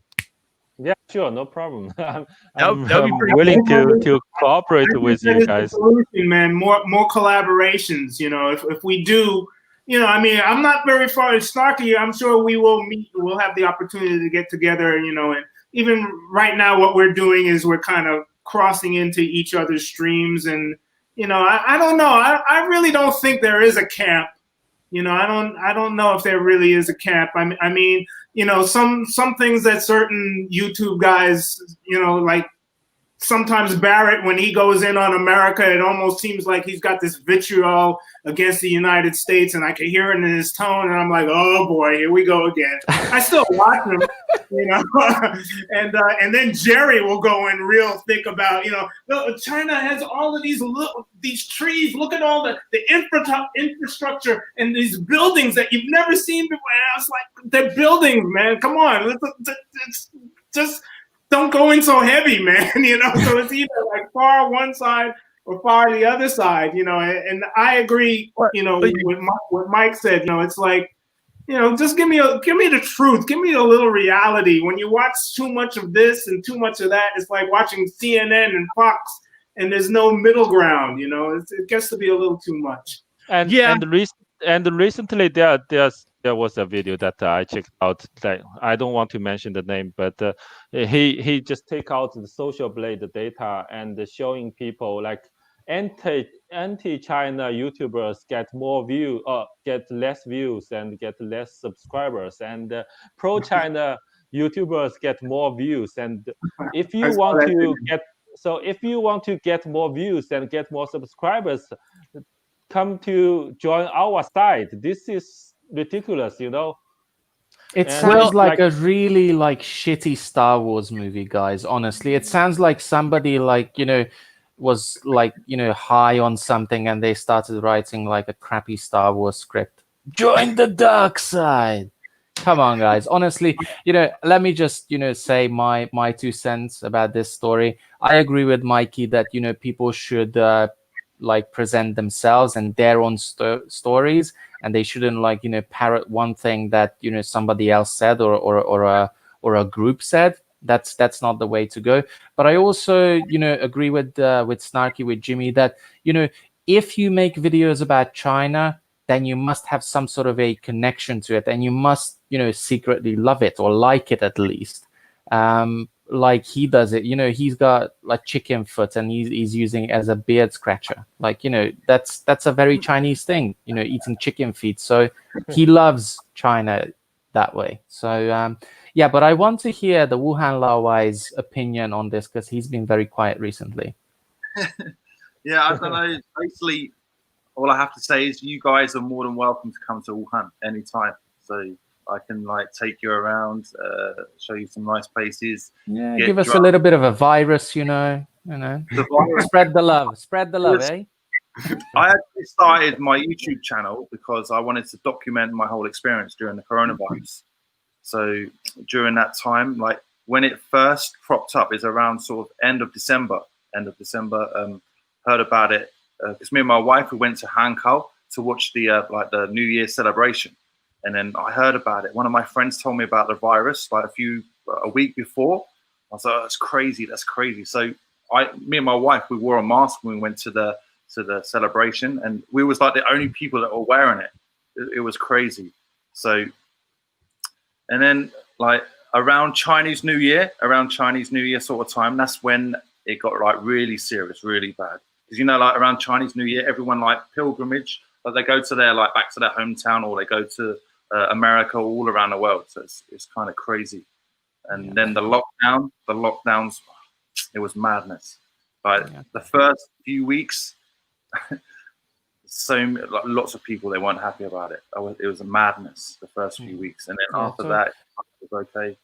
Yeah, sure, no problem. That'd be pretty willing cool. to cooperate I think with that you is the guys. solution, man. More collaborations. You know, if we do, you know, I mean, I'm not very far as Snarky. I'm sure we will meet. We'll have the opportunity to get together. You know, and even right now, what we're doing is we're kind of crossing into each other's streams, and you know, I don't know. I really don't think there is a camp. You know, I don't know if there really is a camp. I mean, you know, some things that certain YouTube guys, you know, like sometimes Barrett, when he goes in on America, it almost seems like he's got this vitriol against the United States, and I can hear it in his tone, and I'm like, oh boy, here we go again. I still watch him, you know, and then Jerry will go in real thick about, you know, China has all of these trees. Look at all the infrastructure and these buildings that you've never seen before. And I was like, they're buildings, man. Come on, it's just. Don't go in so heavy, man. You know, so it's either like far one side or far the other side. You know, and I agree. You know, with what Mike said. You know, it's like, you know, just give me the truth. Give me a little reality. When you watch too much of this and too much of that, it's like watching CNN and Fox, and there's no middle ground. You know, it gets to be a little too much. And Yeah. and recently there was a video that I checked out. Like, I don't want to mention the name, but he just take out the social blade data and showing people like anti-China YouTubers get more view, get less views and get less subscribers, and pro-China YouTubers get more views. And if you want to get more views and get more subscribers, come to join our side. This is ridiculous, you know. It And sounds like like- a really like shitty Star Wars movie, guys. Honestly, it sounds like somebody like, you know, was like, you know, high on something and they started writing like a crappy Star Wars script. Join the dark side. Come on, guys. Honestly, you know, let me just, you know, say my 2 cents about this story. I agree with Mikey that, you know, people should like present themselves and their own stories, and they shouldn't like, you know, parrot one thing that, you know, somebody else said or a group said. That's not the way to go. But I also, you know, agree with Snarky, with Jimmy, that, you know, if you make videos about China, then you must have some sort of a connection to it, and you must, secretly love it or like it at least. Like he does it, he's got like chicken foot and he's using it as a beard scratcher. Like, that's a very Chinese thing, eating chicken feet. So he loves China that way. So yeah, but I want to hear the Wuhan Laowai's opinion on this, because he's been very quiet recently. Yeah, I don't know. Basically, all I have to say is you guys are more than welcome to come to Wuhan anytime. So I can take you around, show you some nice places. Yeah, give us a little bit of a virus, The virus. Spread the love, eh? I actually started my YouTube channel because I wanted to document my whole experience during the coronavirus. So during that time, when it first cropped up, is around sort of end of December. Heard about it because me and my wife, we went to Hankou to watch the New Year celebration. And then I heard about it. One of my friends told me about the virus a week before. I was like, oh, that's crazy. So me and my wife, we wore a mask when we went to the celebration, and we was like the only people that were wearing it. It was crazy. So, and then around Chinese New Year sort of time, that's when it got really serious, really bad. Because around Chinese New Year, everyone pilgrimage, they go to back to their hometown, or they go to America, all around the world. So it's kind of crazy. And then the lockdowns, it was madness. The first few weeks, lots of people, they weren't happy about it. It was a madness the first few weeks, and then after that, it was okay.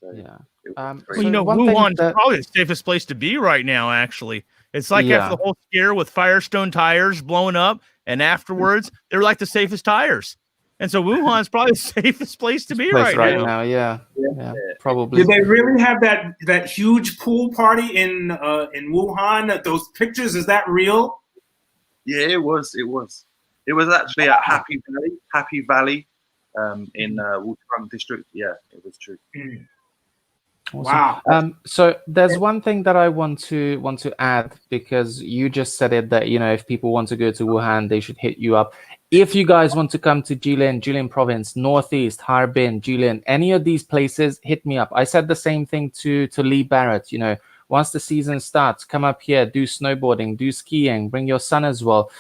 So, yeah. Wuhan's probably the safest place to be right now. Actually, it's after the whole scare with Firestone tires blowing up, and afterwards they're like the safest tires. And so Wuhan's probably the safest place to be right now. Yeah, probably. Did they really have that huge pool party in Wuhan? Those pictures, is that real? Yeah, it was. It was actually at Happy Valley, in Wuhan district. Yeah, it was true. Awesome. Wow. So there's one thing that I want to add, because you just said it, that if people want to go to Wuhan, they should hit you up. If you guys want to come to Jilin province, Northeast, Harbin, Jilin, any of these places, hit me up. I said the same thing to Lee Barrett. Once the season starts, come up here, do snowboarding, do skiing, bring your son as well.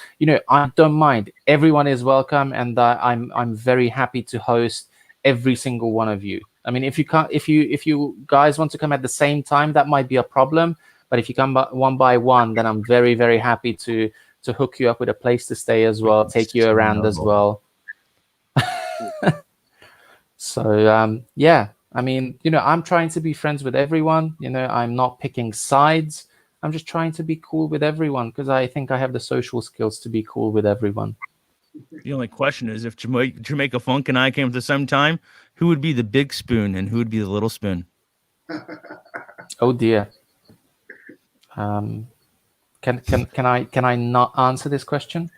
I don't mind. Everyone is welcome, and I'm very happy to host every single one of you. I mean, if you guys want to come at the same time, that might be a problem. But if you come one by one, then I'm very, very happy to hook you up with a place to stay as well, take you around as well. So yeah, I mean, I'm trying to be friends with everyone. I'm not picking sides. I'm just trying to be cool with everyone, because I think I have the social skills to be cool with everyone. The only question is, if Jamaica Funk and I came at the same time, who would be the big spoon and who would be the little spoon? Oh dear. Can I not answer this question?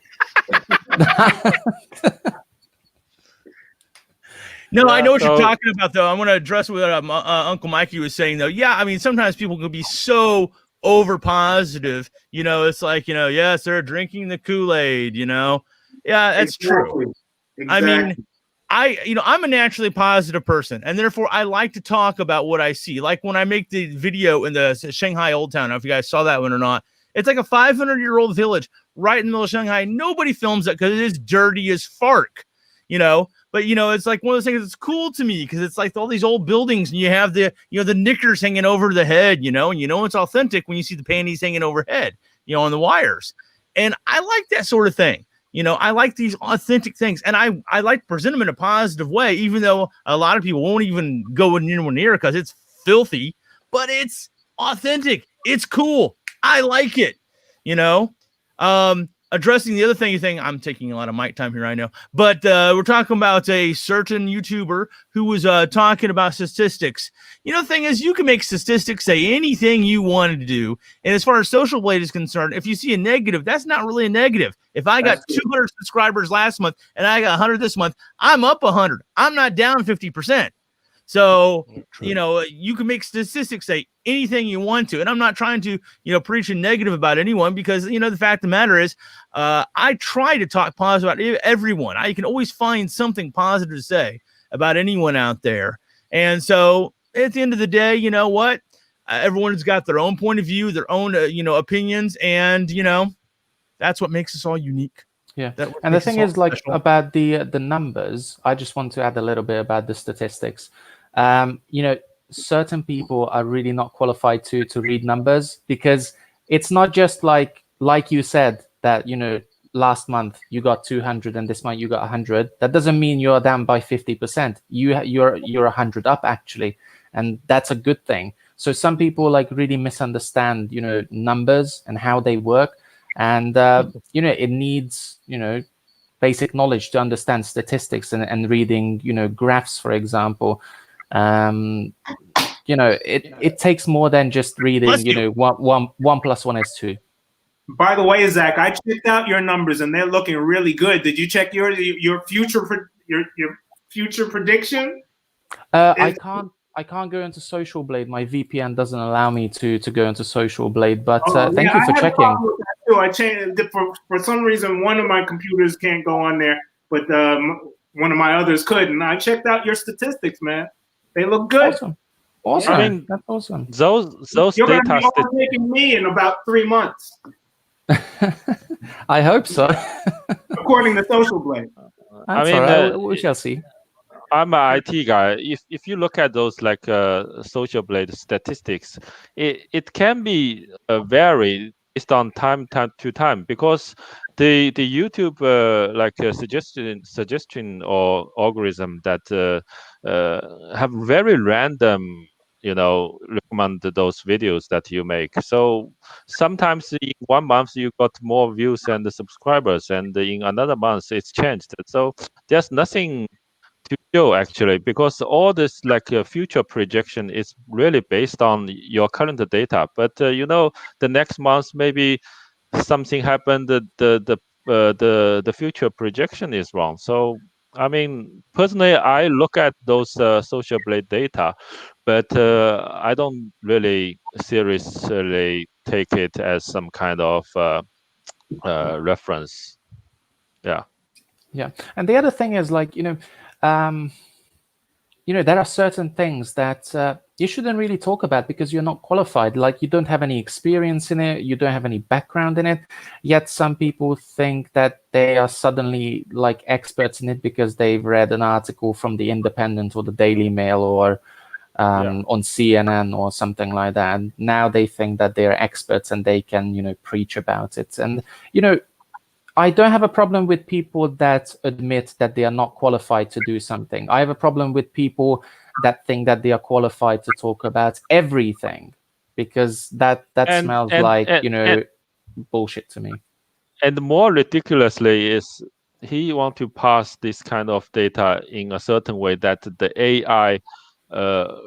No, I know what you're talking about, though. I want to address what Uncle Mikey was saying, though. Yeah, I mean, sometimes people can be so over positive. It's like, yes, they're drinking the Kool-Aid, Yeah, that's true. Exactly. I mean, I'm a naturally positive person, and therefore I like to talk about what I see. Like when I make the video in the Shanghai Old Town, I don't know if you guys saw that one or not. It's like a 500-year-old village right in the middle of Shanghai. Nobody films it because it is dirty as fark, But, it's like one of those things that's cool to me, because it's like all these old buildings, and you have the knickers hanging over the head, and it's authentic when you see the panties hanging overhead, on the wires. And I like that sort of thing. I like these authentic things, and I like to present them in a positive way, even though a lot of people won't even go anywhere near it because it's filthy, but it's authentic. It's cool. I like it, Addressing the other thing, I'm taking a lot of mic time here, I know, but we're talking about a certain YouTuber who was talking about statistics. The thing is, you can make statistics say anything you wanted to do, and as far as Social Blade is concerned, if you see a negative, that's not really a negative. If I got 200 subscribers last month and I got 100 this month, I'm up 100. I'm not down 50%. So, True. you know, you can make statistics say anything you want to. And I'm not trying to, you know, preach a negative about anyone because, you know, the fact of the matter is, I try to talk positive about everyone. I can always find something positive to say about anyone out there. And so at the end of the day, you know what? Everyone's got their own point of view, their own, you know, opinions. And, you know, that's what makes us all unique. Yeah, That what and the makes us thing all is, like, special. about the numbers, I just want to add a little bit about the statistics. You know, certain people are really not qualified to read numbers, because it's not just like you said that, you know, last month you got 200 and this month you got 100. That doesn't mean you're down by 50%. You're 100 up, actually, and that's a good thing. So some people like really misunderstand, you know, numbers and how they work. And you know, it needs, you know, basic knowledge to understand statistics and reading, you know, graphs, for example. You know, it takes more than just reading, Bless you you. know, one plus one is 2. By the way, Zach, I checked out your numbers and they're looking really good. Did you check your future your future prediction? I can't go into Social Blade. My VPN doesn't allow me to go into Social Blade. But Oh, thank yeah, you for I had a checking. problem with that too. I changed for some reason. One of my computers can't go on there, but one of my others could. And I checked out your statistics, man. They look good. Awesome. I mean, that's awesome. those You're going to data be overtaking me in about 3 months, I hope so. according to Social Blade. That's mean, all right. We shall see. I'm an IT guy. If you look at those like social blade statistics, it can be vary based on time to time, because the YouTube suggestion or algorithm that have very random, you know, recommend those videos that you make. So sometimes in 1 month you got more views and subscribers, and in another month it's changed. So there's nothing to show, actually, because all this like future projection is really based on your current data. But you know, the next month maybe something happened, the future projection is wrong. So I mean, personally, I look at those social blade data, but I don't really seriously take it as some kind of reference. Yeah. Yeah, and the other thing is, like, you know, there are certain things that you shouldn't really talk about because you're not qualified. Like, you don't have any experience in it, you don't have any background in it. Yet some people think that they are suddenly like experts in it because they've read an article from the Independent or the Daily Mail or on CNN or something like that. And now they think that they're experts and they can, you know, preach about it. And, you know, I don't have a problem with people that admit that they are not qualified to do something. I have a problem with people that think that they are qualified to talk about everything, because that smells like, you know, bullshit to me. And more ridiculously is he want to pass this kind of data in a certain way that the AI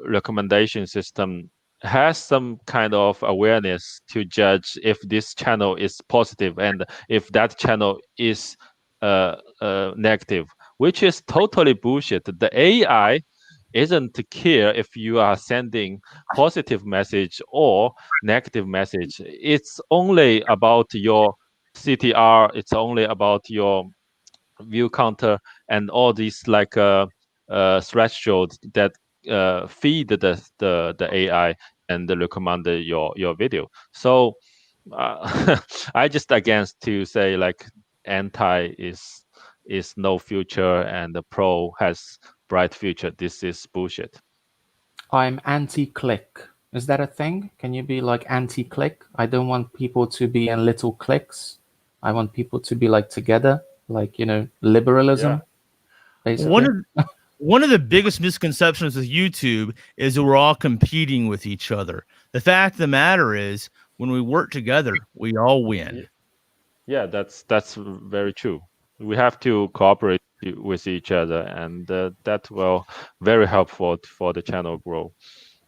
recommendation system has some kind of awareness to judge if this channel is positive and if that channel is negative, which is totally bullshit. The AI isn't care if you are sending positive message or negative message. It's only about your CTR. It's only about your view counter and all these like thresholds that feed the AI and recommend your video. So I just against to say like anti is no future and the pro has bright future. This is bullshit. I'm anti-click. Is that a thing? Can you be like anti-click? I don't want people to be in little cliques. I want people to be like together, like, you know, liberalism, basically. One of the biggest misconceptions with YouTube is that we're all competing with each other. The fact of the matter is, when we work together, we all win. Yeah, that's very true. We have to cooperate with each other, and that will very helpful for the channel grow.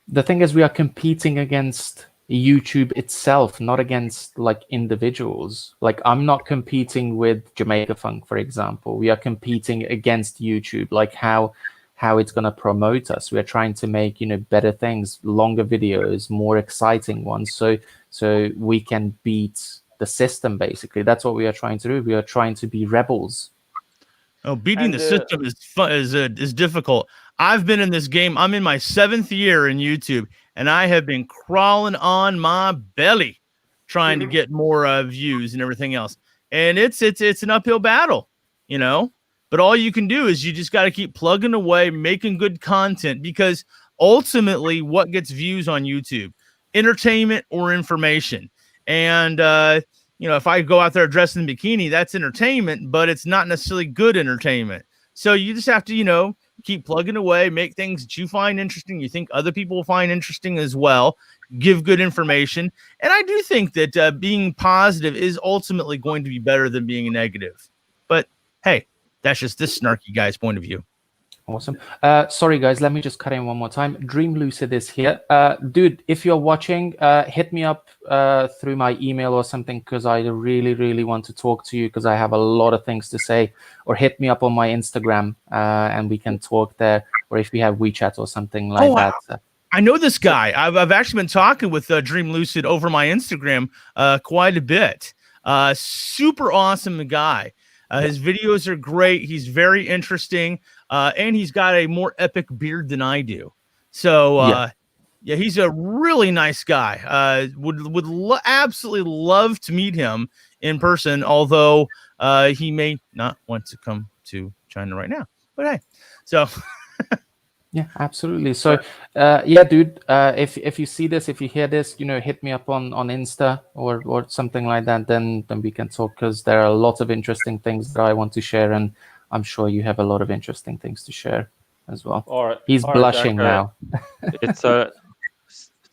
The thing is, we are competing against YouTube itself, not against like individuals. Like, I'm not competing with Jamaica Funk, for example. We are competing against YouTube. Like, how how it's going to promote us. We're trying to make, you know, better things, longer videos, more exciting ones, so we can beat the system. Basically, that's what we are trying to do. We are trying to be rebels. Oh, beating And, the system is difficult. I've been in this game. I'm in my 7th year in YouTube, and I have been crawling on my belly trying to get more views and everything else. And it's an uphill battle, you know. But all you can do is you just got to keep plugging away, making good content, because ultimately, what gets views on YouTube? Entertainment or information. And you know, if I go out there dressed in a bikini, that's entertainment, but it's not necessarily good entertainment. So you just have to, you know, keep plugging away, make things that you find interesting, you think other people will find interesting as well, give good information. And I do think that being positive is ultimately going to be better than being negative. But hey, that's just this snarky guy's point of view. Awesome. Sorry, guys. Let me just cut in one more time. Dream Lucid is here. Dude, if you're watching, hit me up through my email or something, because I really, really want to talk to you, because I have a lot of things to say. Or hit me up on my Instagram, and we can talk there. Or if we have WeChat or something like that. I know this guy. I've actually been talking with Dream Lucid over my Instagram quite a bit. Super awesome guy. His videos are great. He's very interesting. And he's got a more epic beard than I do. So, yeah, he's a really nice guy. Would absolutely love to meet him in person, although he may not want to come to China right now. But hey, so... Yeah, absolutely. So, yeah, dude, if you see this, if you hear this, you know, hit me up on Insta or something like that. Then we can talk, because there are a lot of interesting things that I want to share, and I'm sure you have a lot of interesting things to share as well. He's blushing now. It's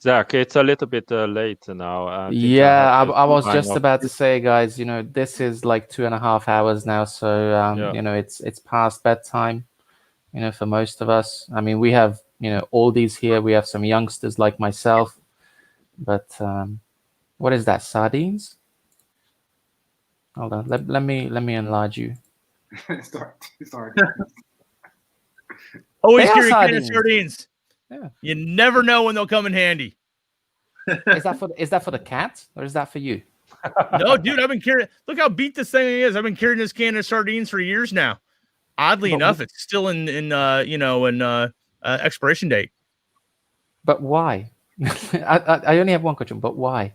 Zack. It's a little bit late now. Yeah, I was just about to say, guys. You know, this is like 2.5 hours now, so you know, it's past bedtime. You know, for most of us. I mean, we have, you know, oldies here. We have some youngsters like myself. But what is that? Sardines? Hold on. Let me enlarge you. Sorry. Always They are carry sardines. sardines. Yeah. You never know when they'll come in handy. Is that for the cat, or is that for you? No, dude, I've been carrying. Look how beat this thing is. I've been carrying this can of sardines for years now. Oddly enough, it's still in expiration date. But why? I only have one question. But why?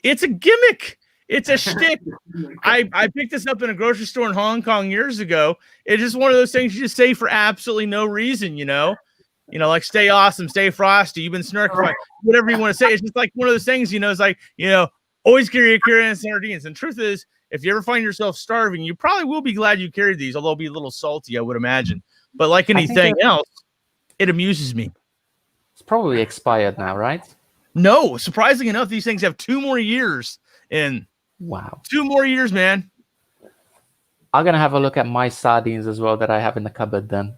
It's a gimmick. It's a shtick. I picked this up in a grocery store in Hong Kong years ago. It's just one of those things you just say for absolutely no reason, you know. You know, like stay awesome, stay frosty. You've been snarking, whatever you want to say. It's just like one of those things, you know. It's like, you know, always carry a carry of sardines. And truth is, if you ever find yourself starving, you probably will be glad you carried these, although it'll be a little salty, I would imagine. But like anything else, it amuses me. It's probably expired now, right? No, surprisingly enough, these things have 2 more years in. Wow. 2 more years, man. I'm going to have a look at my sardines as well that I have in the cupboard then.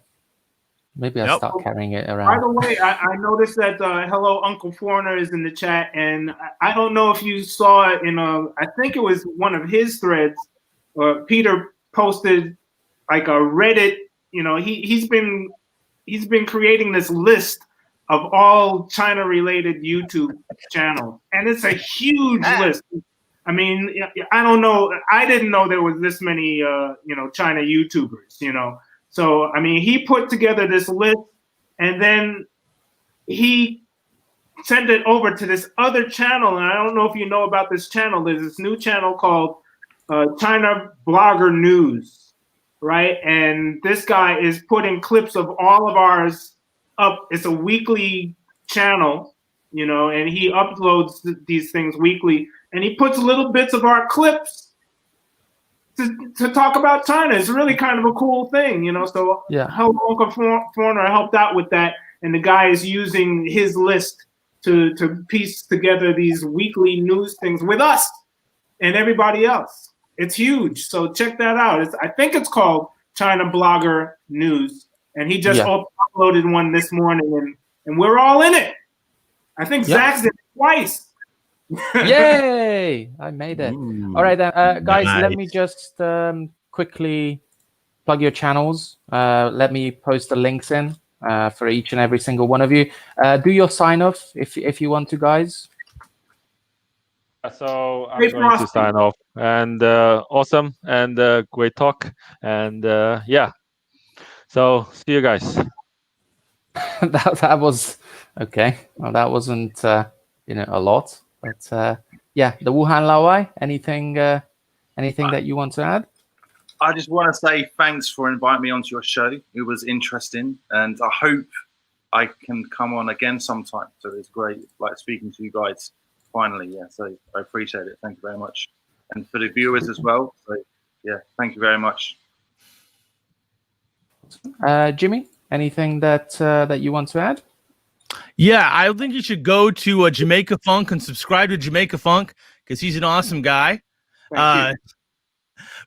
Maybe I'll start carrying it around. By the way, I noticed that Hello Uncle Foreigner is in the chat, and I don't know if you saw it in I think it was one of his threads, or Peter posted like a Reddit. You know, he's been creating this list of all China related YouTube channels, and it's a huge list. I mean, I don't know. I didn't know there was this many China YouTubers. You know. So, I mean, he put together this list, and then he sent it over to this other channel. And I don't know if you know about this channel. There's this new channel called China Blogger News, right? And this guy is putting clips of all of ours up. It's a weekly channel, you know, and he uploads these things weekly. And he puts little bits of our clips to talk about China. It's really kind of a cool thing, you know. So Hello Uncle Foreigner helped out with that, and the guy is using his list to piece together these weekly news things with us and everybody else. It's huge. So check that out. I think it's called China Blogger News, and he just uploaded one this morning, and we're all in it. I think Zack's in it twice. Yay! I made it. All right, then, guys. Nice. Let me just quickly plug your channels. Let me post the links in for each and every single one of you. Do your sign off if you want to, guys. So I'm Hey, going to Frosty. sign off. And awesome and great talk. And yeah. So see you guys. that was okay. Well, that wasn't a lot, but yeah, the Wuhan Laowai. Anything that you want to add? I just want to say thanks for inviting me onto your show. It was interesting, and I hope I can come on again sometime. So it's great, like speaking to you guys finally. Yeah, so I appreciate it. Thank you very much, and for the viewers as well. So yeah, thank you very much. Jimmy, anything that you want to add? Yeah, I think you should go to Jamaica Funk and subscribe to Jamaica Funk because he's an awesome guy. Thank you.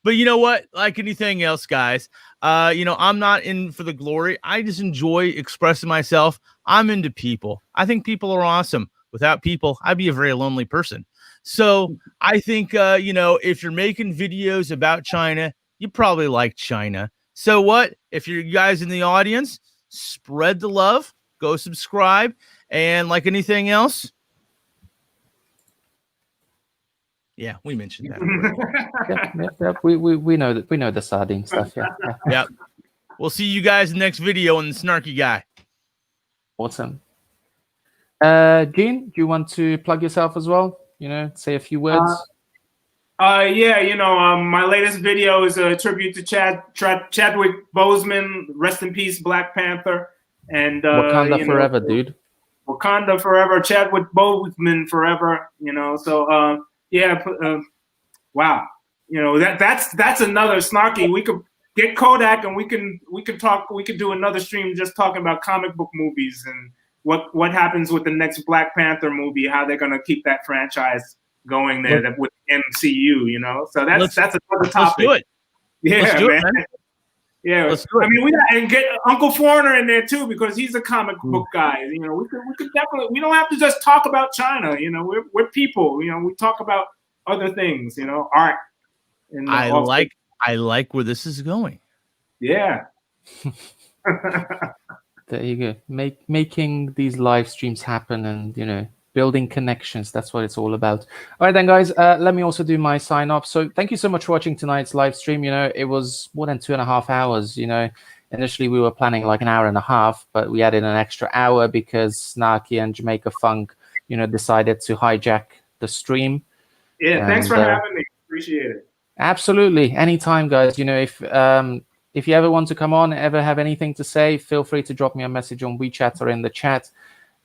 But you know what? Like anything else, guys, I'm not in for the glory. I just enjoy expressing myself. I'm into people. I think people are awesome. Without people, I'd be a very lonely person. So I think, if you're making videos about China, you probably like China. So what? If you're guys in the audience, spread the love, go subscribe. And like anything else, yeah, we mentioned that. Yep. We know that. We know the sardine stuff. Yeah. Yep. We'll see you guys in the next video on the Snarky Guy. Awesome. Gene, do you want to plug yourself as well? Say a few words. Yeah, my latest video is a tribute to Chadwick Boseman. Rest in peace, Black Panther. And Wakanda forever, dude. Wakanda forever. Chadwick Boseman forever. So yeah. Wow. That's another Snarky. We could get Kodak and we could do another stream just talking about comic book movies and what happens with the next Black Panther movie, how they're gonna keep that franchise going there with MCU, So that's another topic. Let's do it. Yeah, let's do man. It, man. Yeah, let's do it. I mean, and get Uncle Foreigner in there too because he's a comic book guy. We could definitely. We don't have to just talk about China. We're people. We talk about other things. Art. And I like where this is going. Yeah. There you go. Making these live streams happen and building connections. That's what it's all about. All right then, guys. Let me also do my sign off. So thank you so much for watching tonight's live stream. It was more than 2.5 hours. Initially we were planning like an hour and a half, but we added an extra hour because Snarky and Jamaica Funk, decided to hijack the stream. Yeah. Thanks for having me. Appreciate it. Absolutely. Anytime, guys. If you ever want to come on, ever have anything to say, feel free to drop me a message on WeChat or in the chat.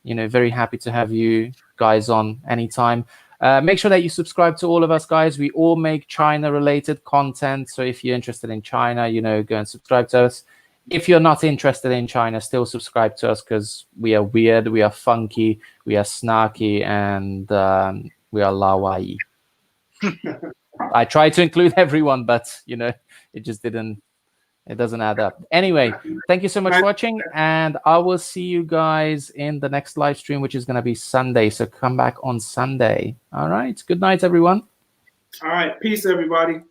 Very happy to have you guys on anytime. Make sure that you subscribe to all of us, guys. We all make China-related content. So if you're interested in China, go and subscribe to us. If you're not interested in China, still subscribe to us because we are weird, we are funky, we are snarky, and we are Laowai. I tried to include everyone, but it just didn't. It doesn't add up. Anyway, thank you so much for watching, and I will see you guys in the next live stream, which is going to be Sunday. So come back on Sunday. All right. Good night, everyone. All right. Peace, everybody.